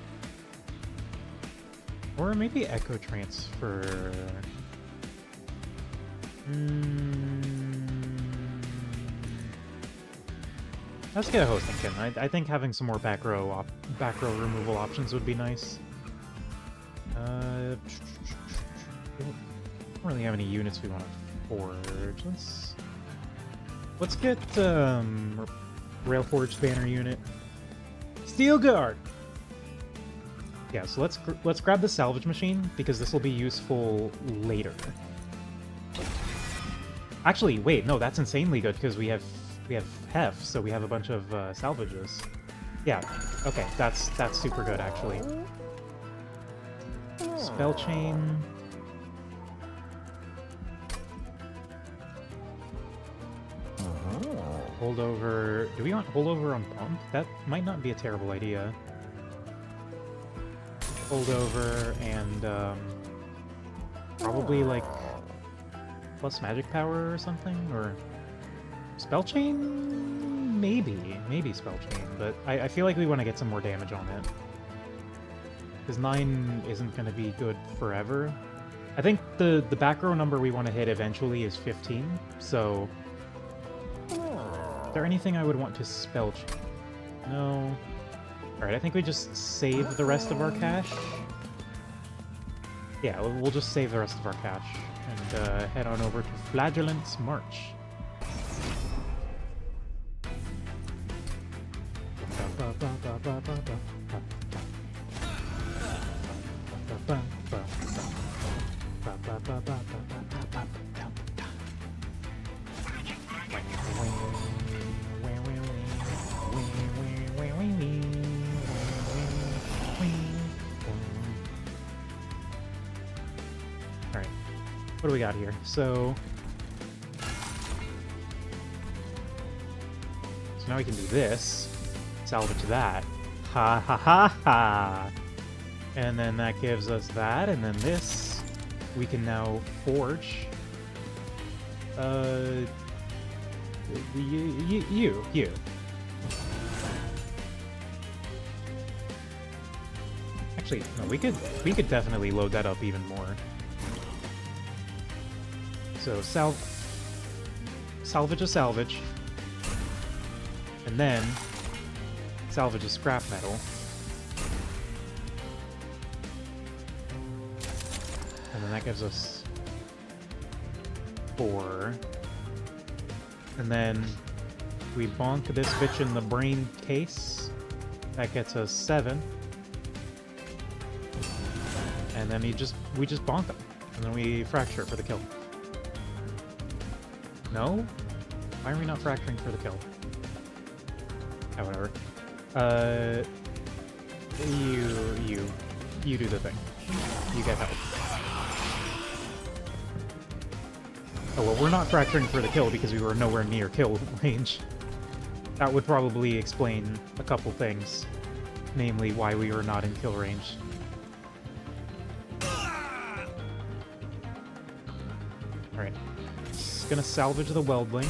Or maybe Echo Transfer? Let's get a Hosting Kin. I think having some more back row removal options would be nice. We don't really have any units we want to forge. Let's get Railforged Banner unit. Steel Guard. Yeah, so let's grab the salvage machine because this will be useful later. Actually, wait, no, that's insanely good because we have Hef, so we have a bunch of salvages. Yeah, okay, that's super good actually. Spell chain. Holdover. Do we want holdover on pump? That might not be a terrible idea. Holdover and probably like plus magic power or something, or spell chain? Maybe spell chain, but I feel like we want to get some more damage on it. Because 9 isn't going to be good forever. I think the back row number we want to hit eventually is 15, so... Is there anything I would want to spell chain? No. Alright, I think we just save the rest of our cash. Yeah, we'll just save the rest of our cash and head on over to Flagellant's March. Alright, what do we got here? So now we can do this. Salvage that. Ha ha ha ha! And then that gives us that, and then this we can now forge. You. Actually, no, we could definitely load that up even more. So salvage a salvage, and then salvage a scrap metal. And then that gives us 4. And then we bonk this bitch in the brain case. That gets us 7. And then we just bonk them. And then we fracture for the kill. No? Why are we not fracturing for the kill? Oh, whatever. You do the thing. You get help. Oh, well, we're not fracturing for the kill because we were nowhere near kill range. That would probably explain a couple things. Namely, why we were not in kill range. Alright. Just gonna salvage the Weldling.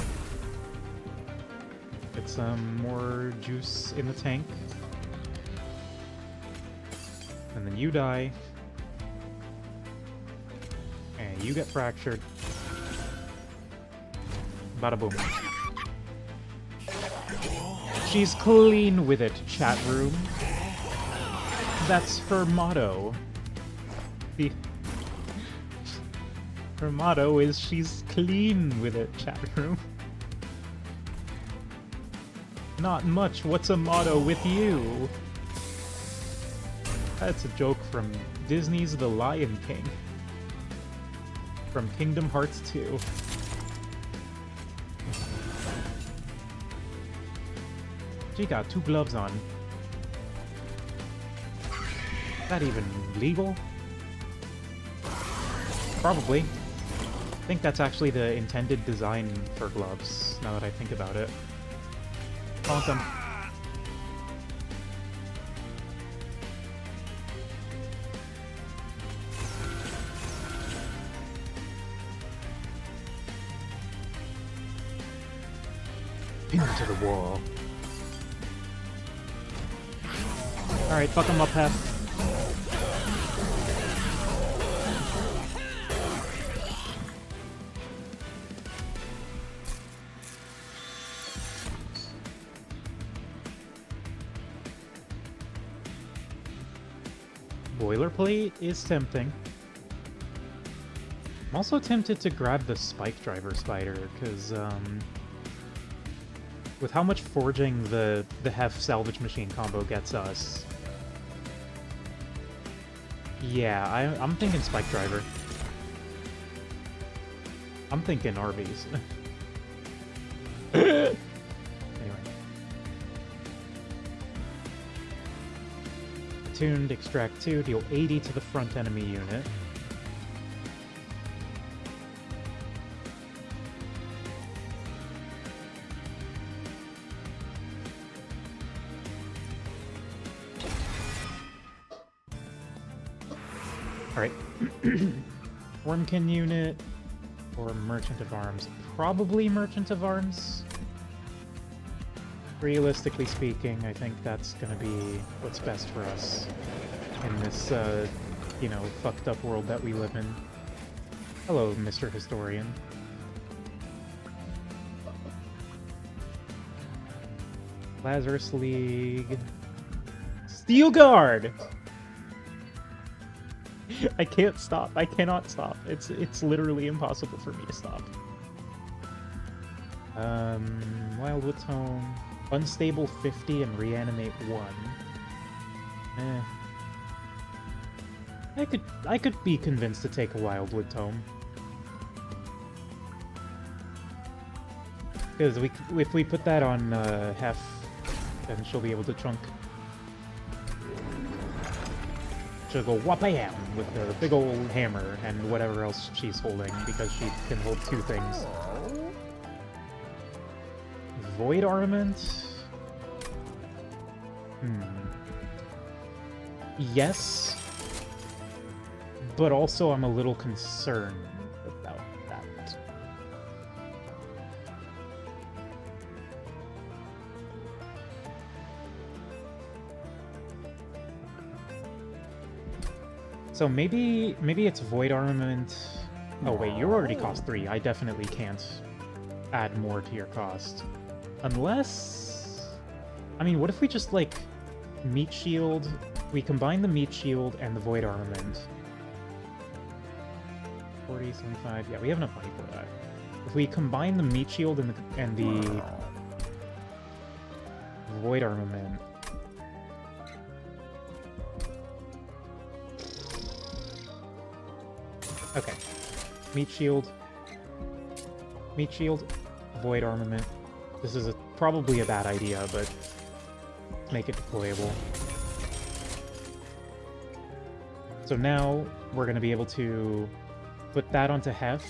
Get some more juice in the tank. And then you die. And you get fractured. Bada boom. She's clean with it, chat room. That's her motto. Her motto is she's clean with it, chat room. Not much. What's a motto with you? That's a joke from Disney's The Lion King. From Kingdom Hearts 2. She got 2 gloves on. Is that even legal? Probably. I think that's actually the intended design for gloves, now that I think about it. Bonk him. Into the wall. Alright, fuck him up, Hef. Boilerplate is tempting. I'm also tempted to grab the Spike Driver Spider, because, with how much forging the Hef Salvage Machine combo gets us... Yeah, I'm thinking Spike Driver. I'm thinking Arby's. Anyway. Attuned, extract 2, deal 80 to the front enemy unit. Alright. Wormkin unit or Merchant of Arms? Probably Merchant of Arms. Realistically speaking, I think that's gonna be what's best for us in this, you know, fucked up world that we live in. Hello, Mr. Historian. Lazarus League. Steel Guard! I can't stop. I cannot stop. It's literally impossible for me to stop. Wildwood's Home. Unstable 50 and reanimate 1. I could be convinced to take a Wildwood Tome. Because if we put that on Hef, then she'll be able to chunk. She'll go whap-bam with the big old hammer and whatever else she's holding, because she can hold 2 things. Void Armament? Yes, but also I'm a little concerned about that. So maybe it's Void Armament. Oh wait, you already cost 3. I definitely can't add more to your cost. Unless... I mean, what if we just, like, Meat Shield... We combine the Meat Shield and the Void Armament. 40, 75... Yeah, we have enough money for that. If we combine the Meat Shield and the Void Armament... Okay. Meat Shield. Meat Shield. Void Armament. This is probably a bad idea, but make it deployable. So now we're going to be able to put that onto Hef,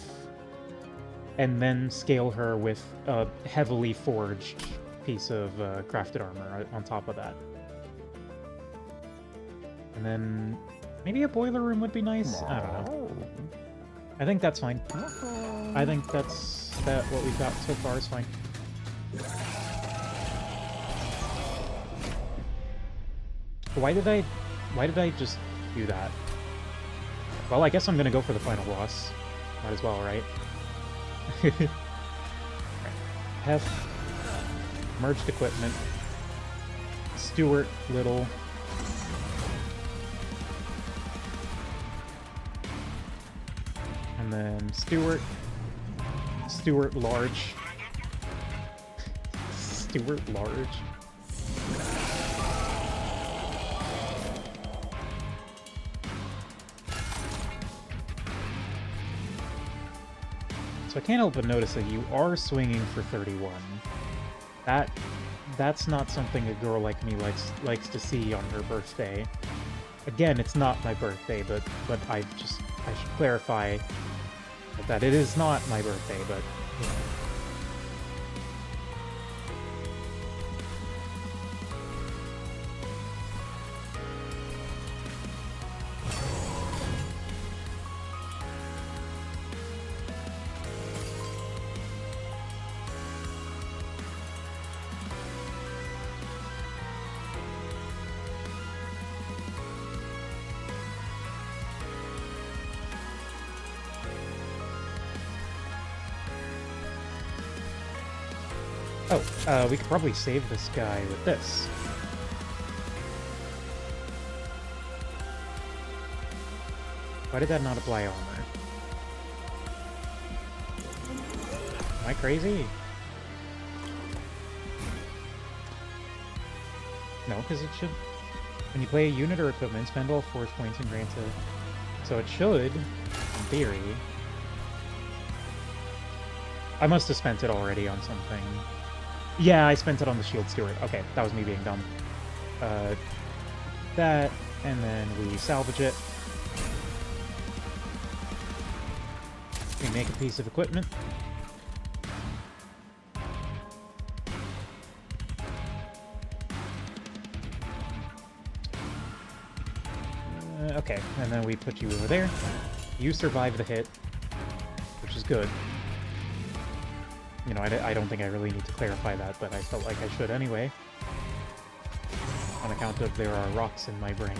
and then scale her with a heavily forged piece of crafted armor on top of that. And then maybe a boiler room would be nice? I don't know. I think that's fine. I think what we've got so far is fine. Why did I just do that? Well, I guess I'm gonna go for the final boss. Might as well, right? Hef, merged equipment, Stuart Little, and then Stuart Large, Stuart Large. So I can't help but notice that you are swinging for 31. That's not something a girl like me likes to see on her birthday. Again, it's not my birthday, but I should clarify that it is not my birthday, but you know. Oh, we could probably save this guy with this. Why did that not apply armor? Am I crazy? No, because it should... When you play a unit or equipment, spend all force points and grant a... So it should, in theory... I must have spent it already on something. Yeah, I spent it on the Shield Steward. Okay, that was me being dumb. That, and then we salvage it. We make a piece of equipment. Okay, and then we put you over there. You survive the hit, which is good. You know, I don't think I really need to clarify that, but I felt like I should anyway. On account of there are rocks in my brain.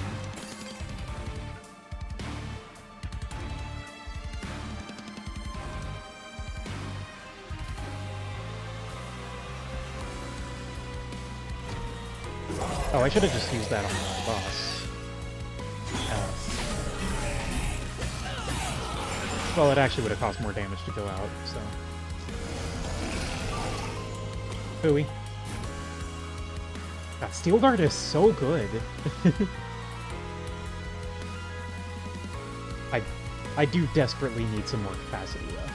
Oh, I should have just used that on the boss. Well, it actually would have cost more damage to go out, so... Hooey. God, Steel Guard is so good. I do desperately need some more capacity, though.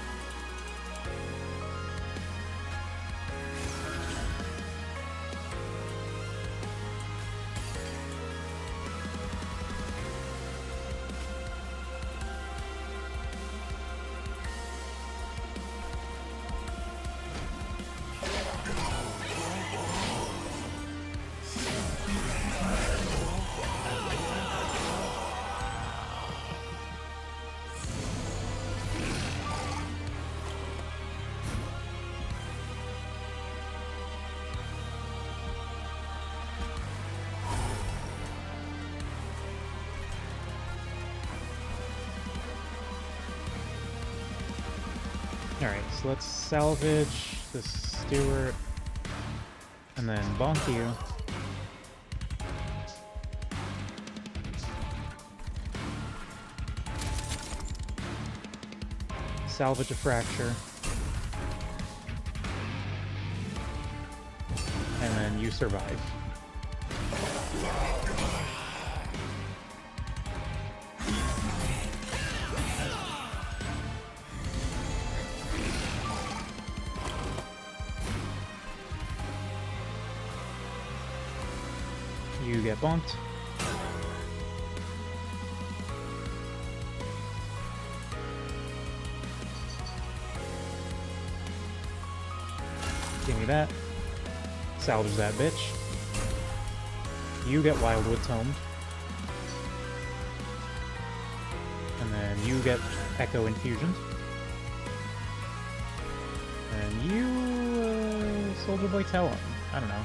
Alright, so let's salvage the Steward, and then bonk you. Salvage a Fracture. And then you survive. You get bonked. Give me that. Salvage that bitch. You get Wildwood Tomed. And then you get Echo Infusion. And you, Soldier Boy Talon. I don't know.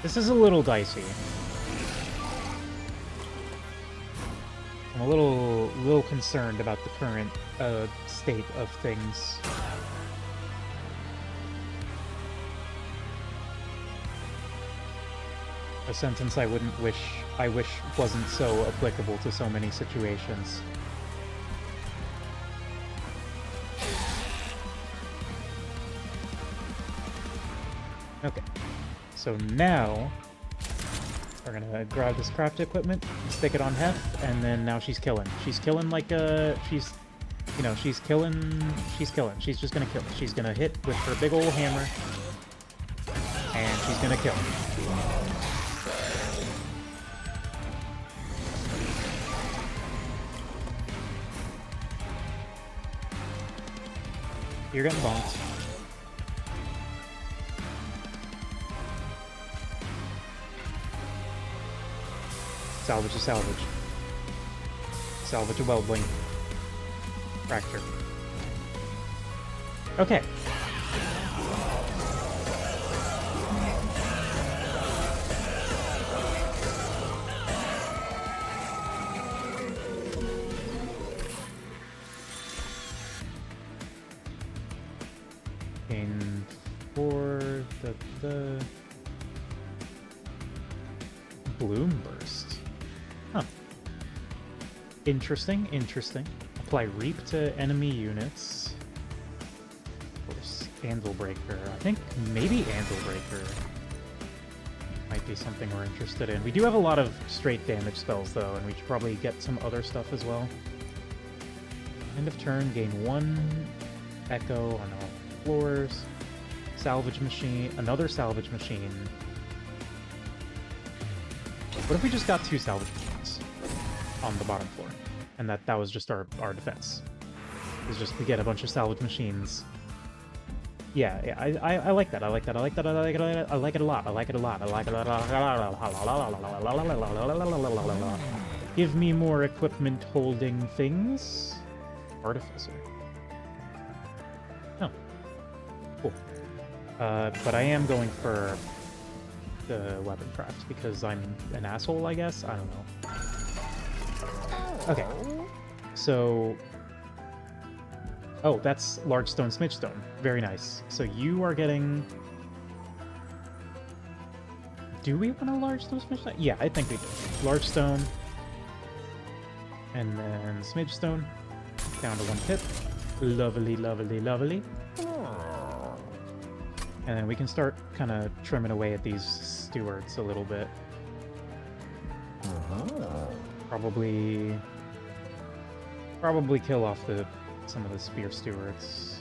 This is a little dicey. I'm a little concerned about the current state of things. A sentence I wish wasn't so applicable to so many situations. Okay. So now, we're gonna grab this craft equipment, stick it on Hef, and then now she's killing. She's killing like she's killing. She's just gonna kill. She's gonna hit with her big old hammer, and she's gonna kill. You're getting bonked. Salvage a salvage. Salvage a Weldling. Fracture. Okay. machine for the Bloom Burst. Huh. Interesting, interesting. Apply Reap to enemy units. Of course, Anvil Breaker. I think maybe Anvil Breaker might be something we're interested in. We do have a lot of straight damage spells, though, and we should probably get some other stuff as well. End of turn, gain 1 Echo on all floors. Salvage machine, another salvage machine. What if we just got 2 salvage machines on the bottom floor? And that was just our defense. It's just we get a bunch of salvage machines. Yeah, I like that. I like that. I like that. I like it. I like it a lot. I like it a lot. I like it a lot. Give me more equipment holding things. Artificer. Oh. Cool. But I am going for the weapon craft because I'm an asshole, I guess? I don't know. Okay. So... Oh, that's large stone, smidge stone. Very nice. So you are getting... Do we want a large stone, smidge stone? Yeah, I think we do. Large stone. And then smidge stone. Down to 1 pip. Lovely, lovely, lovely. And then we can start kind of trimming away at these stewards a little bit. Probably kill off some of the spear stewards.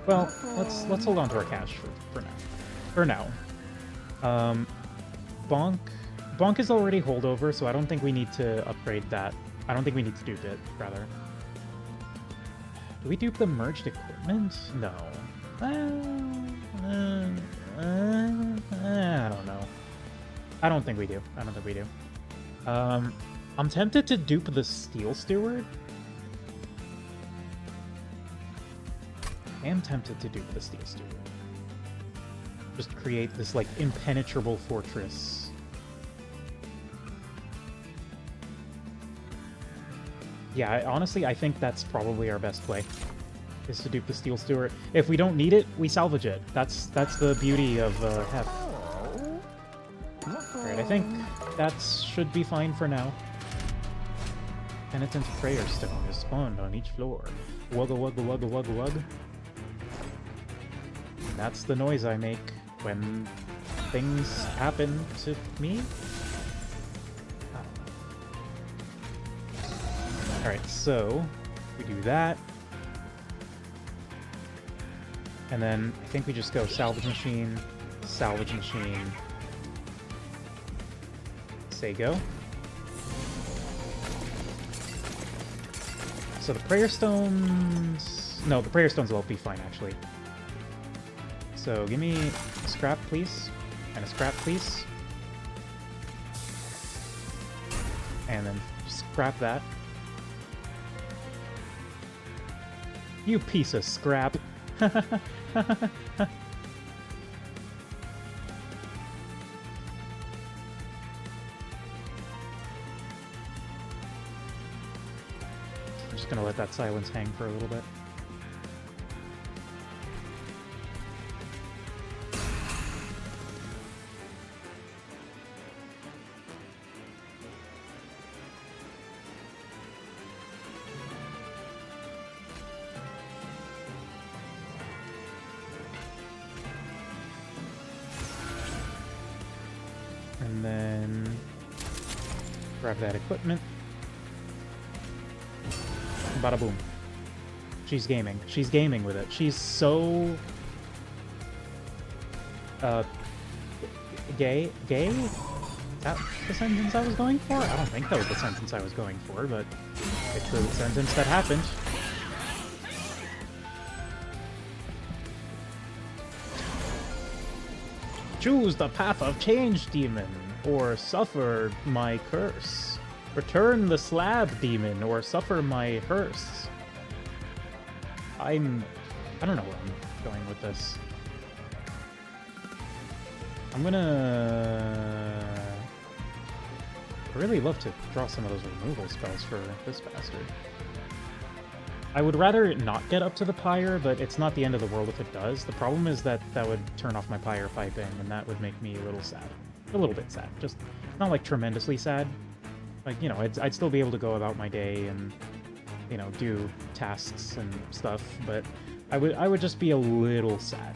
Well, let's hold on to our cash for now. For now. Bonk is already holdover, so I don't think we need to upgrade that. I don't think we need to dupe it, rather. Do we dupe the merged equipment? No. I don't know. I don't think we do. I don't think we do. I'm tempted to dupe the Steel Steward. I am tempted to dupe the Steel Steward. Just create this, like, impenetrable fortress. Yeah, honestly, I think that's probably our best play, is to dupe the Steel Steward. If we don't need it, we salvage it. That's the beauty of Hef. Alright, I think that should be fine for now. Penitent's Prayer Stone is spawned on each floor. Wugga wugga wugga wugga wugga. And that's the noise I make when things happen to me. Alright, so we do that. And then I think we just go salvage machine, say go. So the prayer stones... No, the prayer stones will be fine, actually. So give me a scrap, please. And a scrap, please. And then scrap that. You piece of scrap. I'm just gonna let that silence hang for a little bit. And then grab that equipment. Bada boom. She's gaming. She's gaming with it. She's so... gay? Gay? Is that the sentence I was going for? I don't think that was the sentence I was going for, but it's the sentence that happened. Choose the path of change, demon, or suffer my curse. Return the slab, demon, or suffer my hearse. I don't know where I'm going with this. I'm gonna... I really love to draw some of those removal spells for this bastard. I would rather not get up to the pyre, but it's not the end of the world if it does. The problem is that that would turn off my pyre piping, and that would make me a little sad. A little bit sad. Just not like tremendously sad. Like, you know, I'd still be able to go about my day and, you know, do tasks and stuff, but I would just be a little sad.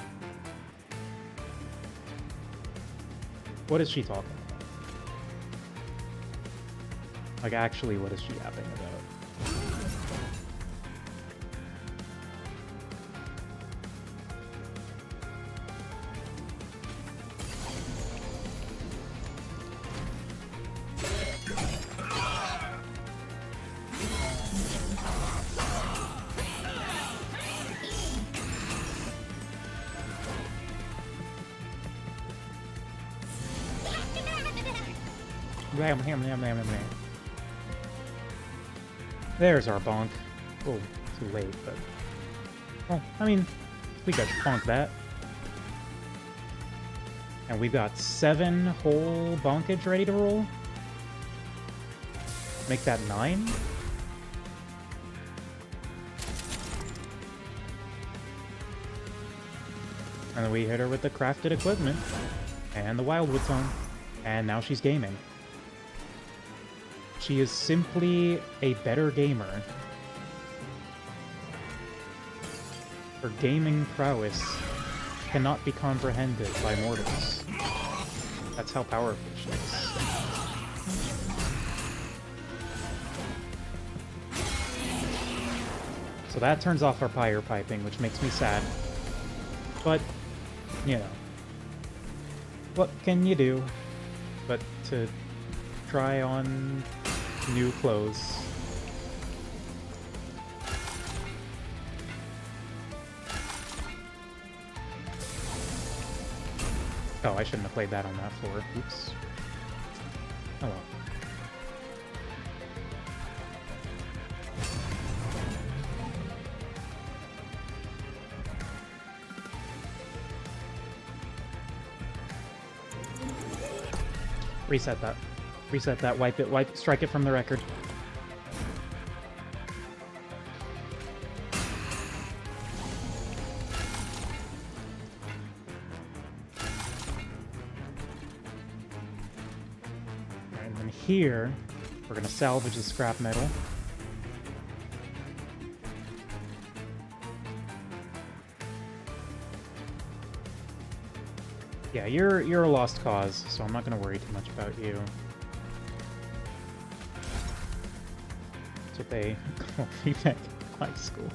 What is she talking about? Like, actually, what is she yapping about? There's our bonk. Oh, too late, but... Well, I mean, we got bonk that. And we got 7 whole bonkage ready to roll. Make that 9? And then we hit her with the crafted equipment. And the Wildwood Tome. And now she's gaming. She is simply a better gamer. Her gaming prowess cannot be comprehended by mortals. That's how powerful she is. So that turns off our pyre piping, which makes me sad. But, you know. What can you do but to try on new clothes? Oh, I shouldn't have played that on that floor. Oops. Oh well. Reset that. Reset that. Wipe it. Strike it from the record. And then here, we're gonna salvage the scrap metal. Yeah, you're a lost cause, so I'm not gonna worry too much about you. That's what they call me back in high school.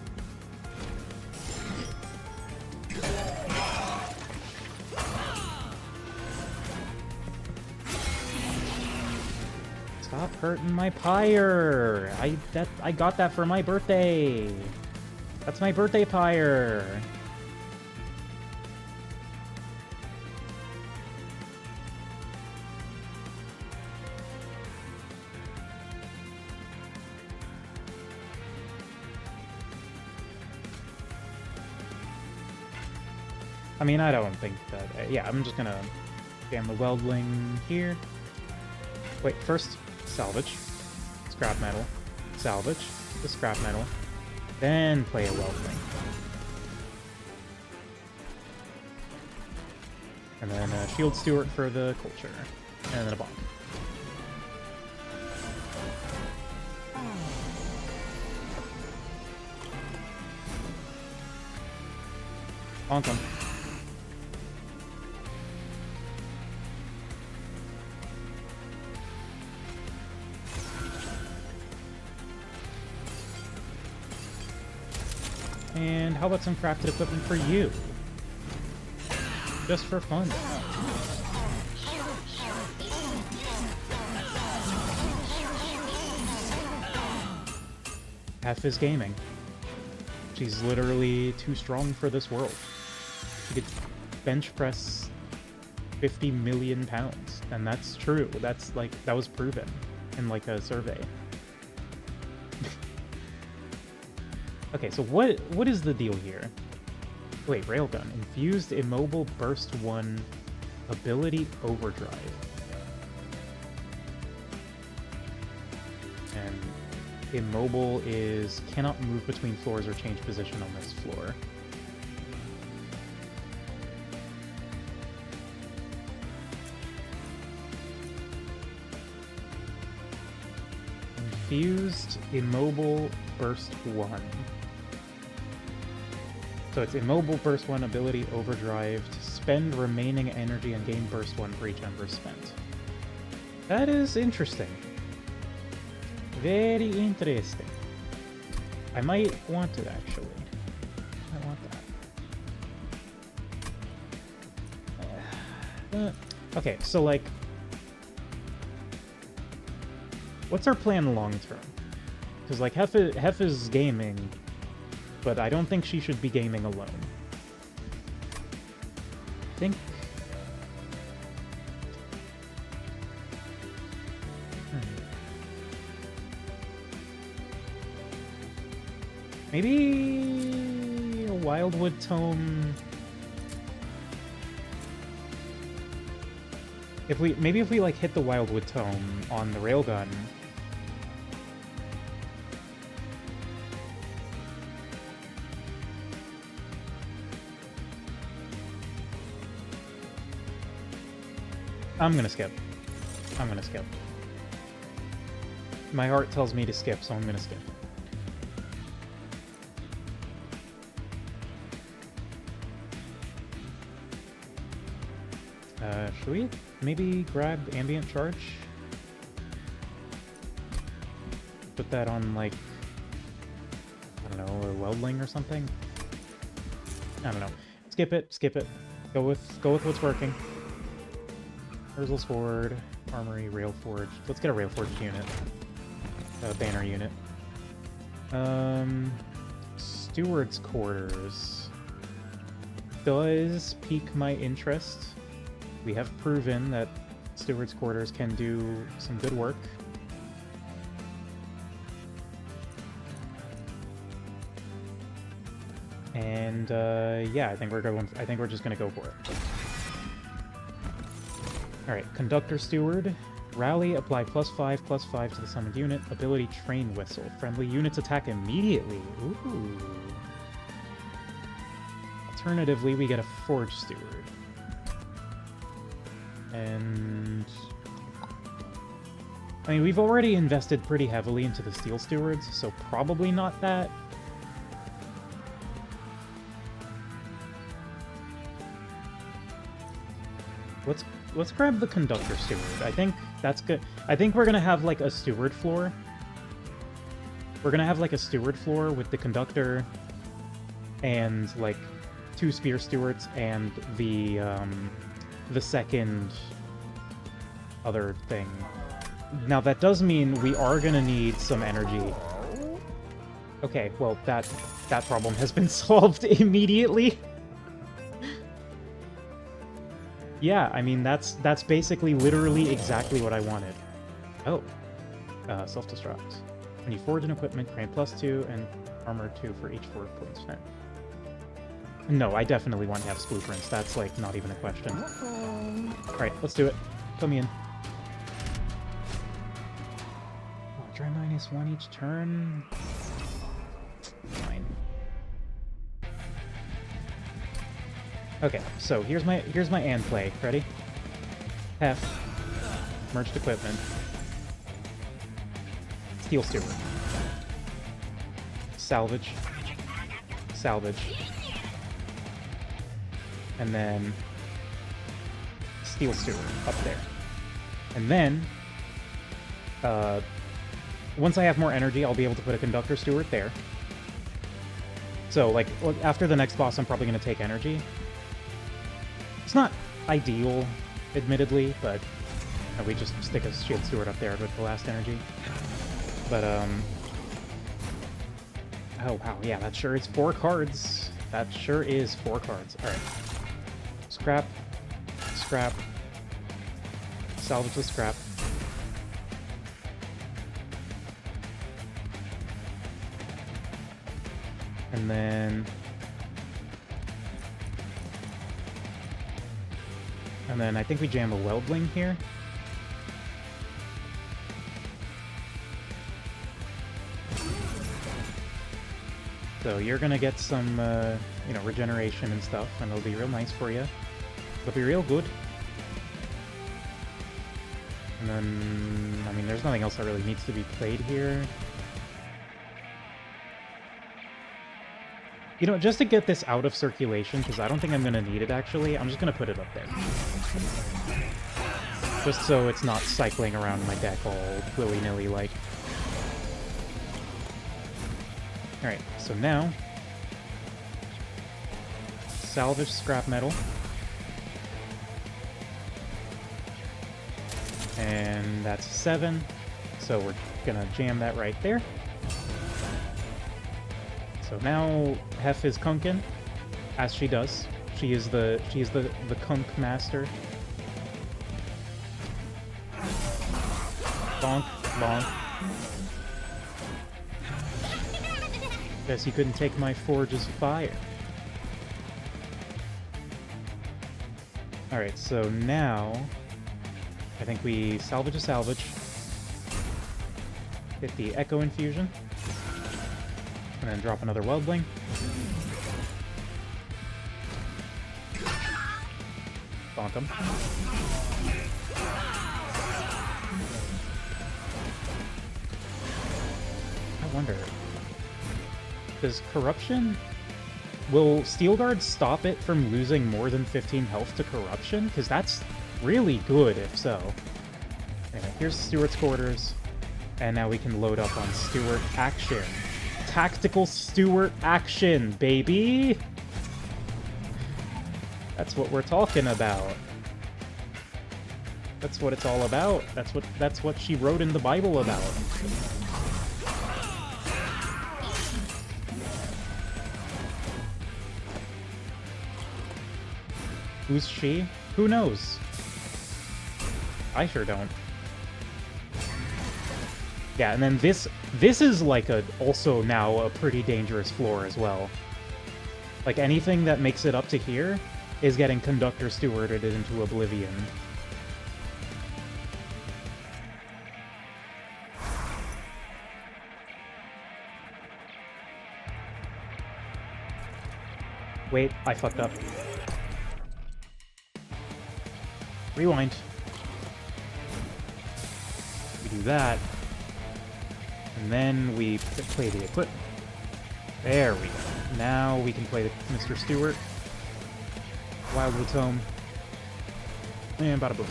Stop hurting my pyre! I got that for my birthday! That's my birthday pyre! I mean, I don't think that... yeah, I'm just gonna jam the Weldling here. Wait, first, salvage. Scrap metal. Salvage. The scrap metal. Then play a Weldling. And then a Shield Steward for the culture. And then a bomb. Bonk him. And how about some crafted equipment for you? Just for fun. Half is gaming. She's literally too strong for this world. She could bench press 50 million pounds, and that's true. That's like, that was proven in like a survey. Okay, so what is the deal here? Wait, Railgun. Infused Immobile Burst 1 Ability Overdrive. And Immobile is cannot move between floors or change position on this floor. Infused, Immobile, Burst 1. So it's Immobile, Burst 1, ability Overdrive, to spend remaining energy and gain Burst 1 for each Ember spent. That is interesting. Very interesting. I might want it, actually. I want that. Okay, so, like... What's our plan long term? Because, like, Hef is gaming, but I don't think she should be gaming alone. I think... Maybe a Wildwood Tome. Maybe if we like hit the Wildwood Tome on the railgun. I'm gonna skip. My heart tells me to skip, so I'm gonna skip. Should we maybe grab Ambient Charge? Put that on, like, I don't know, a Weldling or something? I don't know. Skip it. Go with what's working. Urzel's Forward, Armory, Railforge. Let's get a Railforge unit. Banner unit. Steward's Quarters does pique my interest. We have proven that Steward's Quarters can do some good work. And yeah, I think we're just gonna go for it. All right, Conductor Steward, Rally, apply +5/+5 to the summoned unit. Ability Train Whistle, friendly units attack immediately. Ooh. Alternatively, we get a Forge Steward. And I mean, we've already invested pretty heavily into the Steel Stewards, so probably not that. Let's grab the Conductor Steward. I think that's good. I think we're gonna have like a Steward floor. We're gonna have like a Steward floor with the Conductor and like 2 Spear Stewards and the second other thing. Now that does mean we are gonna need some energy. Okay, well that problem has been solved immediately. Yeah, I mean that's basically literally exactly what I wanted. Oh, self-destruct. When you forge an equipment, grant +2 and armor 2 for each 4 points spent. No, I definitely want to have blueprints. That's, like, not even a question. Alright, let's do it. Put me in. Oh, dry -1 each turn. Fine. Okay, so here's my and play. Ready? Hef. Merged equipment. Steel Steward. Salvage. And then Steel Steward up there. And then, once I have more energy, I'll be able to put a Conductor Steward there. So, like, after the next boss, I'm probably going to take energy. It's not ideal, admittedly, but we just stick a Shield Steward up there with the last energy. But, oh, wow, yeah, that sure is 4 cards. That sure is 4 cards. Alright. Scrap. Salvage the scrap. And then I think we jam a Weldling here. So you're gonna get some, you know, regeneration and stuff, and it'll be real nice for you. It'll be real good. And then, I mean, there's nothing else that really needs to be played here. You know, just to get this out of circulation, because I don't think I'm going to need it, actually, I'm just going to put it up there. Just so it's not cycling around my deck all willy-nilly like. Alright, so now... salvage scrap metal. And that's 7, so we're gonna jam that right there. So now Hef is Kunkin, as she does. She is the Kunk master. Bonk, bonk. Guess you couldn't take my Forge's fire. Alright, so now I think we salvage a salvage. Hit the Echo Infusion. And then drop another Weldling. Bonk him. I wonder... does Corruption... will Steel Guard stop it from losing more than 15 health to Corruption? Because that's really good, if so. Anyway, here's Stewart's quarters. And now we can load up on Stewart action. Tactical Stewart action, baby! That's what we're talking about. That's what it's all about. That's what she wrote in the Bible about. Who's she? Who knows? I sure don't. Yeah, and then this is like also now a pretty dangerous floor as well. Like anything that makes it up to here is getting Conductor Stewarded into oblivion. Wait, I fucked up. Rewind. We do that. And then we play the equip. There we go. Now we can play the Mr. Stewart. Wildwood Tome. And bada boom.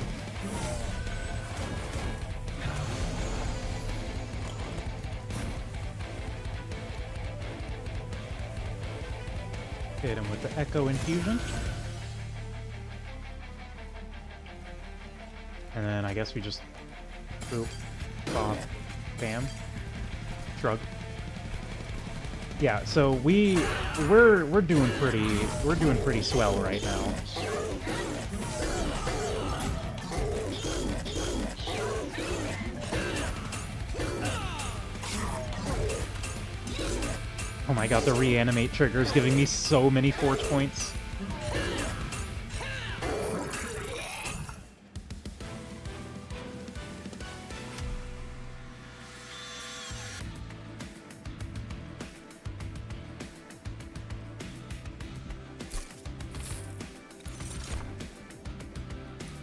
Hit him with the Echo Infusion. And then I guess we just boop, bop, bam, shrug. Yeah, so we're doing pretty swell right now. Oh my god, the reanimate trigger is giving me so many forge points.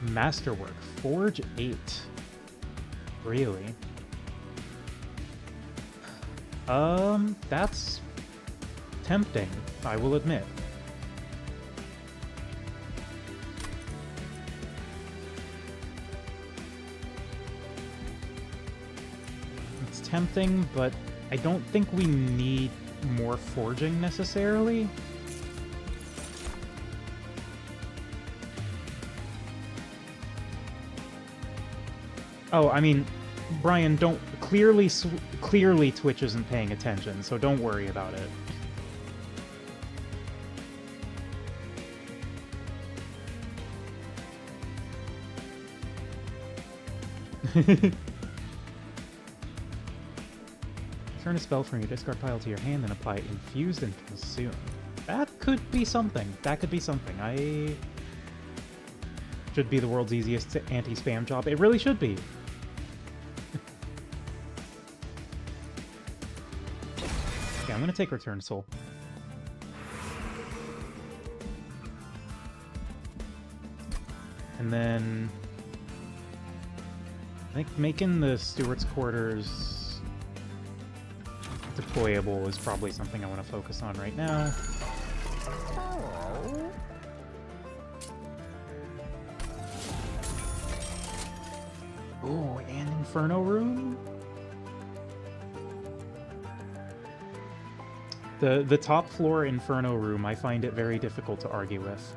Masterwork, Forge 8. Really? That's tempting, I will admit. It's tempting, but I don't think we need more forging necessarily. Oh, I mean, Brian, don't... Clearly Twitch isn't paying attention, so don't worry about it. Turn a spell from your discard pile to your hand and apply Infused and Consume. That could be something. That could be something. I... should be the world's easiest anti-spam job. It really should be. Yeah, I'm gonna take Return Soul. And then I think making the Steward's Quarters deployable is probably something I want to focus on right now. Oh, and Inferno Room? The top floor Inferno Room, I find it very difficult to argue with.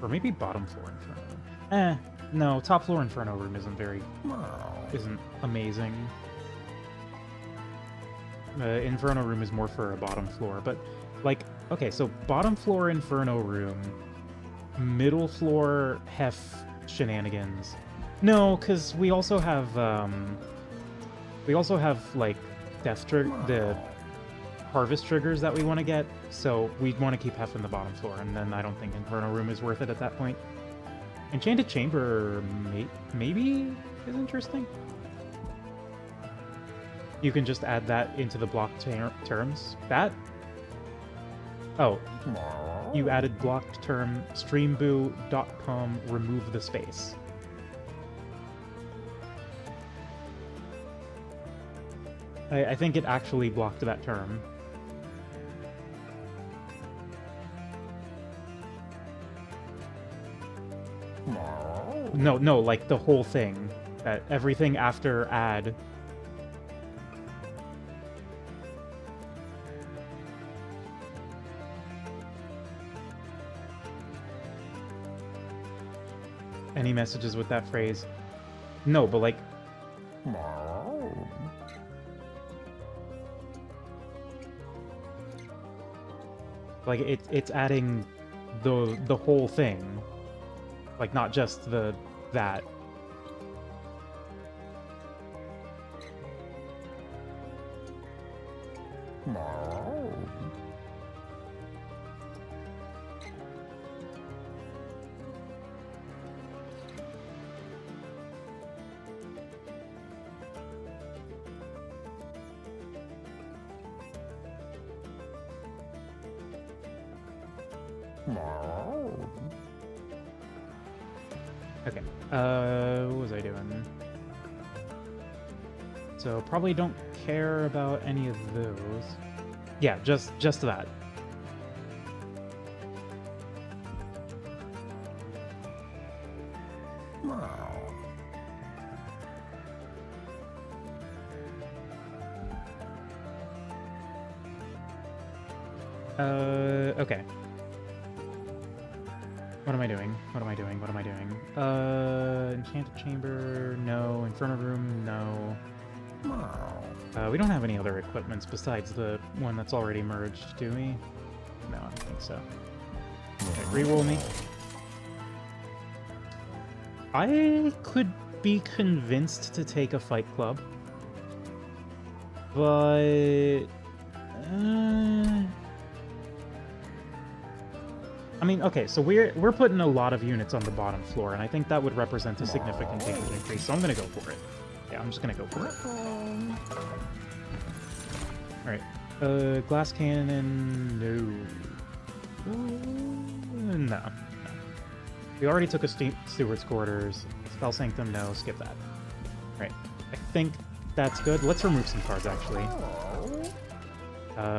Or maybe bottom floor Inferno. No, top floor Inferno Room isn't amazing. Inferno Room is more for a bottom floor, but like, okay, so bottom floor Inferno Room, middle floor Hef shenanigans. No, because we also have like the harvest triggers that we want to get, so we want to keep Hef in the bottom floor, and then I don't think Inferno Room is worth it at that point. Enchanted Chamber maybe is interesting. You can just add that into the blocked terms. That? Oh, you added blocked term streamboo.com remove the space. I think it actually blocked that term. No, like the whole thing. That everything after add. Any messages with that phrase? No, but like... Like, it's adding the whole thing. Like, not just that. Okay, what was I doing? So probably don't care about any of those. Yeah, just that. Okay. What am I doing? What am I doing? What am I doing? Enchanted Chamber, no. Inferno Room, no. We don't have any other equipments besides the one that's already merged, do we? No, I don't think so. Okay, reroll me. I could be convinced to take a Fight Club, but... I mean, okay, so we're putting a lot of units on the bottom floor, and I think that would represent a significant damage increase, so I'm gonna go for it. Yeah, I'm just gonna go for it. Alright. Glass Cannon, no. We already took a Steward's Quarters. Spell Sanctum, no. Skip that. Right. I think that's good. Let's remove some cards, actually.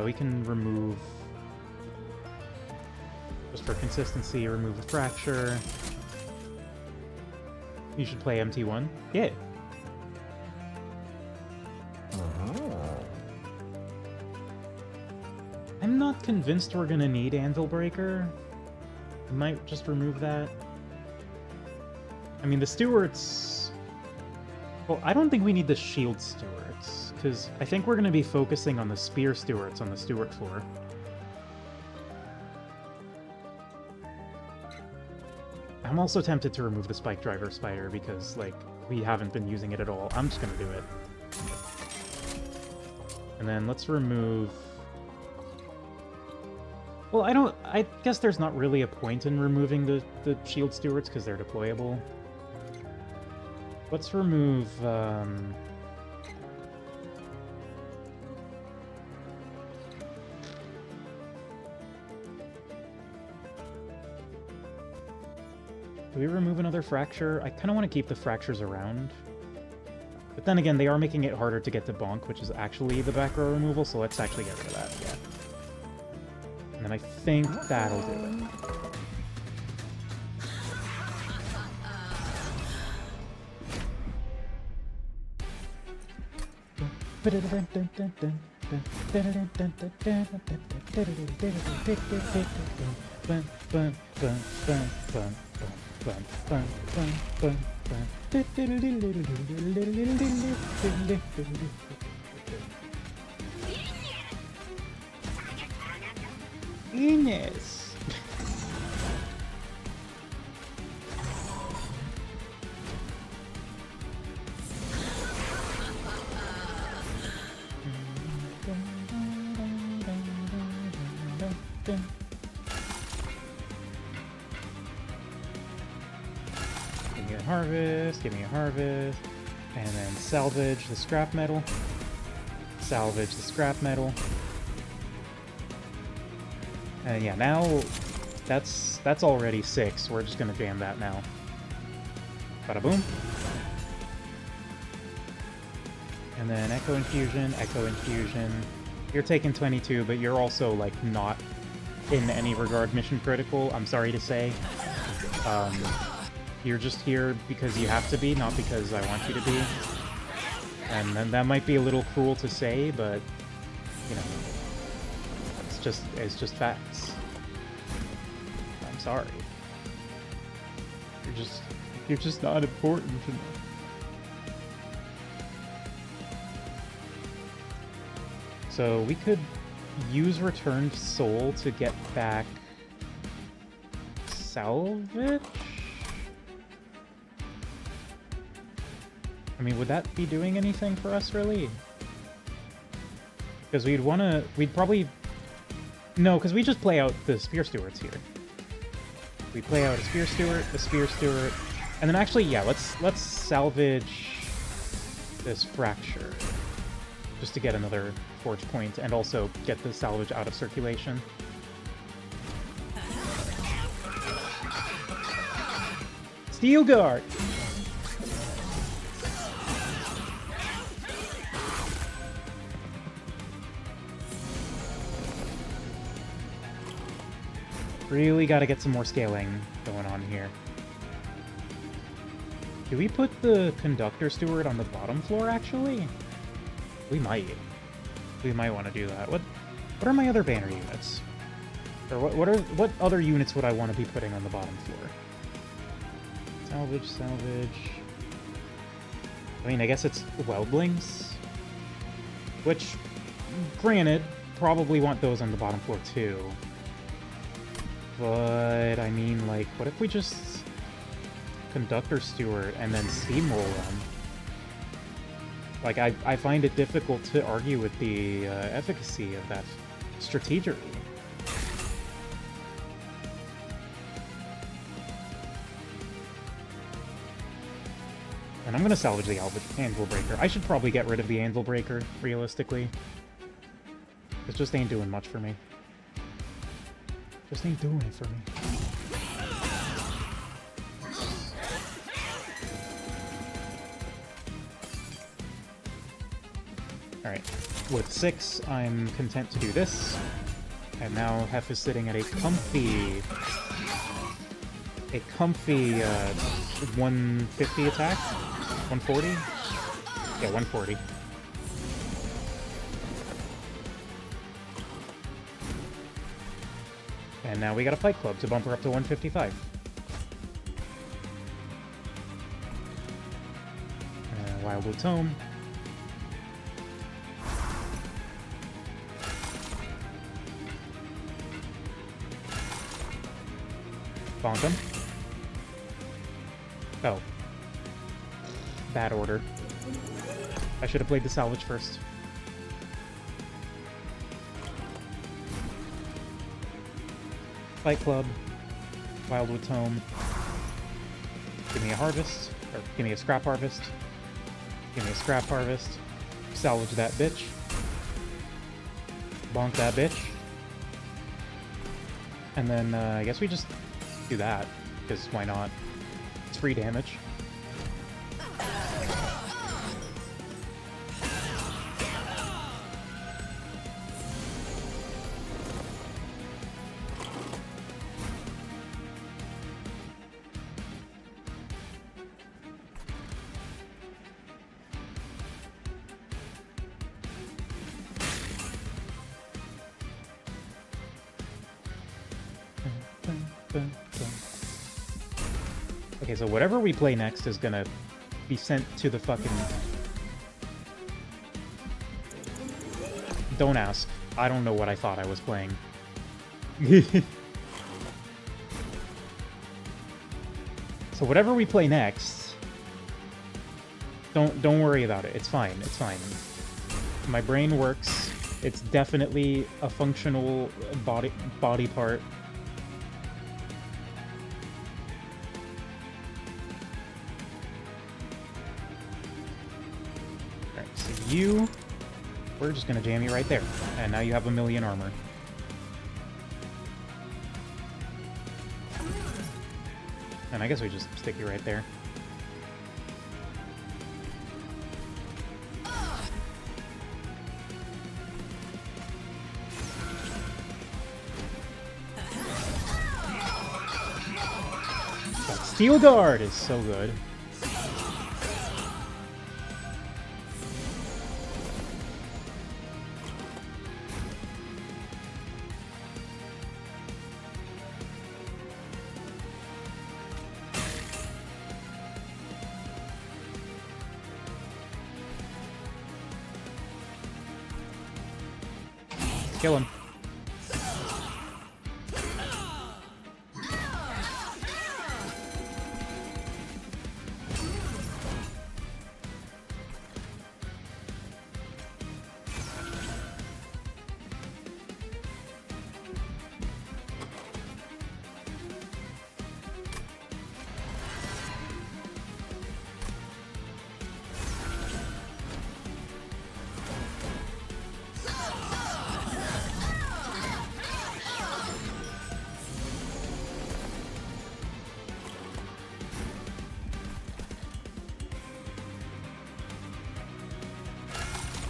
We can remove... Just for consistency, remove a Fracture. You should play MT1. Yeah. I'm not convinced we're gonna need Anvil Breaker. I might just remove that. I mean, the Stewards... Well, I don't think we need the Shield Stewards, because I think we're gonna be focusing on the Spear Stewards on the Steward floor. I'm also tempted to remove the Spike Driver Spider because, like, we haven't been using it at all. I'm just gonna do it. And then let's remove... Well, I guess there's not really a point in removing the Shield Stewards because they're deployable. Let's remove, Do we remove another fracture? I kind of want to keep the fractures around. But then again, they are making it harder to get to bonk, which is actually the back row removal, so let's actually get rid of that, yeah. And then I think that'll do it. Ines. Give me a harvest, give me a harvest, and then salvage the scrap metal. Salvage the scrap metal. And yeah, now that's already 6. We're just gonna jam that now. Bada boom. And then Echo Infusion, Echo Infusion. You're taking 22, but you're also, like, not in any regard mission critical, I'm sorry to say. You're just here because you have to be, not because I want you to be. And then that might be a little cruel to say, but, you know, it's just facts. I'm sorry. You're just not important enough. So we could use Returned Soul to get back salvage? I mean, would that be doing anything for us, really? Because we'd probably... No, because we just play out the Spear Stewards here. We play out a Spear Steward, and then actually, yeah, let's salvage this Fracture. Just to get another Forge point, and also get the salvage out of circulation. Steel Guard! Really gotta get some more scaling going on here. Do we put the Conductor Steward on the bottom floor, actually? We might. We might want to do that. What are my other banner units? Or what other units would I want to be putting on the bottom floor? Salvage. I mean, I guess it's Weldlings. Which, granted, probably want those on the bottom floor too. But, I mean, like, what if we just Conductor Steward and then steamroll them? Like, I find it difficult to argue with the efficacy of that strategically. And I'm gonna salvage the Anvil Breaker. I should probably get rid of the Anvil Breaker, realistically. It just ain't doing much for me. Just ain't doing it for me. Alright, with 6, I'm content to do this. And now Hef is sitting at a comfy 150 attack? 140? Yeah, 140. And now we got a Fight Club to bump her up to 155. Wildwood Tome. Bonk him. Oh. Bad order. I should have played the salvage first. Fight Club. Wildwood Tome. Give me a harvest. Or give me a scrap harvest. Give me a scrap harvest. Salvage that bitch. Bonk that bitch. And then I guess we just do that, because why not? It's free damage. Okay, so whatever we play next is gonna be sent to the fucking... Don't ask. I don't know what I thought I was playing. So whatever we play next, don't worry about it. It's fine. It's fine. My brain works. It's definitely a functional body part. Alright, so you... We're just gonna jam you right there. And now you have 1,000,000 armor. And I guess we just stick you right there. That Steel Guard is so good. Kill him.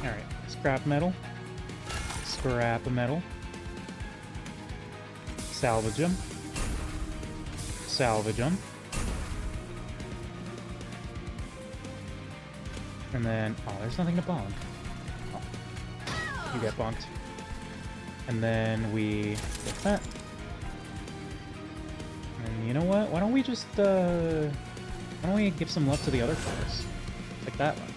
Alright, scrap metal. Scrap a metal. Salvage them. Salvage them. And then... Oh, there's nothing to bonk. Oh. You get bonked. And then we get that. And you know what? Why don't we just, why don't we give some love to the other cars? Like that one.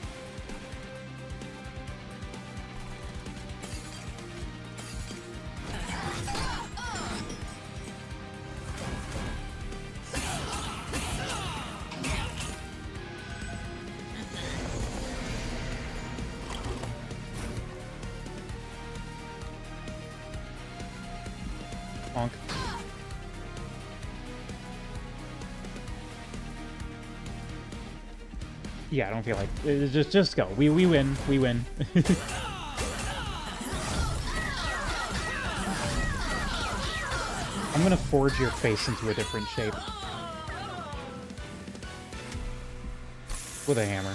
Bonk. Yeah, I don't feel like just go. We win. We win. I'm gonna forge your face into a different shape with a hammer.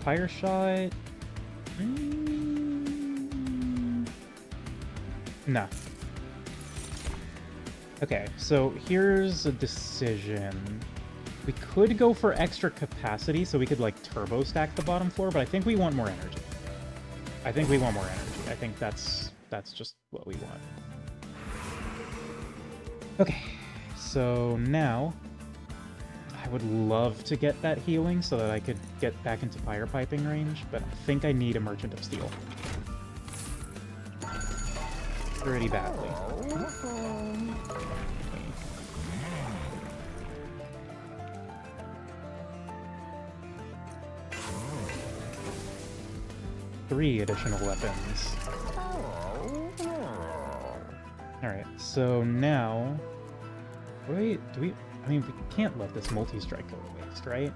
Fire shot. Nah. Okay, so here's a decision. We could go for extra capacity, so we could, like, turbo stack the bottom floor, but I think we want more energy. I think that's just what we want. Okay, so now I would love to get that healing so that I could get back into fire piping range, but I think I need a Merchant of Steel. Pretty badly. Three additional weapons. Alright, so now... Wait, do we... I mean, we can't let this multi-strike go to waste, right?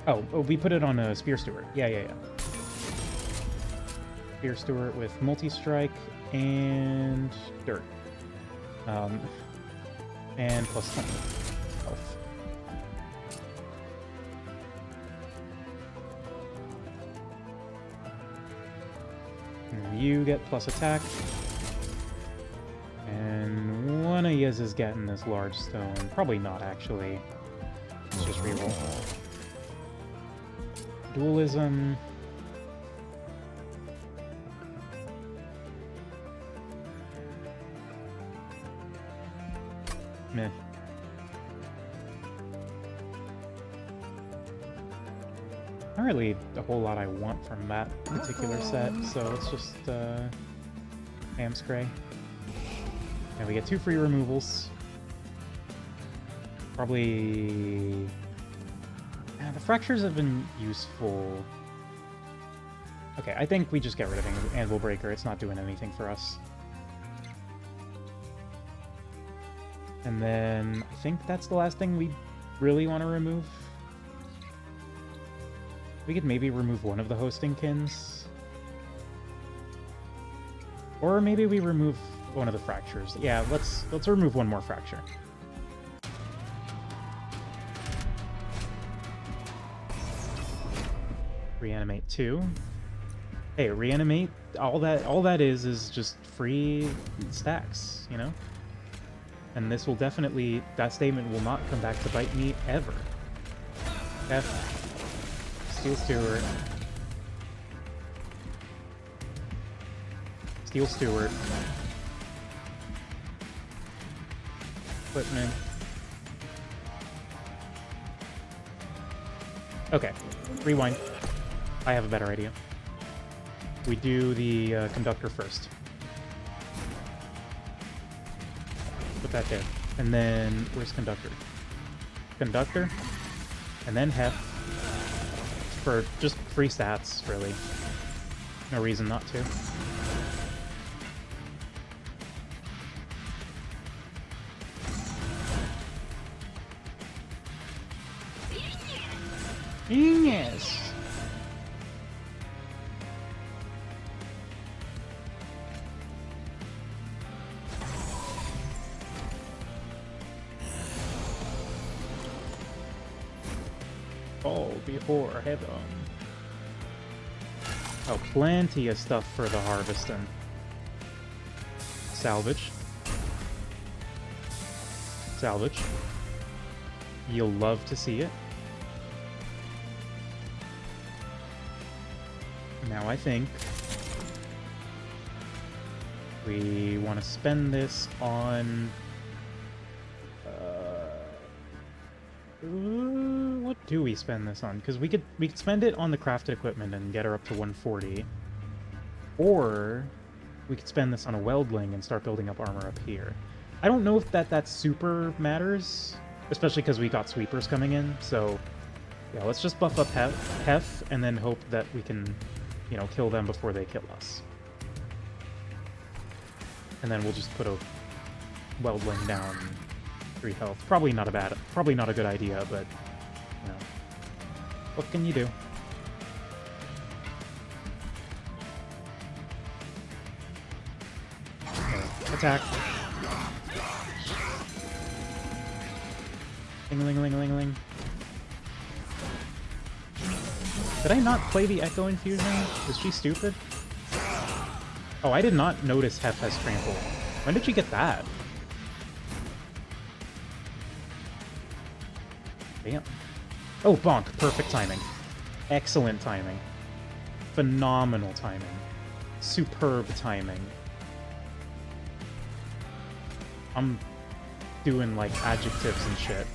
Oh, we put it on a Spear Steward. Yeah. Spear Steward with multi-strike and dirt. And plus 20 health. And you get plus attack. And one of yous is getting this large stone. Probably not, actually. Let's just reroll. Dualism. Meh. Not really a whole lot I want from that particular set, so let's just Hamscray. And we get 2 free removals. Probably... Yeah, the fractures have been useful. Okay, I think we just get rid of Anvil Breaker. It's not doing anything for us. And then I think that's the last thing we really want to remove. We could maybe remove one of the hosting kins. Or maybe we remove one of the fractures. Yeah, let's remove one more fracture. Reanimate 2. Hey, reanimate, all that is just free stacks, you know? And this will definitely, that statement will not come back to bite me ever. Steel Steward. Steel Steward. Equipment. Okay, rewind. I have a better idea. We do the conductor first. Put that there. And then, where's conductor? Conductor. And then Hef. For just free stats, really. No reason not to. Yes. Fall before heaven. Oh, plenty of stuff for the harvesting. Salvage. Salvage. You'll love to see it. Now I think we want to spend this on what do we spend this on? Because we could spend it on the crafted equipment and get her up to 140, or we could spend this on a weldling and start building up armor up here. I don't know if that super matters, especially because we got sweepers coming in. So yeah, let's just buff up Hef and then hope that we can, you know, kill them before they kill us. And then we'll just put a weldling down 3 health. Probably not a good idea, but you know, what can you do? Okay, attack. Ling-a-ling-a-ling-a-ling. Did I not play the Echo Infusion? Is she stupid? Oh, I did not notice Hef has trample. When did she get that? Damn. Oh, bonk. Perfect timing. Excellent timing. Phenomenal timing. Superb timing. I'm doing, like, adjectives and shit.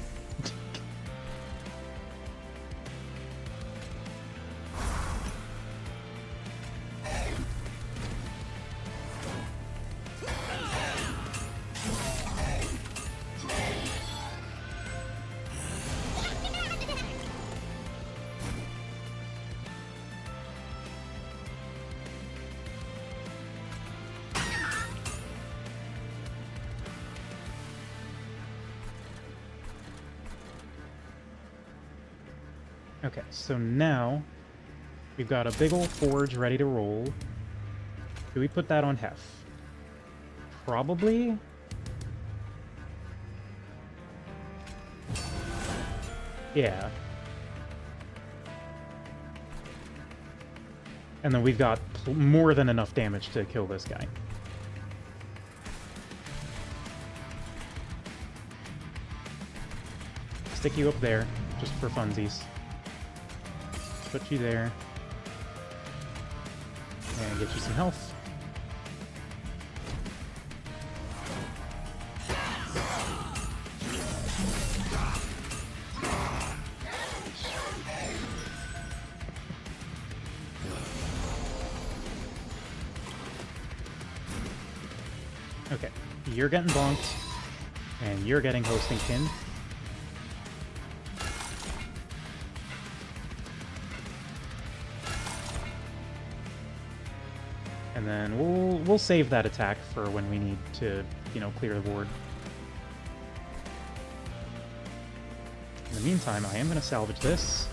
Okay, so now we've got a big old forge ready to roll. Do we put that on Hef? Probably? Yeah. And then we've got more than enough damage to kill this guy. Stick you up there, just for funsies. Put you there. And get you some health. Okay, you're getting bonked, and you're getting hosting kin. And then we'll save that attack for when we need to, you know, clear the board. In the meantime, I am going to salvage this.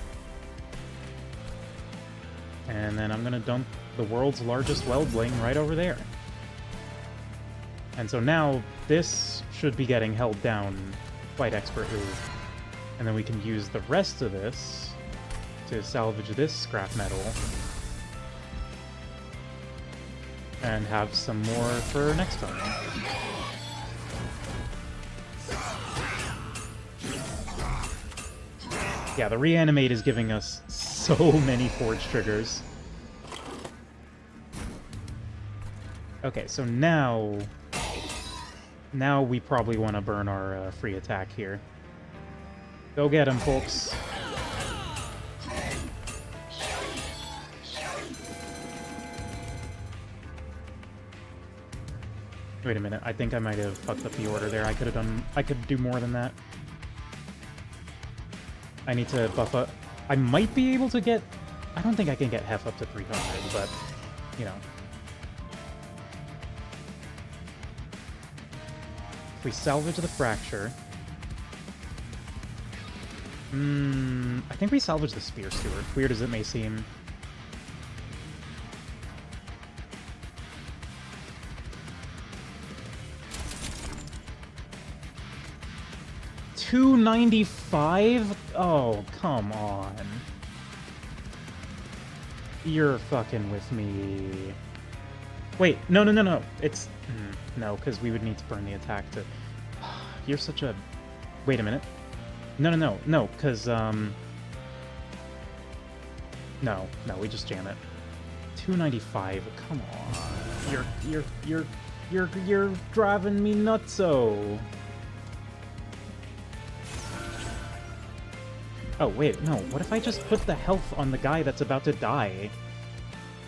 And then I'm going to dump the world's largest Weldling right over there. And so now this should be getting held down quite expertly. And then we can use the rest of this to salvage this scrap metal. And have some more for next time. Yeah, the reanimate is giving us so many forge triggers. Okay, so now we probably want to burn our free attack here. Go get him, folks. Wait a minute, I think I might have fucked up the order there. I could do more than that. I need to buff up. I might be able to get... I don't think I can get Hef up to 300, but, you know. If we salvage the fracture... I think we salvage the Spear Steward, weird as it may seem. $295? Oh, come on. You're fucking with me. Wait, no. It's... no, because we would need to burn the attack to... You're such a... Wait a minute. No, because, No, we just jam it. 295, come on. You're driving me nutso. Oh, wait, no. What if I just put the health on the guy that's about to die?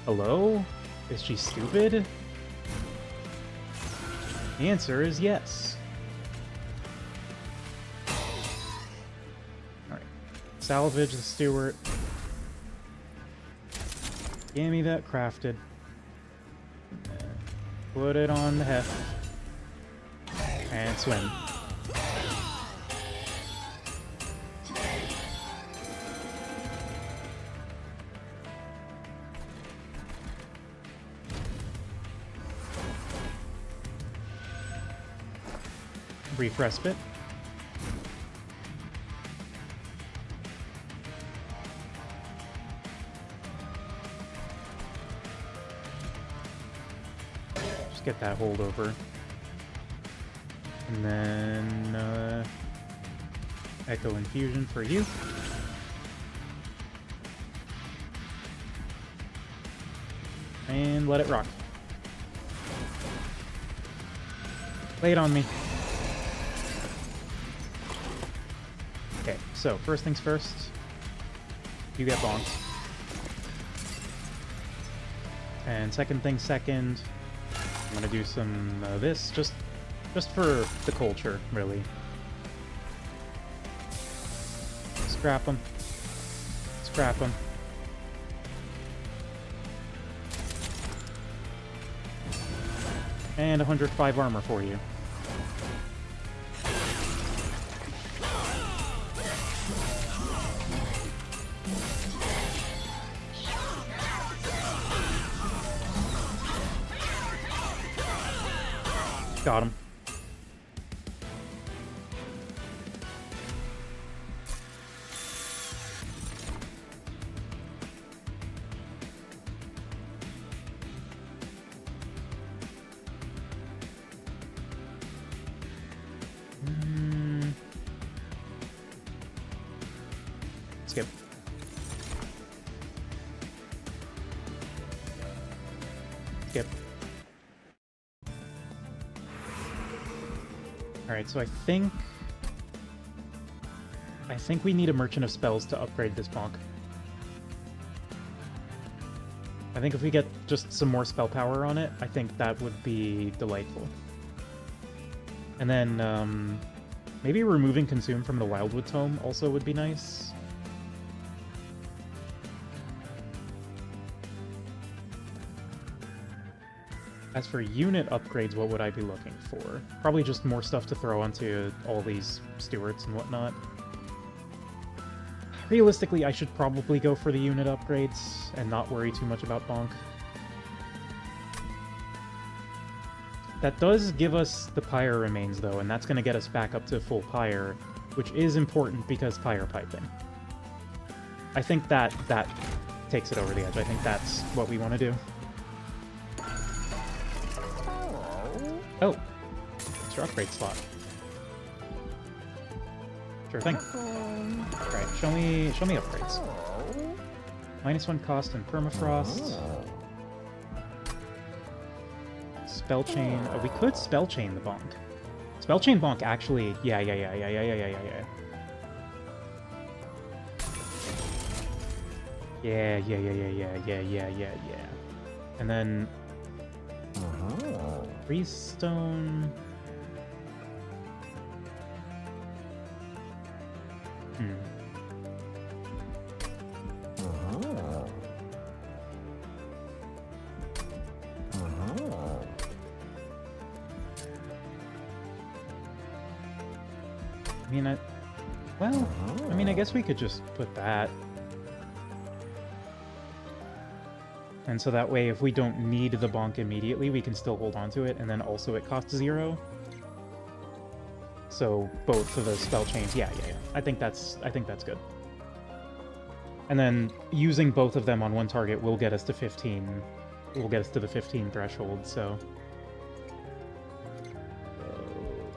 Hello? Is she stupid? The answer is yes. Alright. Salvage the Steward. Give me that crafted. Put it on the Hef. And swim. Brief respite. Just get that holdover. And then Echo Infusion for you. And let it rock. Lay it on me. Okay, so first things first, you get bonked. And second thing second, I'm gonna do some this, just for the culture, really. Scrap them. Scrap them. And 105 armor for you. Got him. Skip. Skip. Alright, so I think we need a Merchant of Spells to upgrade this bonk. I think if we get just some more spell power on it, I think that would be delightful. And then, maybe removing Consume from the Wildwood Tome also would be nice. As for unit upgrades, what would I be looking for? Probably just more stuff to throw onto all these stewards and whatnot. Realistically, I should probably go for the unit upgrades and not worry too much about bonk. That does give us the Pyre Remains, though, and that's going to get us back up to full Pyre, which is important because Pyre Piping. I think that takes it over the edge. I think that's what we want to do. Oh, extra upgrade slot. Sure thing. Right, show me upgrades. -1 cost and permafrost. Spell chain. Oh, we could spell chain the bonk. Spell chain bonk actually. Yeah. Yeah. And then Freestone. I mean, I guess we could just put that. And so that way, if we don't need the bonk immediately, we can still hold on to it, and then also it costs 0. So both of the spell chains, yeah. I think that's good. And then using both of them on one target will get us to 15. Will get us to the 15 threshold. So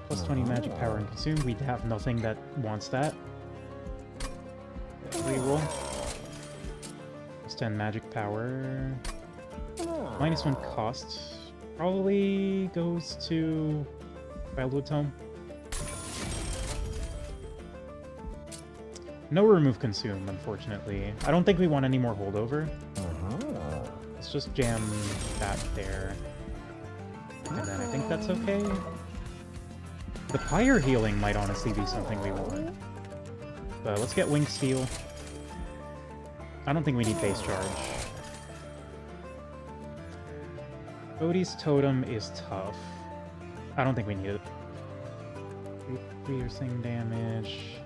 plus 20 magic power and consume. We have nothing that wants that. Reroll. Plus 10 magic power. -1 cost. Probably goes to Wildwood Tome. No remove consume, unfortunately. I don't think we want any more holdover. Let's just jam that there. And then I think that's okay. The Pyre healing might honestly be something we want. But let's get Winged Steel. I don't think we need base charge. Bodhi's Totem is tough. I don't think we need it. Piercing damage.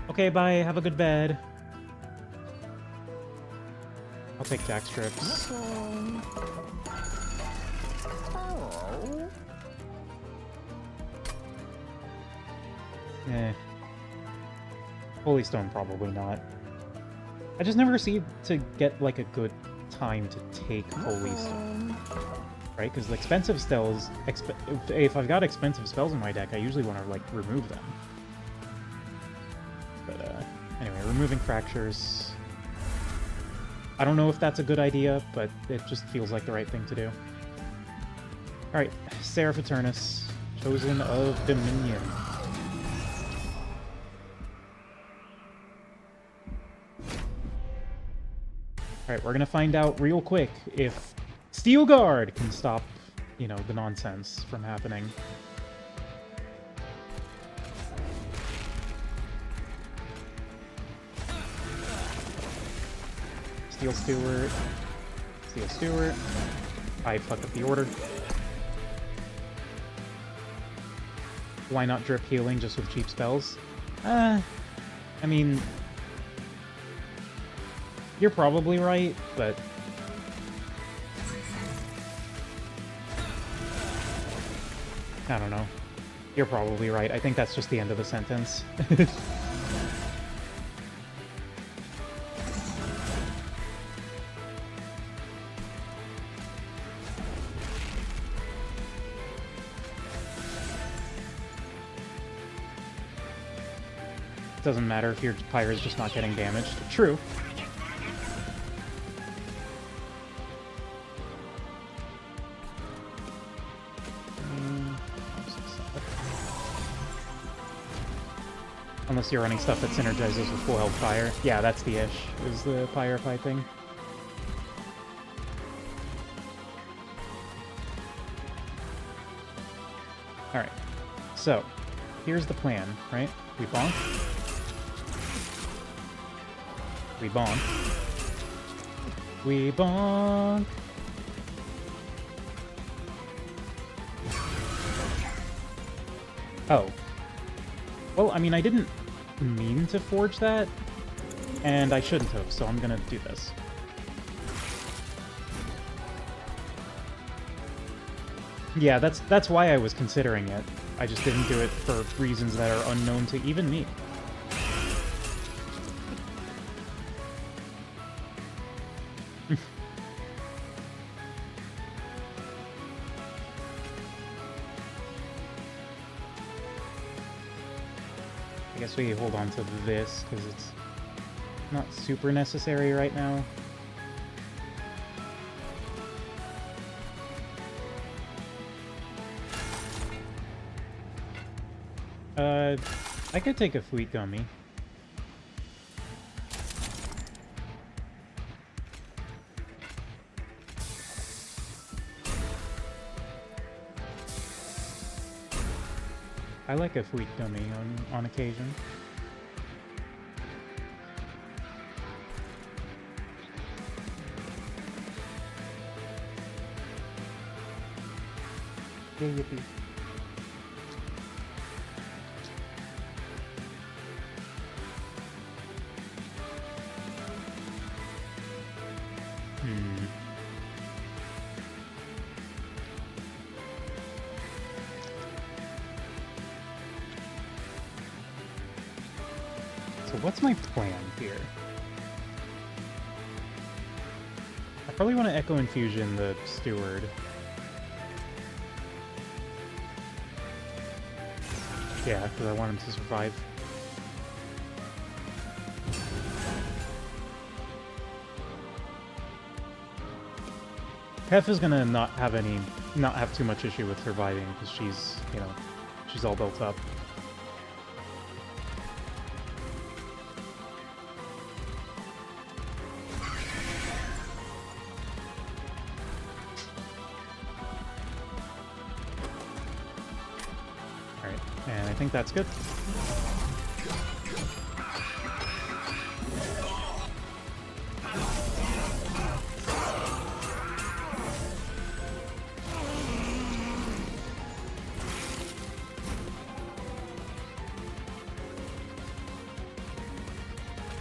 Okay, bye. Have a good bed. I'll take Jack Strips. Holy Stone, probably not. I just never seem to get, like, a good time to take Holy Stone. Right? Because expensive spells... if I've got expensive spells in my deck, I usually want to, like, remove them. But, anyway, removing Fractures. I don't know if that's a good idea, but it just feels like the right thing to do. Alright, Seraph Eternus, Chosen of Dominion. Alright, we're gonna find out real quick if Steel Guard can stop, you know, the nonsense from happening. Steel Steward. Steel Steward. I fucked up the order. Why not drip healing just with cheap spells? I mean... You're probably right, but... I don't know. You're probably right. I think that's just the end of the sentence. Doesn't matter if your Pyra's just not getting damaged. True. Unless you're running stuff that synergizes with full health fire. Yeah, that's the ish, is the Pyre thing. Alright. So, here's the plan, right? We bonk. We bonk. We bonk. Oh. Well, I mean, I didn't mean to forge that, and I shouldn't have, so I'm gonna do this. Yeah, that's why I was considering it. I just didn't do it for reasons that are unknown to even me. I guess we hold on to this, because it's not super necessary right now. I could take a Fleet Gummy. I like a Fleet Gummy on occasion. Yeah, yippee. What's my plan here? I probably want to Echo Infusion the Steward. Yeah, because I want him to survive. Hef is gonna not have too much issue with surviving because she's, you know, she's all built up. And I think that's good.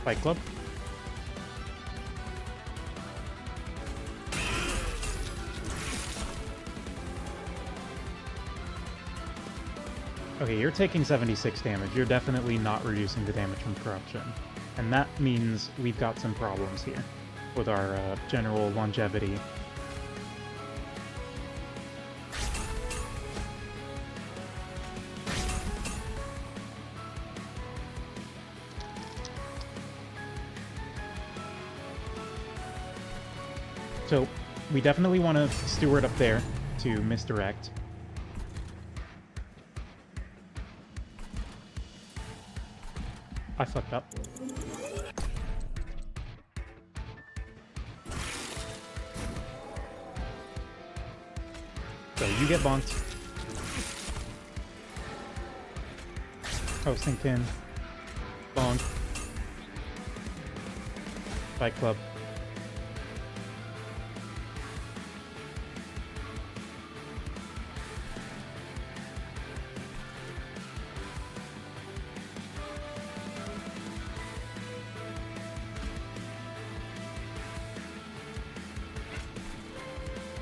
Fight Club. Okay, you're taking 76 damage. You're definitely not reducing the damage from corruption. And that means we've got some problems here with our general longevity. So, we definitely want to steward up there to misdirect. I fucked up. So you get bonked. Oh, sink in. Bonk. Fight Club.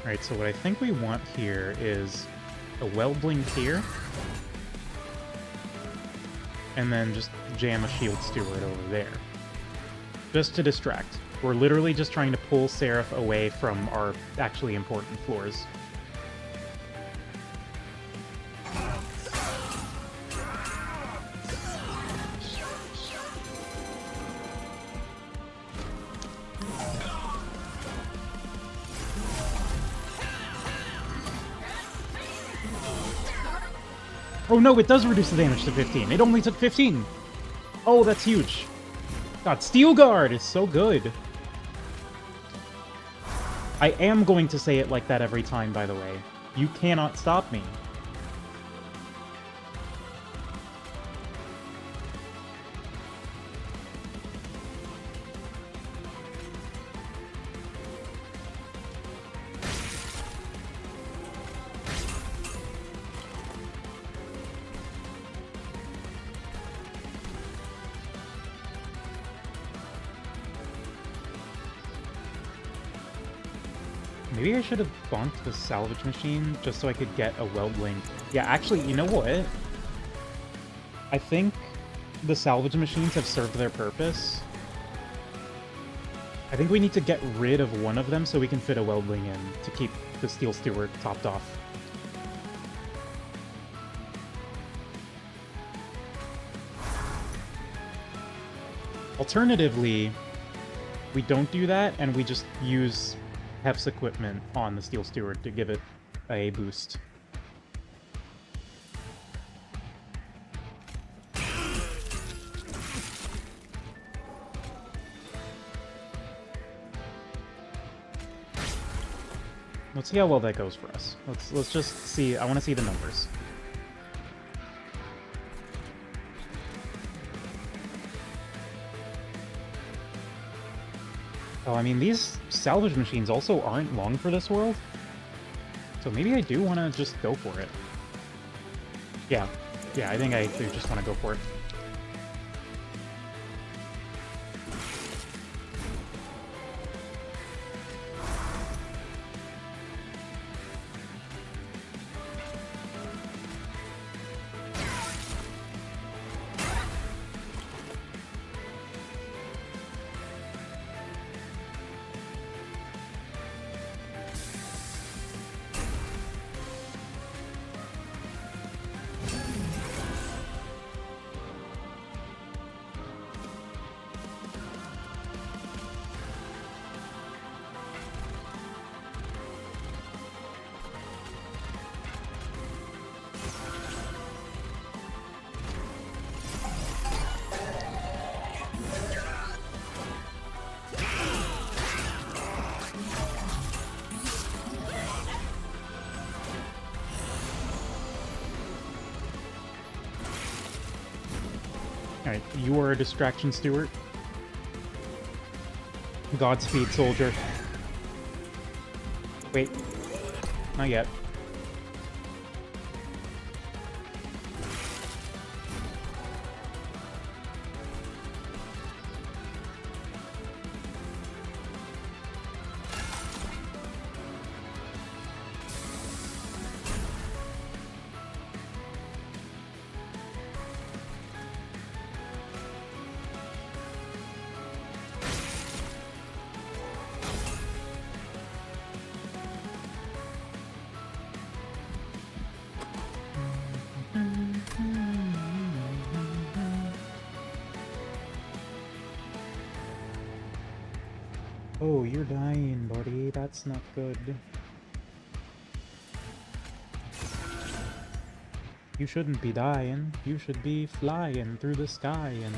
Alright, so what I think we want here is a Weldling here. And then just jam a Shield Steward over there. Just to distract. We're literally just trying to pull Seraph away from our actually important floors. Oh no, it does reduce the damage to 15. It only took 15. Oh, that's huge. God, Steel Guard is so good. I am going to say it like that every time, by the way. You cannot stop me. Maybe I should have bonked the salvage machine just so I could get a Weldling. Yeah, actually, you know what? I think the salvage machines have served their purpose. I think we need to get rid of one of them so we can fit a Weldling in to keep the Steel Steward topped off. Alternatively, we don't do that and we just use Hef's equipment on the Steel Steward to give it a boost. Let's see how well that goes for us. Let's just see. I want to see the numbers. Oh, I mean, these salvage machines also aren't long for this world. So maybe I do want to just go for it. Yeah, I think I do just want to go for it. Alright, you are a distraction, Stewart. Godspeed, soldier. Wait. Not yet. Oh, you're dying, buddy. That's not good. You shouldn't be dying. You should be flying through the sky and...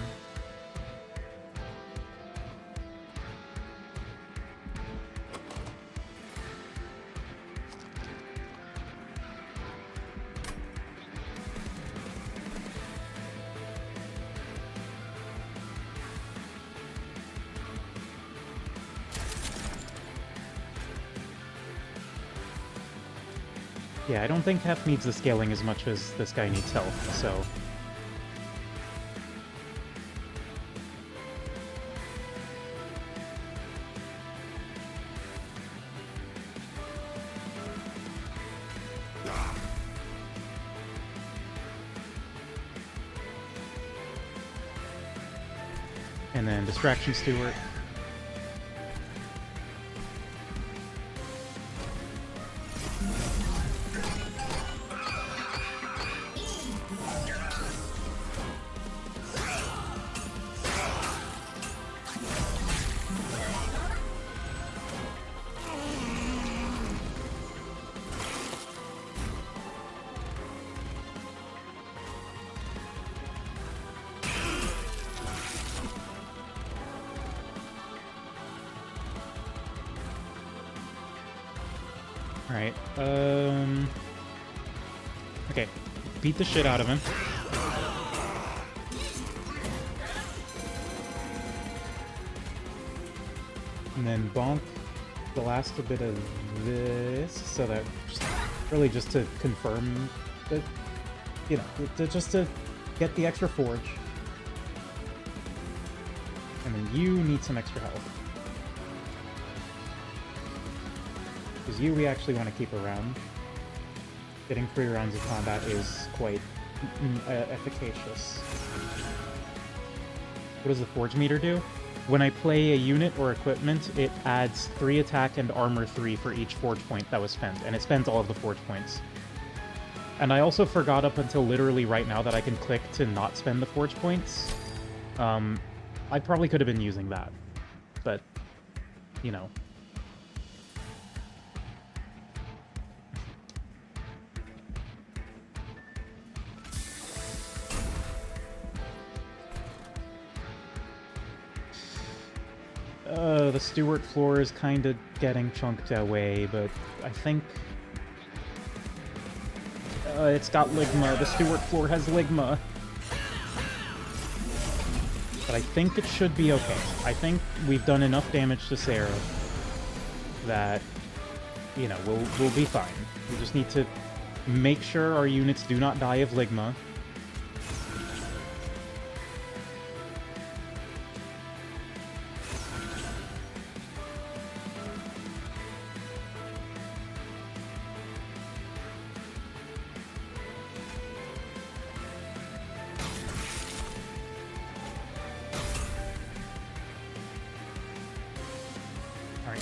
Yeah, I don't think Hef needs the scaling as much as this guy needs health, so... And then Distraction Steward. Alright, okay, beat the shit out of him. And then bonk the last bit of this, so that really just to confirm that, you know, just to get the extra forge. And then you need some extra health. Because you we actually want to keep around. Getting 3 rounds of combat is quite efficacious. What does the forge meter do? When I play a unit or equipment, it adds 3 attack and armor 3 for each forge point that was spent, and it spends all of the forge points. And I also forgot up until literally right now that I can click to not spend the forge points. I probably could have been using that, but, you know. The Steward floor is kind of getting chunked away, but I think it's got Ligma. The Steward floor has Ligma. But I think it should be okay. I think we've done enough damage to Sarah that, you know, we'll be fine. We just need to make sure our units do not die of Ligma.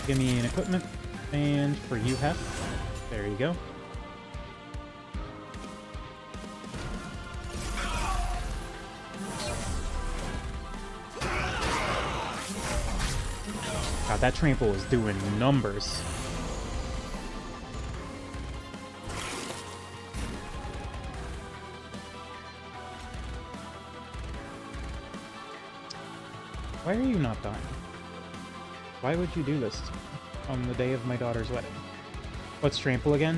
Give me an equipment, and for you, Hef. There you go. God, that trample is doing numbers. Why are you not dying? Why would you do this to me on the day of my daughter's wedding? What's trample again?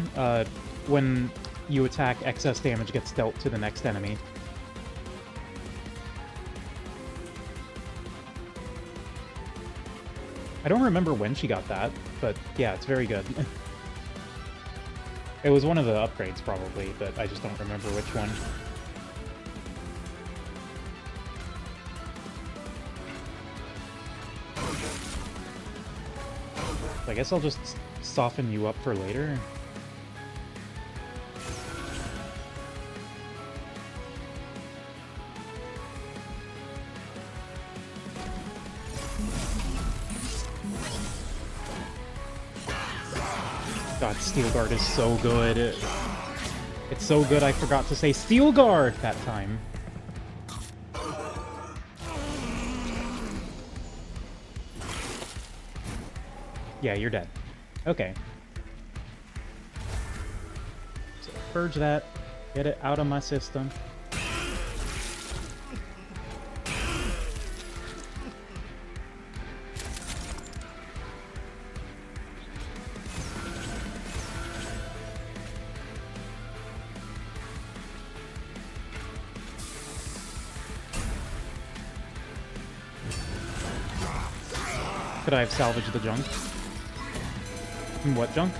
When you attack, excess damage gets dealt to the next enemy. I don't remember when she got that, but yeah, it's very good. It was one of the upgrades probably, but I just don't remember which one. I guess I'll just soften you up for later. God, Steel Guard is so good. It's so good I forgot to say Steel Guard that time. Yeah, you're dead. Okay. So purge that. Get it out of my system. Could I have salvaged the junk? What junk?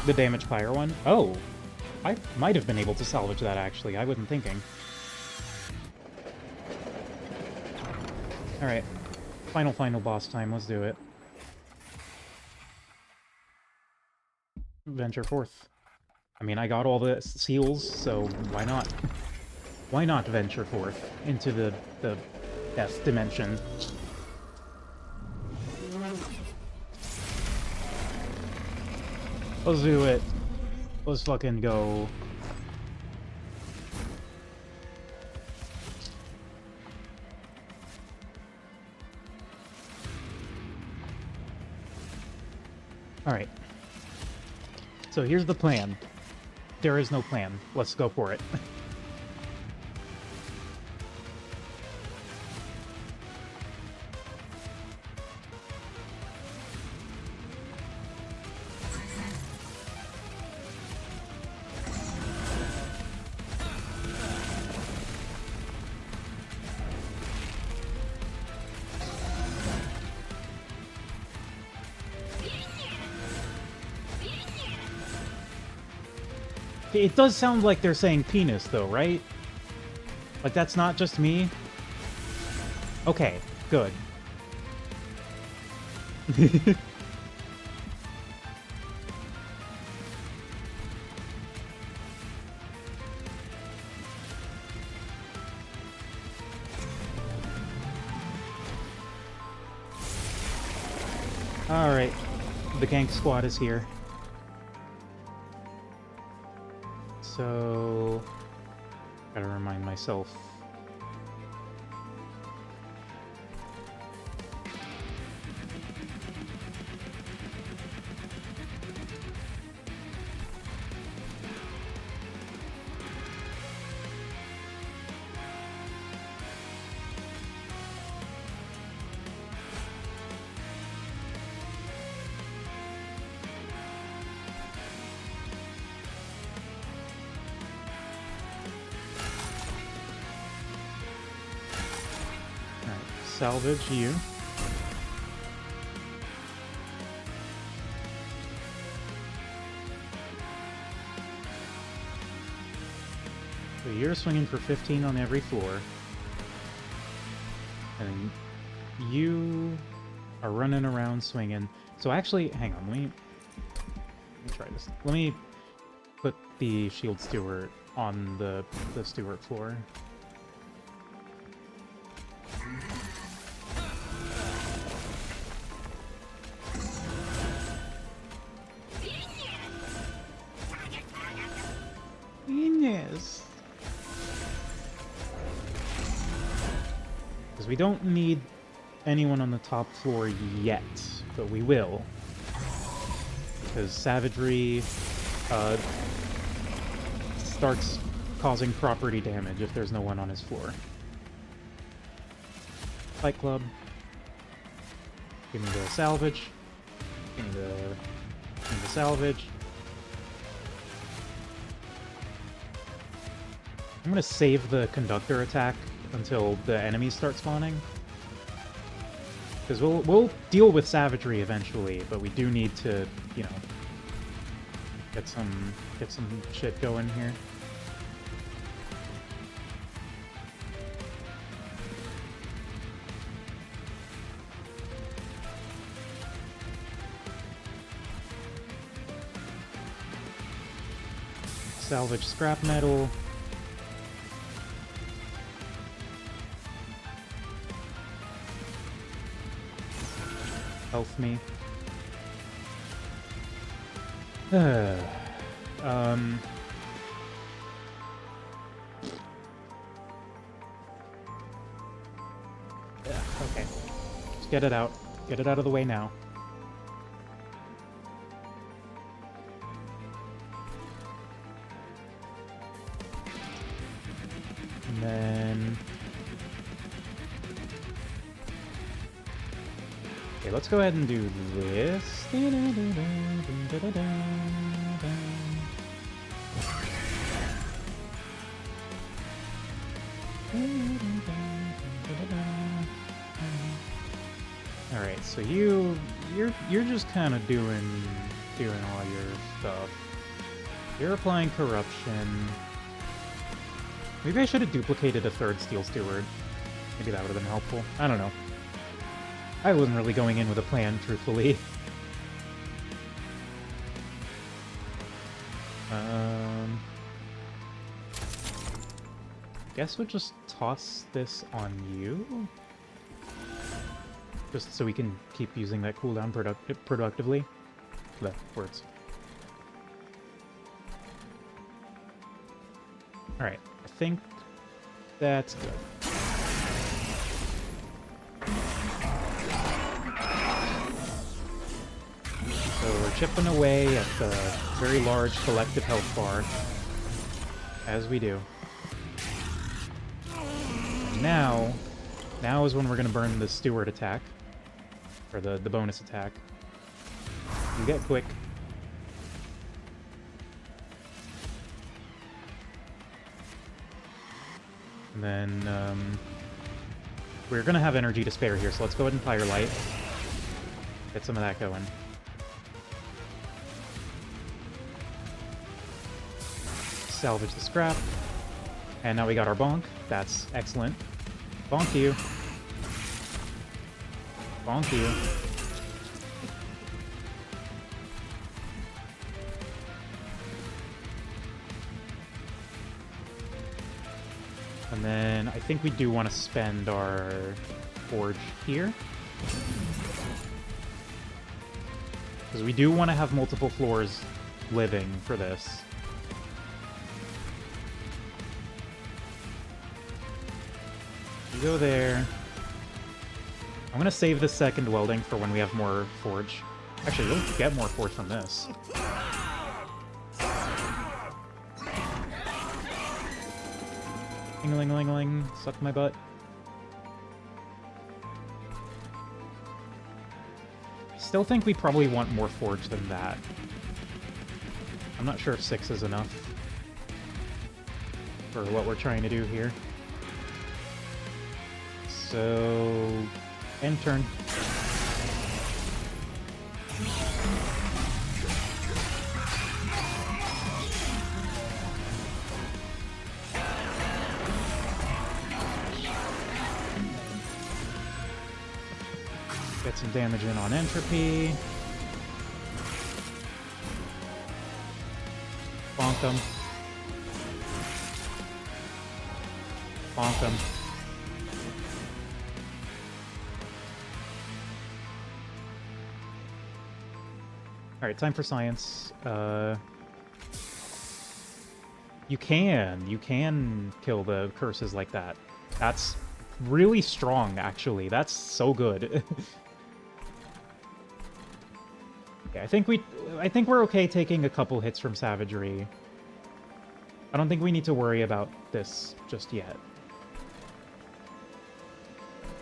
The damage pyre one? Oh! I might have been able to salvage that, actually. I wasn't thinking. Alright. Final boss time. Let's do it. Venture forth. I mean, I got all the seals, so why not? Why not venture forth into the death dimension? Let's do it. Let's fucking go. Alright. So here's the plan. There is no plan. Let's go for it. It does sound like they're saying penis, though, right? Like, that's not just me? Okay, good. Alright, the gank squad is here. So, gotta remind myself. Salvage you. So you're swinging for 15 on every floor. And you are running around swinging. So actually, hang on, let me try this. Let me put the Shield Steward on the Steward floor. Yes. Because we don't need anyone on the top floor yet, but we will. Because Savagery starts causing property damage if there's no one on his floor. Fight Club. Give me the salvage. Give me the salvage. I'm gonna save the conductor attack until the enemies start spawning. Because we'll deal with savagery eventually, but we do need to, you know, get some shit going here. Salvage scrap metal. Health me. Yeah, okay. Just get it out. Get it out of the way now. And then... Okay, let's go ahead and do this. All right, so you're just kind of doing all your stuff. You're applying corruption. Maybe I should have duplicated a third Steel Steward. Maybe that would have been helpful. I don't know. I wasn't really going in with a plan, truthfully. Guess we'll just toss this on you. Just so we can keep using that cooldown productively. The words. Alright, I think that's good. So we're chipping away at the very large collective health bar, as we do. And now is when we're going to burn the Steward attack, or the bonus attack. You get quick. And then we're going to have energy to spare here, so let's go ahead and Firelight. Get some of that going. Salvage the scrap. And now we got our bonk. That's excellent. Bonk you. Bonk you. And then I think we do want to spend our forge here. Because we do want to have multiple floors living for this. You go there. I'm going to save the second welding for when we have more forge. Actually, we'll get more forge from this. Ling-ling-ling-ling, suck my butt. I still think we probably want more forge than that. I'm not sure if 6 is enough for what we're trying to do here. So, end turn. Get some damage in on Entropy. Bonk him. Bonk him. Alright, time for science. You can kill the curses like that. That's really strong, actually. That's so good. Okay, I think we're okay taking a couple hits from Savagery. I don't think we need to worry about this just yet.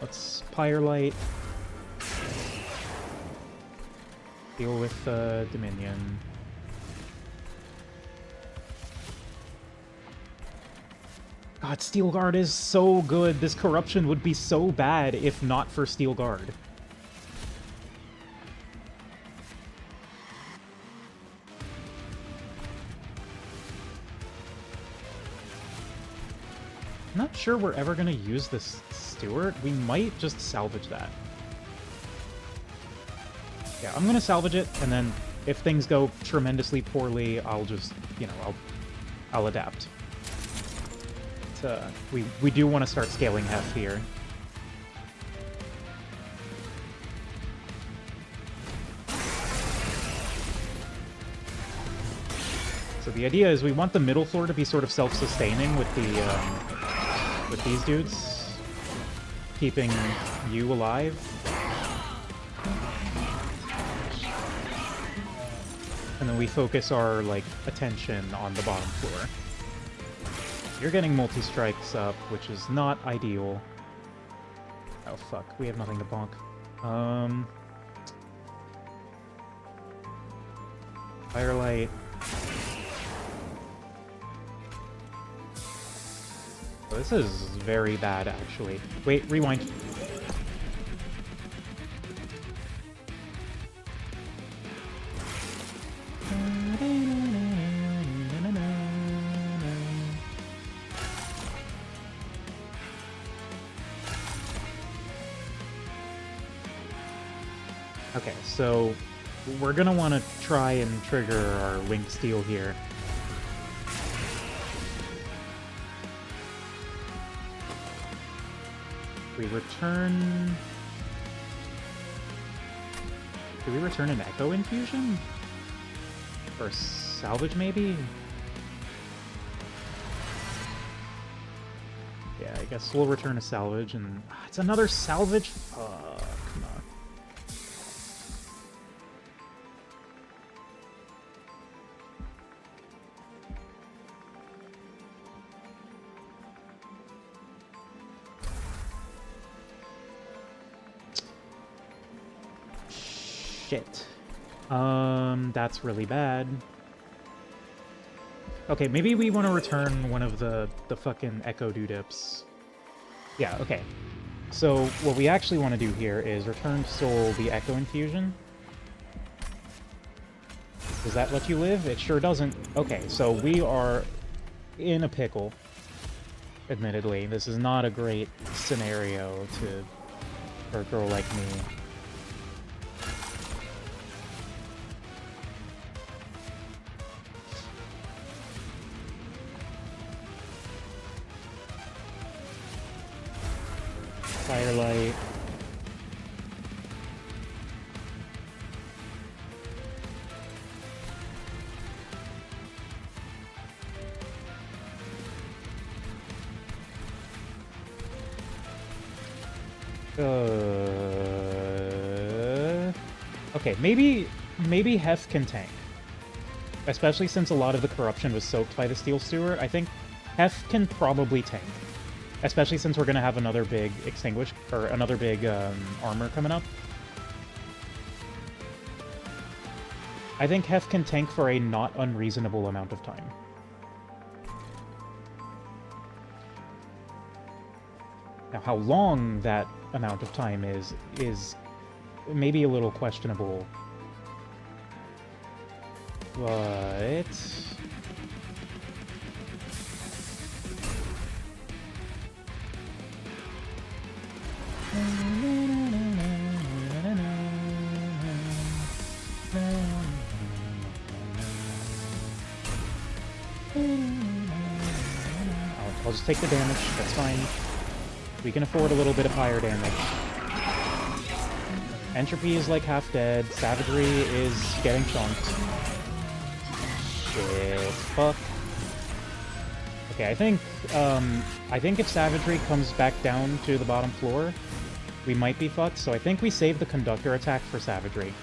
Let's Firelight. Deal with Dominion. God, Steel Guard is so good. This corruption would be so bad if not for Steel Guard. I'm not sure we're ever going to use this Steward. We might just salvage that. Yeah, I'm going to salvage it, and then if things go tremendously poorly, I'll just, you know, I'll adapt. But, we do want to start scaling Hef here. So the idea is we want the middle floor to be sort of self-sustaining with the with these dudes, keeping you alive. And then we focus our, like, attention on the bottom floor. You're getting multi-strikes up, which is not ideal. Oh, fuck. We have nothing to bonk. Firelight. Oh, this is very bad, actually. Wait, rewind. Okay, so we're gonna want to try and trigger our Link Steel here. We return... Do we return an Echo Infusion? Or salvage, maybe? Yeah, I guess we'll return a salvage, and... It's another salvage? Come on. Shit. That's really bad. Okay, maybe we want to return one of the fucking Echo Doodips. Yeah, okay. So, what we actually want to do here is return to Soul the Echo Infusion. Does that let you live? It sure doesn't. Okay, so we are in a pickle, admittedly. This is not a great scenario for a girl like me. Firelight. Okay, maybe Hef can tank. Especially since a lot of the corruption was soaked by the Steel Steward. I think Hef can probably tank. Especially since we're gonna have another big extinguish or another big armor coming up. I think Hef can tank for a not unreasonable amount of time. Now, how long that amount of time is maybe a little questionable. But... I'll just take the damage, that's fine. We can afford a little bit of higher damage. Entropy is like half dead, Savagery is getting chunked. Shit, fuck. Okay, I think if Savagery comes back down to the bottom floor, we might be fucked, so I think we save the Conductor attack for Savagery.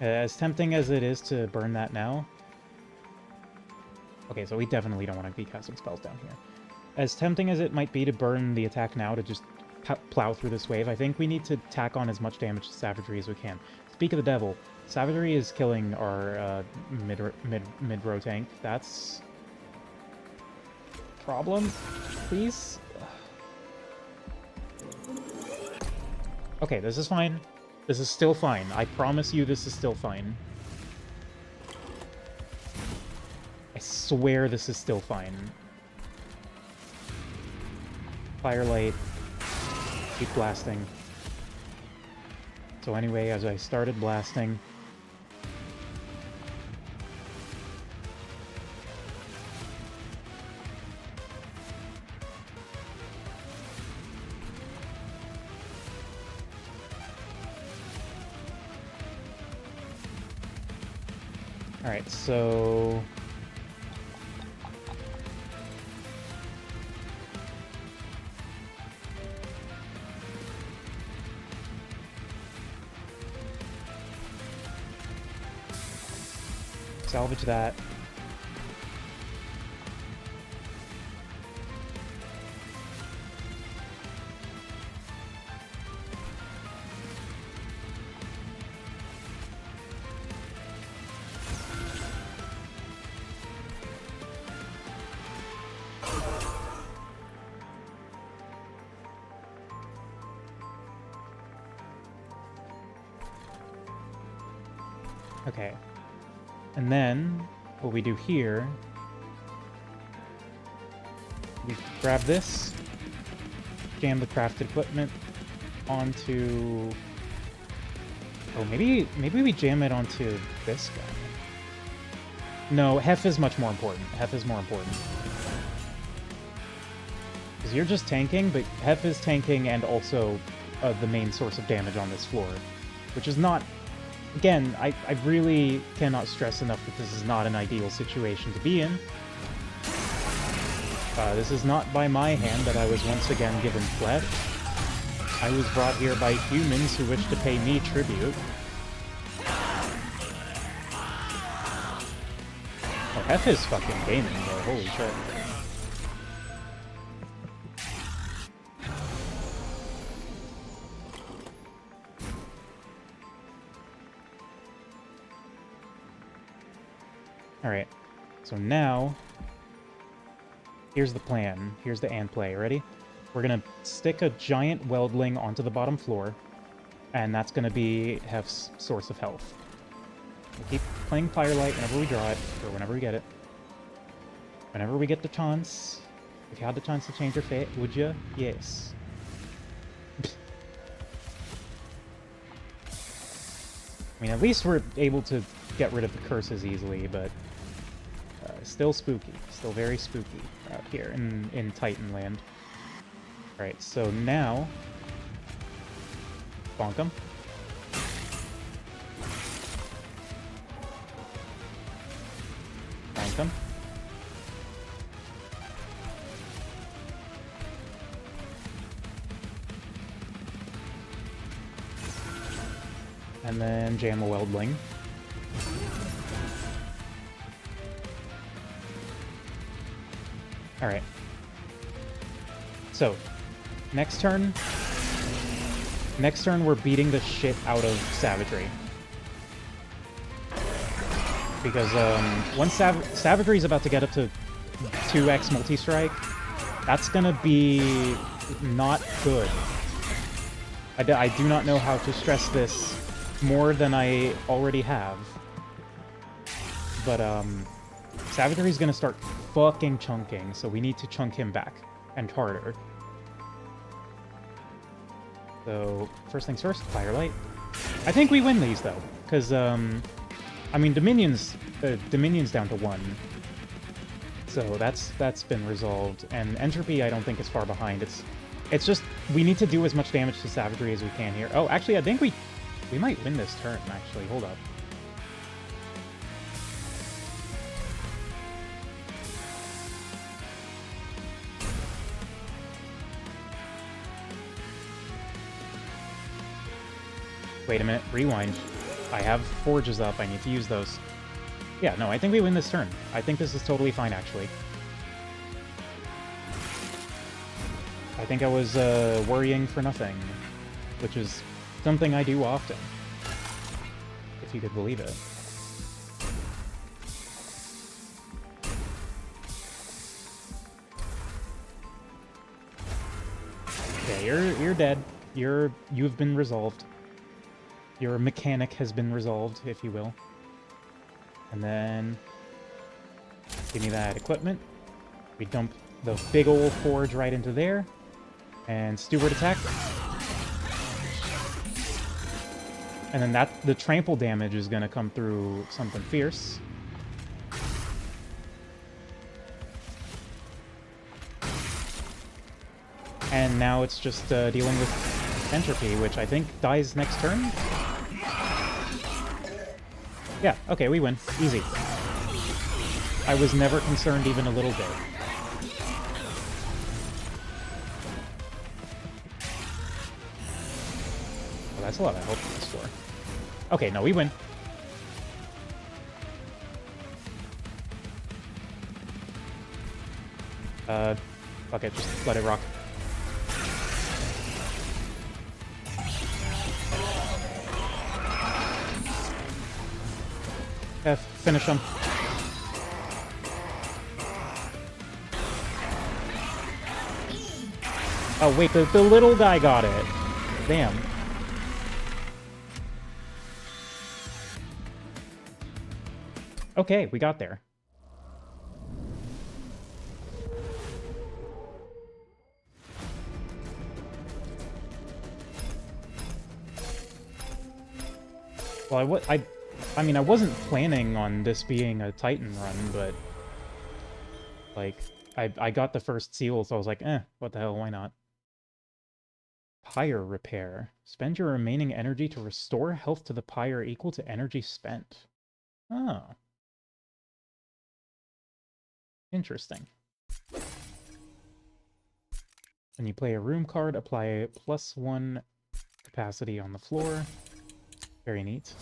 As tempting as it is to burn that now... Okay, so we definitely don't want to be casting spells down here. As tempting as it might be to burn the attack now to just plow through this wave, I think we need to tack on as much damage to Savagery as we can. Speak of the devil, Savagery is killing our mid-row tank. That's... problem, please? Okay, this is fine. This is still fine. I promise you this is still fine. I swear this is still fine. Firelight. Keep blasting. So anyway, as I started blasting... Alright, so... salvage that. Okay. And then, what we do here, we grab this, jam the crafted equipment onto... Oh, maybe we jam it onto this guy. No, Hef is much more important. Hef is more important. Because you're just tanking, but Hef is tanking and also the main source of damage on this floor. Which is not... Again, I really cannot stress enough that this is not an ideal situation to be in. This is not by my hand that I was once again given flesh. I was brought here by humans who wish to pay me tribute. Oh, Hef is fucking gaming, though. Holy shit. Alright, so now, here's the plan. Here's the and play. Ready? We're gonna stick a giant weldling onto the bottom floor, and that's gonna be Hef's source of health. We'll keep playing Firelight whenever we draw it, or whenever we get it. Whenever we get the chance. If you had the chance to change your fate, would you? Yes. I mean, at least we're able to get rid of the curses easily, but still spooky. Still very spooky out here in Titanland. Alright, so now... bonk him. Bonk him. And then jam a Weldling. Alright. So, next turn we're beating the shit out of Savagery. Because once Savagery is about to get up to 2x multi-strike, that's gonna be not good. I do not know how to stress this more than I already have. But Savagery is gonna start fucking chunking, so we need to chunk him back and harder. So, first things first, Firelight. I think we win these, though, because, I mean, Dominion's down to 1. So that's been resolved, and Entropy I don't think is far behind. It's just, we need to do as much damage to Savagery as we can here. Oh, actually, I think we might win this turn, actually. Hold up. Wait a minute, rewind. I have forges up, I need to use those. Yeah, no, I think we win this turn. I think this is totally fine, actually. I think I was worrying for nothing, which is something I do often, if you could believe it. Yeah, you're dead. You've been resolved. Your mechanic has been resolved, if you will. And then give me that equipment. We dump the big old forge right into there. And Steward attack. And then the trample damage is gonna come through something fierce. And now it's just dealing with Entropy, which I think dies next turn? Yeah, okay, we win. Easy. I was never concerned even a little bit. Well, that's a lot of help in this floor. Okay, no, we win. Fuck it, just let it rock. Finish him. Oh wait, the little guy got it. Damn. Okay, we got there. Well, I mean, I wasn't planning on this being a Titan run, but, like, I got the first seal, so I was like, what the hell, why not? Pyre repair. Spend your remaining energy to restore health to the pyre equal to energy spent. Oh. Interesting. When you play a room card, apply a +1 capacity on the floor. Very neat.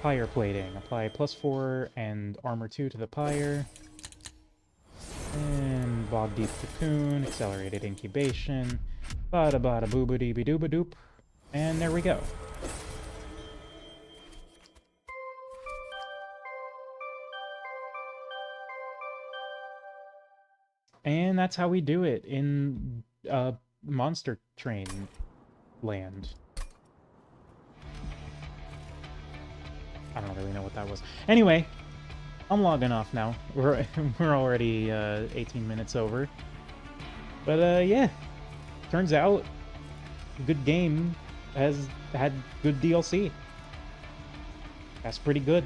Pyre plating. Apply +4 and armor 2 to the pyre. And bog deep cocoon, accelerated incubation. Bada bada booba dee dooba doop. And there we go. And that's how we do it in Monster Train land. I don't really know what that was. Anyway, I'm logging off now. We're already 18 minutes over. But yeah, turns out good game has had good DLC. That's pretty good.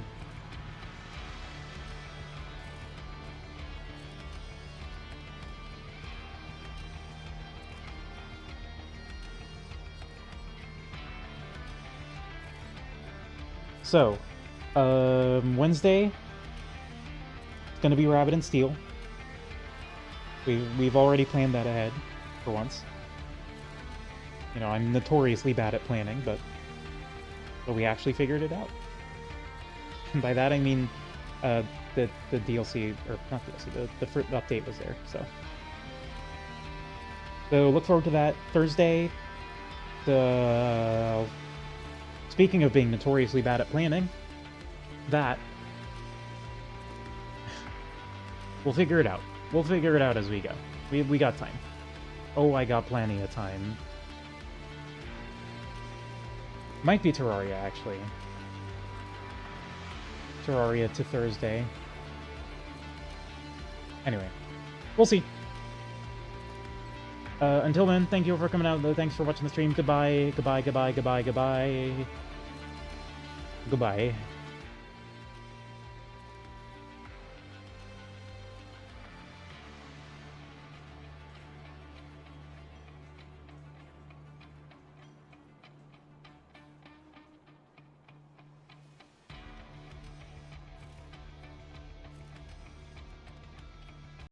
So, Wednesday, it's gonna be Rabbit and Steel. We've already planned that ahead, for once. You know, I'm notoriously bad at planning, but we actually figured it out. And by that I mean, the DLC, or not DLC, the update was there, so. So look forward to that. Thursday, speaking of being notoriously bad at planning, we'll figure it out. We'll figure it out as we go. We got time. Oh, I got plenty of time. Might be Terraria, actually. Terraria to Thursday. Anyway, we'll see. Until then, thank you for coming out. Thanks for watching the stream. Goodbye, goodbye, goodbye, goodbye, goodbye. Goodbye.